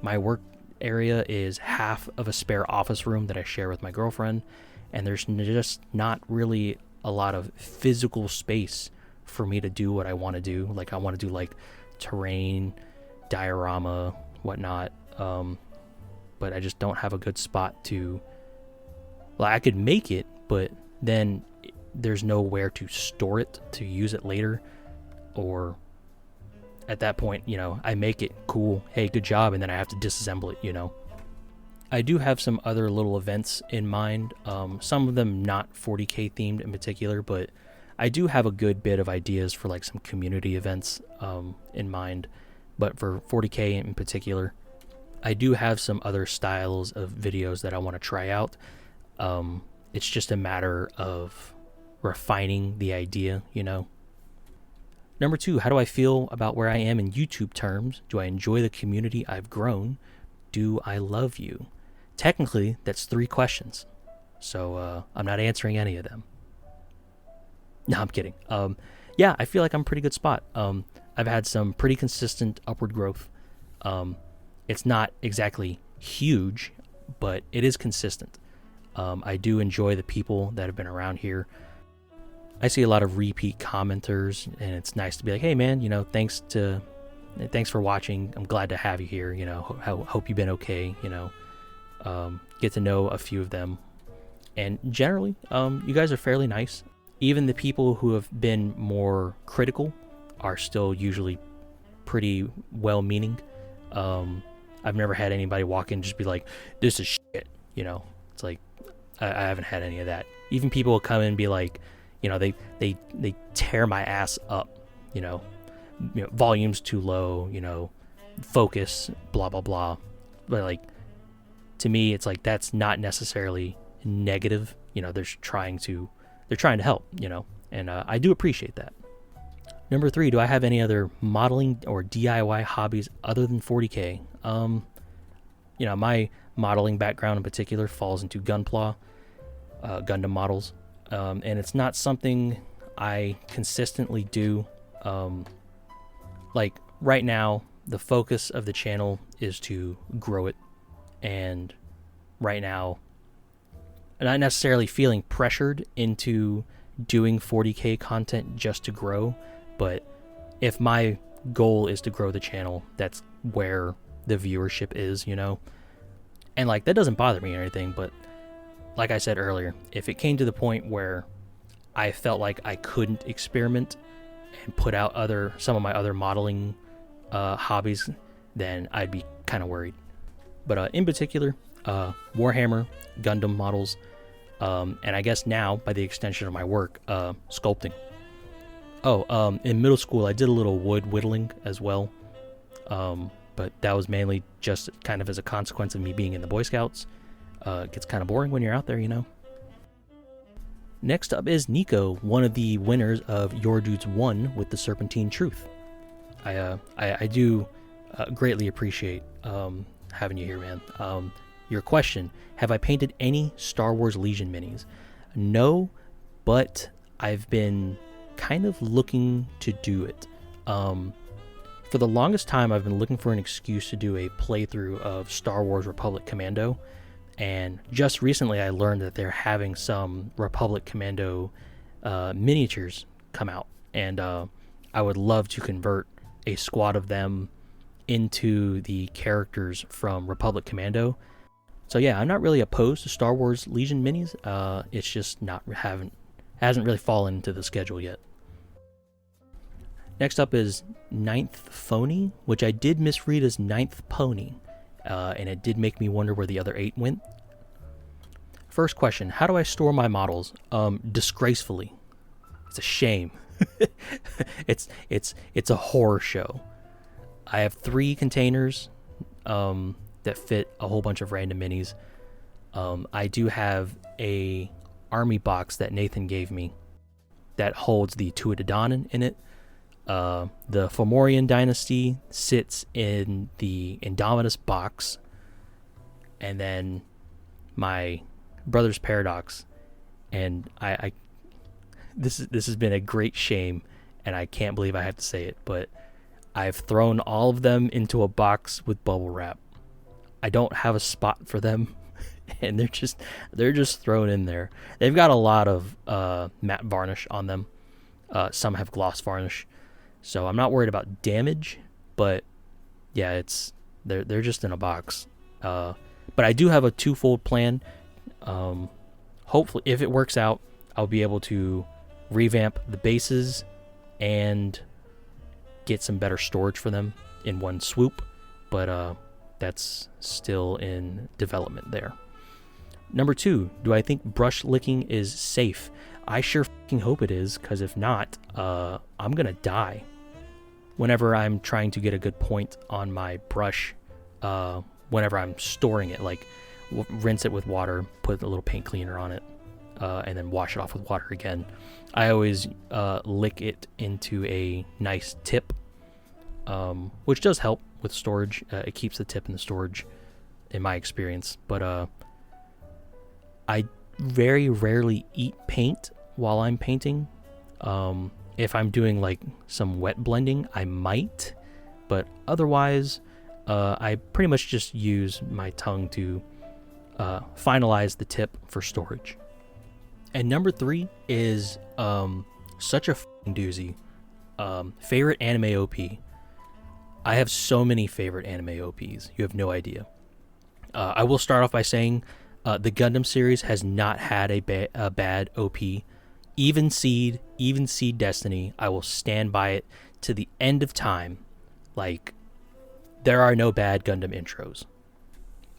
My work area is half of a spare office room that I share with my girlfriend, and there's just not really a lot of physical space for me to do what I want to do. Like, I want to do like terrain, diorama, whatnot, but I just don't have a good spot to, well, I could make it, but then there's nowhere to store it to use it later, or at that point, I make it, cool, hey, good job, and then I have to disassemble it, I do have some other little events in mind, some of them not 40k themed in particular, but I do have a good bit of ideas for like some community events in mind. But for 40k in particular, I do have some other styles of videos that I want to try out. It's just a matter of refining the idea, Number 2, how do I feel about where I am in YouTube terms? Do I enjoy the community I've grown? Do I love you? Technically, that's 3 questions. So I'm not answering any of them. No, I'm kidding. Yeah, I feel like I'm in a pretty good spot. I've had some pretty consistent upward growth. It's not exactly huge, but it is consistent. I do enjoy the people that have been around here. I see a lot of repeat commenters, and it's nice to be like, hey man, thanks for watching. I'm glad to have you here. Hope you've been okay. Get to know a few of them, and generally, you guys are fairly nice. Even the people who have been more critical are still usually pretty well-meaning. I've never had anybody walk in and just be like, this is shit, It's like, I haven't had any of that. Even people will come in and be like, they tear my ass up, volume's too low, focus, blah, blah, blah. But like, to me, it's like, that's not necessarily negative. They're trying to help, and I do appreciate that. Number 3, do I have any other modeling or DIY hobbies other than 40k? My modeling background in particular falls into Gunpla, Gundam models, and it's not something I consistently do. Like right now, the focus of the channel is to grow it, and right now, I'm not necessarily feeling pressured into doing 40k content just to grow, but if my goal is to grow the channel, that's where the viewership is, and like, that doesn't bother me or anything. But like I said earlier, if it came to the point where I felt like I couldn't experiment and put out some of my other modeling hobbies, then I'd be kind of worried. But in particular, Warhammer, Gundam models, And I guess now, by the extension of my work, sculpting. Oh, in middle school, I did a little wood whittling as well. But that was mainly just kind of as a consequence of me being in the Boy Scouts. It gets kind of boring when you're out there, you know. Next up is Nico, one of the winners of Your Dudes 1 with the Serpentine Truth. I do greatly appreciate having you here, man. Your question, have I painted any Star Wars Legion minis? No, but I've been kind of looking to do it. For the longest time, I've been looking for an excuse to do a playthrough of Star Wars Republic Commando, and just recently I learned that they're having some Republic Commando miniatures come out, and I would love to convert a squad of them into the characters from Republic Commando. So yeah, I'm not really opposed to Star Wars Legion minis. It's just hasn't really fallen into the schedule yet. Next up is Ninth Phony, which I did misread as Ninth Pony, and it did make me wonder where the other 8 went. First question, how do I store my models? Disgracefully. It's a shame. It's a horror show. I have 3 containers that fit a whole bunch of random minis. I do have a army box that Nathan gave me that holds the Tuatha in it. The Fomorian dynasty sits in the Indominus box, and then my brother's Paradox. And I this has been a great shame, and I can't believe I have to say it, but I've thrown all of them into a box with bubble wrap. I don't have a spot for them, and they're just thrown in there. They've got a lot of matte varnish on them. Some have gloss varnish, so I'm not worried about damage. But yeah, they're just in a box. But I do have a twofold plan. Hopefully, if it works out, I'll be able to revamp the bases and get some better storage for them in one swoop. But that's still in development there. Number 2, do I think brush licking is safe? I sure fucking hope it is, because if not, I'm gonna die. Whenever I'm trying to get a good point on my brush, whenever I'm storing it, like rinse it with water, put a little paint cleaner on it, and then wash it off with water again. I always lick it into a nice tip, which does help with storage. It keeps the tip in the storage, in my experience. But I very rarely eat paint while I'm painting. If I'm doing like some wet blending, I might, but otherwise, I pretty much just use my tongue to finalize the tip for storage. And number 3 is such a f***ing doozy. Favorite anime OP. I have so many favorite anime OPs. You have no idea. I will start off by saying the Gundam series has not had a bad OP. Even Seed Destiny, I will stand by it to the end of time. Like, there are no bad Gundam intros.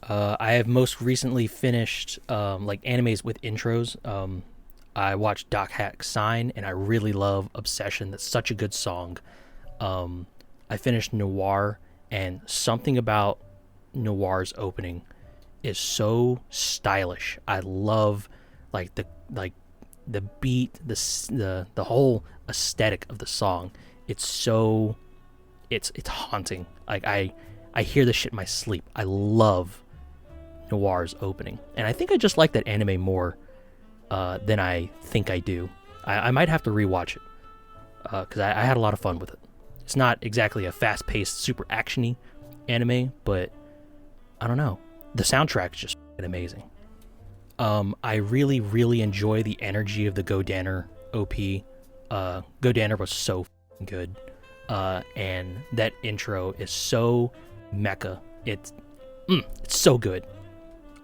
I have most recently finished like animes with intros. I watched Doc Hack Sign, and I really love Obsession. That's such a good song. I finished Noir, and something about Noir's opening is so stylish. I love like the beat, the whole aesthetic of the song. It's haunting. Like I hear this shit in my sleep. I love Noir's opening, and I think I just like that anime more than I think I do. I might have to rewatch it because I had a lot of fun with it. It's not exactly a fast-paced, super actiony anime, but I don't know. The soundtrack is just amazing. I really, really enjoy the energy of the Godanner OP. Godanner was so good, and that intro is so mecha. It's so good.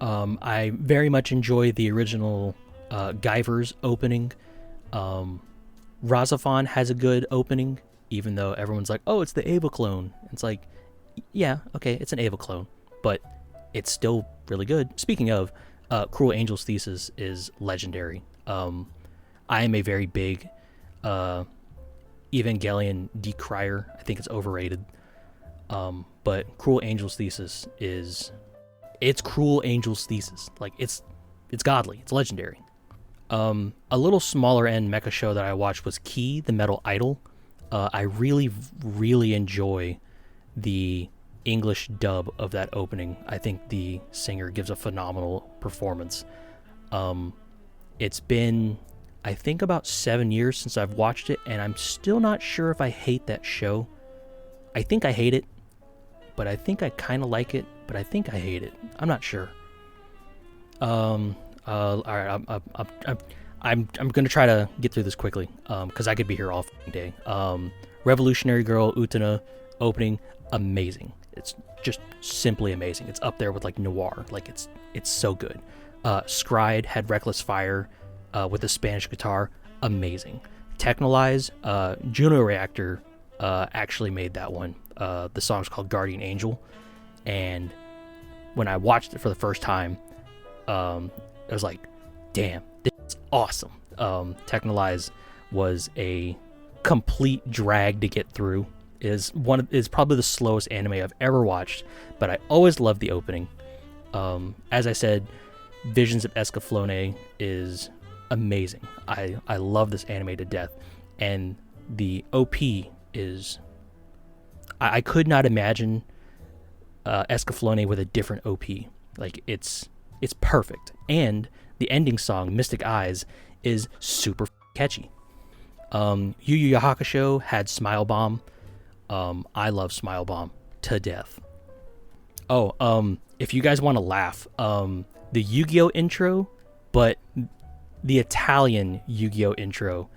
I very much enjoy the original Guyver's opening. Razafon has a good opening, even though everyone's like, oh, it's the Ava clone. It's like, yeah, okay, it's an Ava clone, but it's still really good. Speaking of, Cruel Angel's Thesis is legendary. I am a very big Evangelion decrier. I think it's overrated. But Cruel Angel's Thesis it's Cruel Angel's Thesis. Like, it's godly. It's legendary. A little smaller end mecha show that I watched was Key, the Metal Idol. I really, really enjoy the English dub of that opening. I think the singer gives a phenomenal performance. It's been, I think, about 7 years since I've watched it, and I'm still not sure if I hate that show. I think I hate it, but I think I kind of like it, but I think I hate it. I'm not sure. All right, I'm gonna try to get through this quickly, because I could be here all day. Revolutionary Girl Utena opening, amazing. It's just simply amazing. It's up there with like Noir. Like, it's so good. Scried had Reckless Fire with the Spanish guitar, amazing. Technolize, Juno Reactor actually made that one. The song's called Guardian Angel, and when I watched it for the first time, I was like, damn, this is awesome. Technolize was a complete drag to get through. Is probably the slowest anime I've ever watched, but I always loved the opening. As I said, Visions of Escaflowne is amazing. I love this anime to death, and the OP is, I could not imagine Escaflowne with a different OP. Like, it's perfect, and the ending song, Mystic Eyes, is super catchy. Yu Yu Hakusho had Smile Bomb. I love Smile Bomb to death. Oh, if you guys want to laugh, the Yu-Gi-Oh intro, but the Italian Yu-Gi-Oh intro,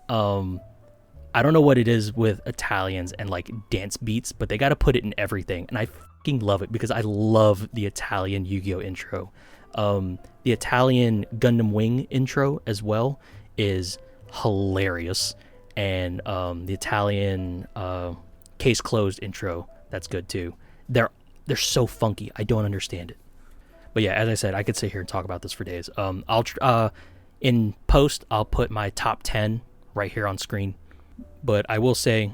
I don't know what it is with Italians and like dance beats, but they got to put it in everything, and I fucking love it because I love the Italian Yu-Gi-Oh intro. The Italian Gundam Wing intro as well is hilarious, and the Italian Case Closed intro, that's good too. They're so funky. I don't understand it. But yeah, as I said, I could sit here and talk about this for days. I'll in post, I'll put my top 10 right here on screen. But I will say,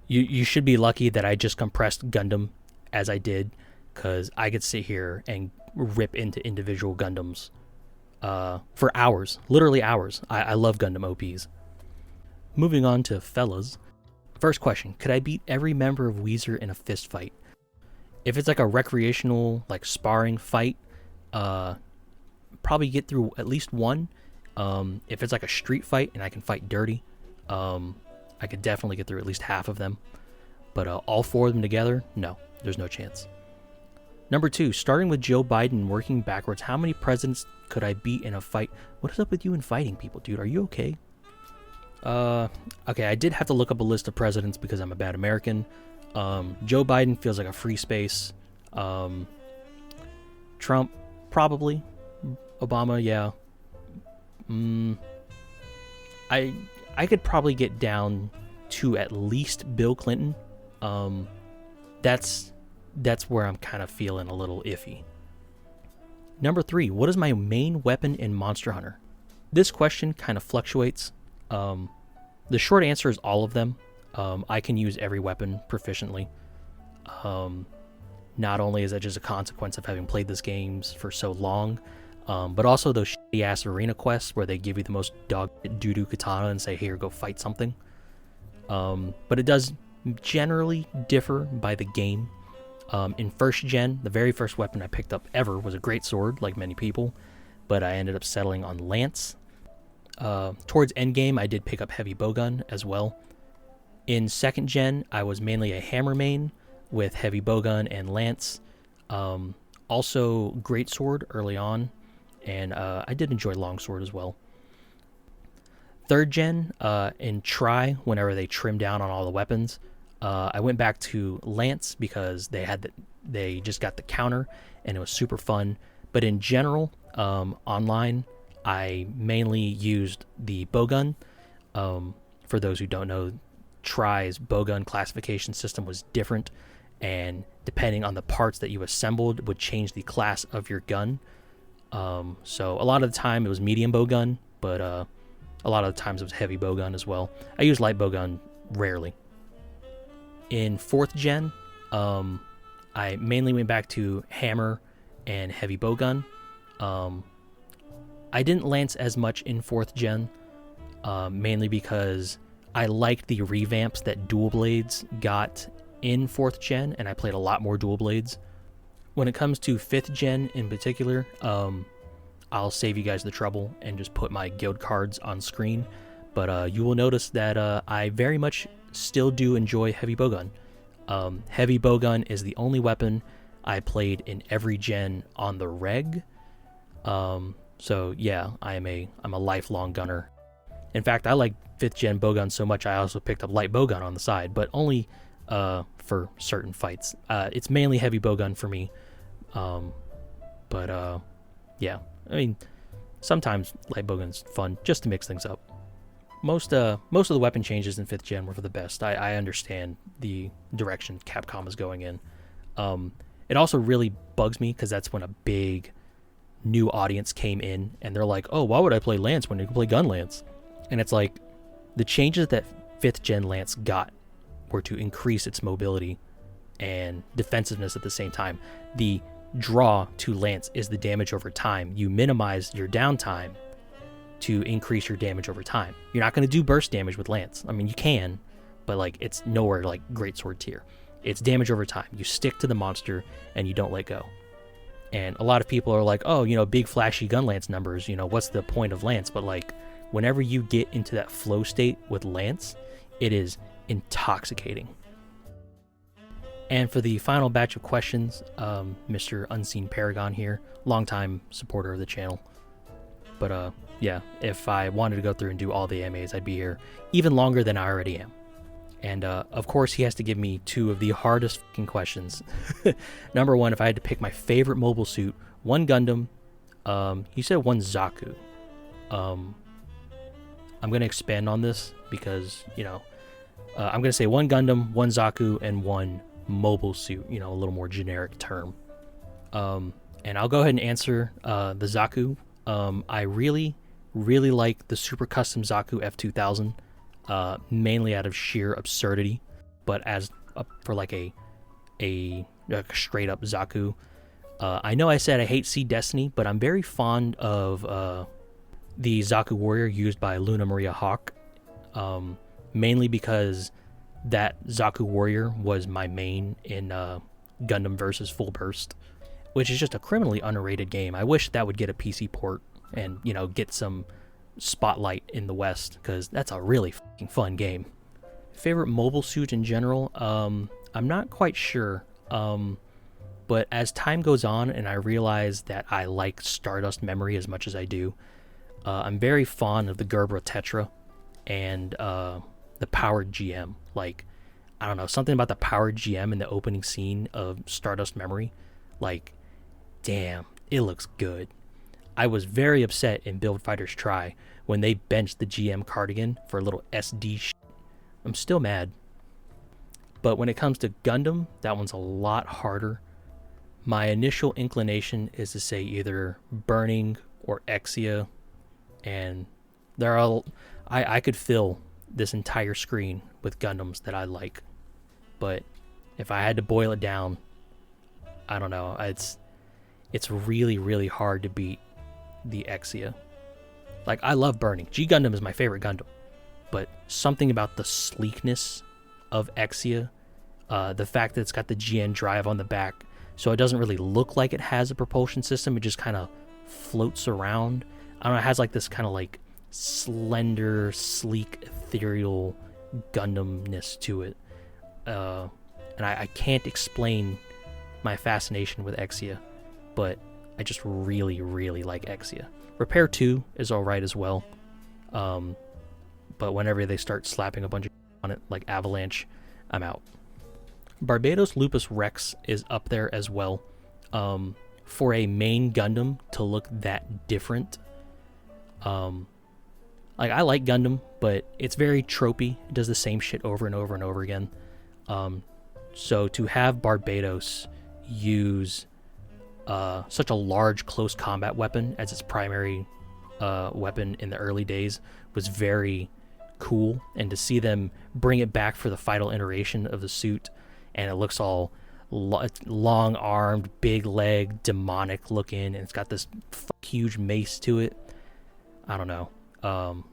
you should be lucky that I just compressed Gundam as I did, because I could sit here and rip into individual Gundams for hours, literally hours. I love Gundam OPs. Moving on to fellas. First question, could I beat every member of Weezer in a fist fight? If it's like a recreational, like sparring fight, probably get through at least one. If it's like a street fight and I can fight dirty, I could definitely get through at least half of them. But all four of them together, no, there's no chance. Number 2, starting with Joe Biden and working backwards, how many presidents could I beat in a fight? What is up with you and fighting people, dude? Are you okay? Okay, I did have to look up a list of presidents because I'm a bad American. Joe Biden feels like a free space. Trump, probably. Obama, yeah. I could probably get down to at least Bill Clinton. That's where I'm kind of feeling a little iffy. Number 3, what is my main weapon in Monster Hunter? This question kind of fluctuates. The short answer is all of them. I can use every weapon proficiently. Not only is that just a consequence of having played this games for so long, but also those shitty ass arena quests where they give you the most dog doo-doo katana and say, here, go fight something. But it does generally differ by the game. In first gen, the very first weapon I picked up ever was a greatsword, like many people, but I ended up settling on lance. Towards endgame, I did pick up heavy bowgun as well. In second gen, I was mainly a hammer main with heavy bowgun and lance. Also greatsword early on, and I did enjoy longsword as well. Third gen, in Try, whenever they trimmed down on all the weapons, I went back to lance because they just got the counter and it was super fun. But in general, online, I mainly used the bowgun. For those who don't know, Try's bowgun classification system was different, and depending on the parts that you assembled would change the class of your gun. So a lot of the time it was medium bowgun, but a lot of the times it was heavy bowgun as well. I use light bowgun rarely. In 4th gen, I mainly went back to hammer and heavy bowgun. I didn't lance as much in 4th gen, mainly because I liked the revamps that dual blades got in 4th gen, and I played a lot more dual blades. When it comes to 5th gen in particular, I'll save you guys the trouble and just put my guild cards on screen, but you will notice that I very much still do enjoy heavy bowgun. Heavy bowgun is the only weapon I played in every gen on the reg. So yeah, I'm a lifelong gunner. In fact, I like 5th gen bowgun so much I also picked up light bowgun on the side, but only for certain fights. It's mainly heavy bowgun for me. But yeah, I mean, sometimes light bowgun's fun just to mix things up. Most of the weapon changes in 5th gen were for the best. I understand the direction Capcom is going in. It also really bugs me because that's when a big new audience came in and they're like, oh, why would I play Lance when you can play Gun Lance? And it's like, the changes that 5th gen Lance got were to increase its mobility and defensiveness at the same time. The draw to Lance is the damage over time. You minimize your downtime to increase your damage over time. You're not going to do burst damage with Lance. I mean, you can, but like it's nowhere like Greatsword tier. It's damage over time. You stick to the monster and you don't let go. And a lot of people are like, oh, you know, big flashy gun Lance numbers, you know, what's the point of Lance? But like, whenever you get into that flow state with Lance, it is intoxicating. And for the final batch of questions, Mr. Unseen Paragon here, longtime supporter of the channel. But yeah, if I wanted to go through and do all the AMAs, I'd be here even longer than I already am. And of course, he has to give me 2 of the hardest fucking questions. Number 1, if I had to pick my favorite mobile suit, 1 Gundam, he said 1 Zaku. I'm going to expand on this because, you know, I'm going to say 1 Gundam, 1 Zaku, and 1 mobile suit, you know, a little more generic term. And I'll go ahead and answer the Zaku. I really like the super custom Zaku F2000, mainly out of sheer absurdity, but as for like a straight up Zaku. I know I said I hate Sea Destiny, but I'm very fond of the Zaku Warrior used by Luna Maria Hawk, mainly because that Zaku Warrior was my main in Gundam vs. Full Burst, which is just a criminally underrated game. I wish that would get a PC port and, you know, get some spotlight in the West, because that's a really fucking fun game. Favorite mobile suit in general? I'm not quite sure, but as time goes on and I realize that I like Stardust Memory as much as I do, I'm very fond of the Gerbera Tetra and the Powered GM. Like, I don't know, something about the Powered GM in the opening scene of Stardust Memory, like, damn, it looks good. I was very upset in Build Fighters Try when they benched the GM Cardigan for a little SD shit. I'm still mad. But when it comes to Gundam, that one's a lot harder. My initial inclination is to say either Burning or Exia, and there are I could fill this entire screen with Gundams that I like. But if I had to boil it down, I don't know. It's really hard to beat the Exia. Like, I love Burning. G Gundam is my favorite Gundam. But something about the sleekness of Exia, the fact that it's got the GN drive on the back, so it doesn't really look like it has a propulsion system. It just kind of floats around. I don't know, it has like this kind of like slender, sleek, ethereal Gundamness to it. And I can't explain my fascination with Exia, but I just really like Exia. Repair 2 is alright as well, but whenever they start slapping a bunch of on it, like Avalanche, I'm out. Barbados Lupus Rex is up there as well. For a main Gundam to look that different, like, I like Gundam, but it's very tropey. It does the same shit over and over again. So to have Barbados use such a large close combat weapon as its primary weapon in the early days was very cool, and to see them bring it back for the final iteration of the suit, and it looks all long-armed, big-legged, demonic looking, and it's got this huge mace to it. I don't know.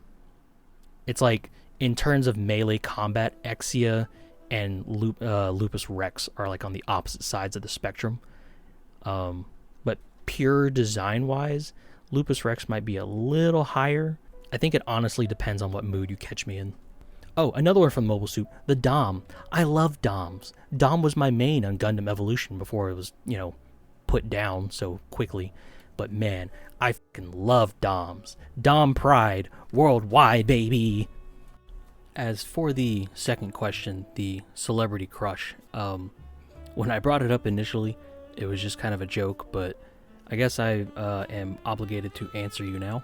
It's like, in terms of melee combat, Exia and Lupus Rex are like on the opposite sides of the spectrum. But pure design-wise, Lupus Rex might be a little higher. I think it honestly depends on what mood you catch me in. Oh, another one from Mobile Suit, the Dom. I love Doms. Dom was my main on Gundam Evolution before it was, put down so quickly. But man, I fucking love Doms. Dom pride, worldwide, baby. As for the second question, the celebrity crush, when I brought it up initially, it was just kind of a joke, but I guess I am obligated to answer you now.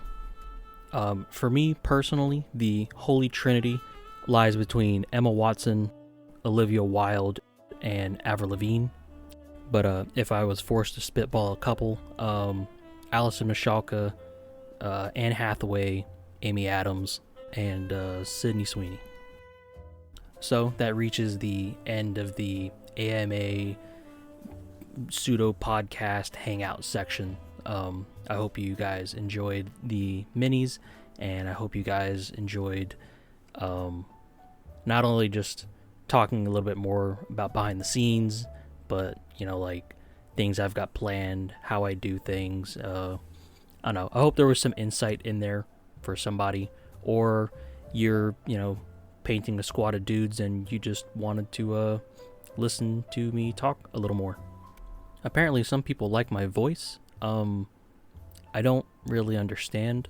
For me personally, the Holy Trinity lies between Emma Watson, Olivia Wilde, and Avril Lavigne. But if I was forced to spitball a couple, Alison Michalka, Anne Hathaway, Amy Adams, and Sydney Sweeney. So that reaches the end of the AMA pseudo podcast hangout section. I hope you guys enjoyed the minis, and I hope you guys enjoyed not only just talking a little bit more about behind the scenes, but like things I've got planned, how I do things. I don't know. I hope there was some insight in there for somebody, or you're painting a squad of dudes and you just wanted to listen to me talk a little more. Apparently some people like my voice. I don't really understand.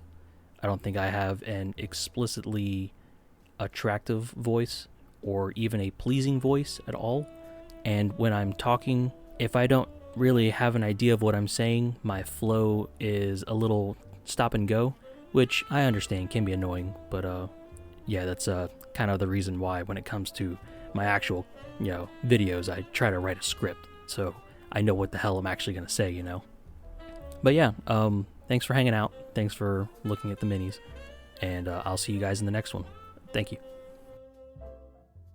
I don't think I have an explicitly attractive voice or even a pleasing voice at all. And when I'm talking, if I don't really have an idea of what I'm saying, my flow is a little stop and go, which I understand can be annoying, but yeah, that's kind of the reason why when it comes to my actual videos, I try to write a script so I know what the hell I'm actually going to say. But yeah, thanks for hanging out, thanks for looking at the minis, and I'll see you guys in the next one. Thank you.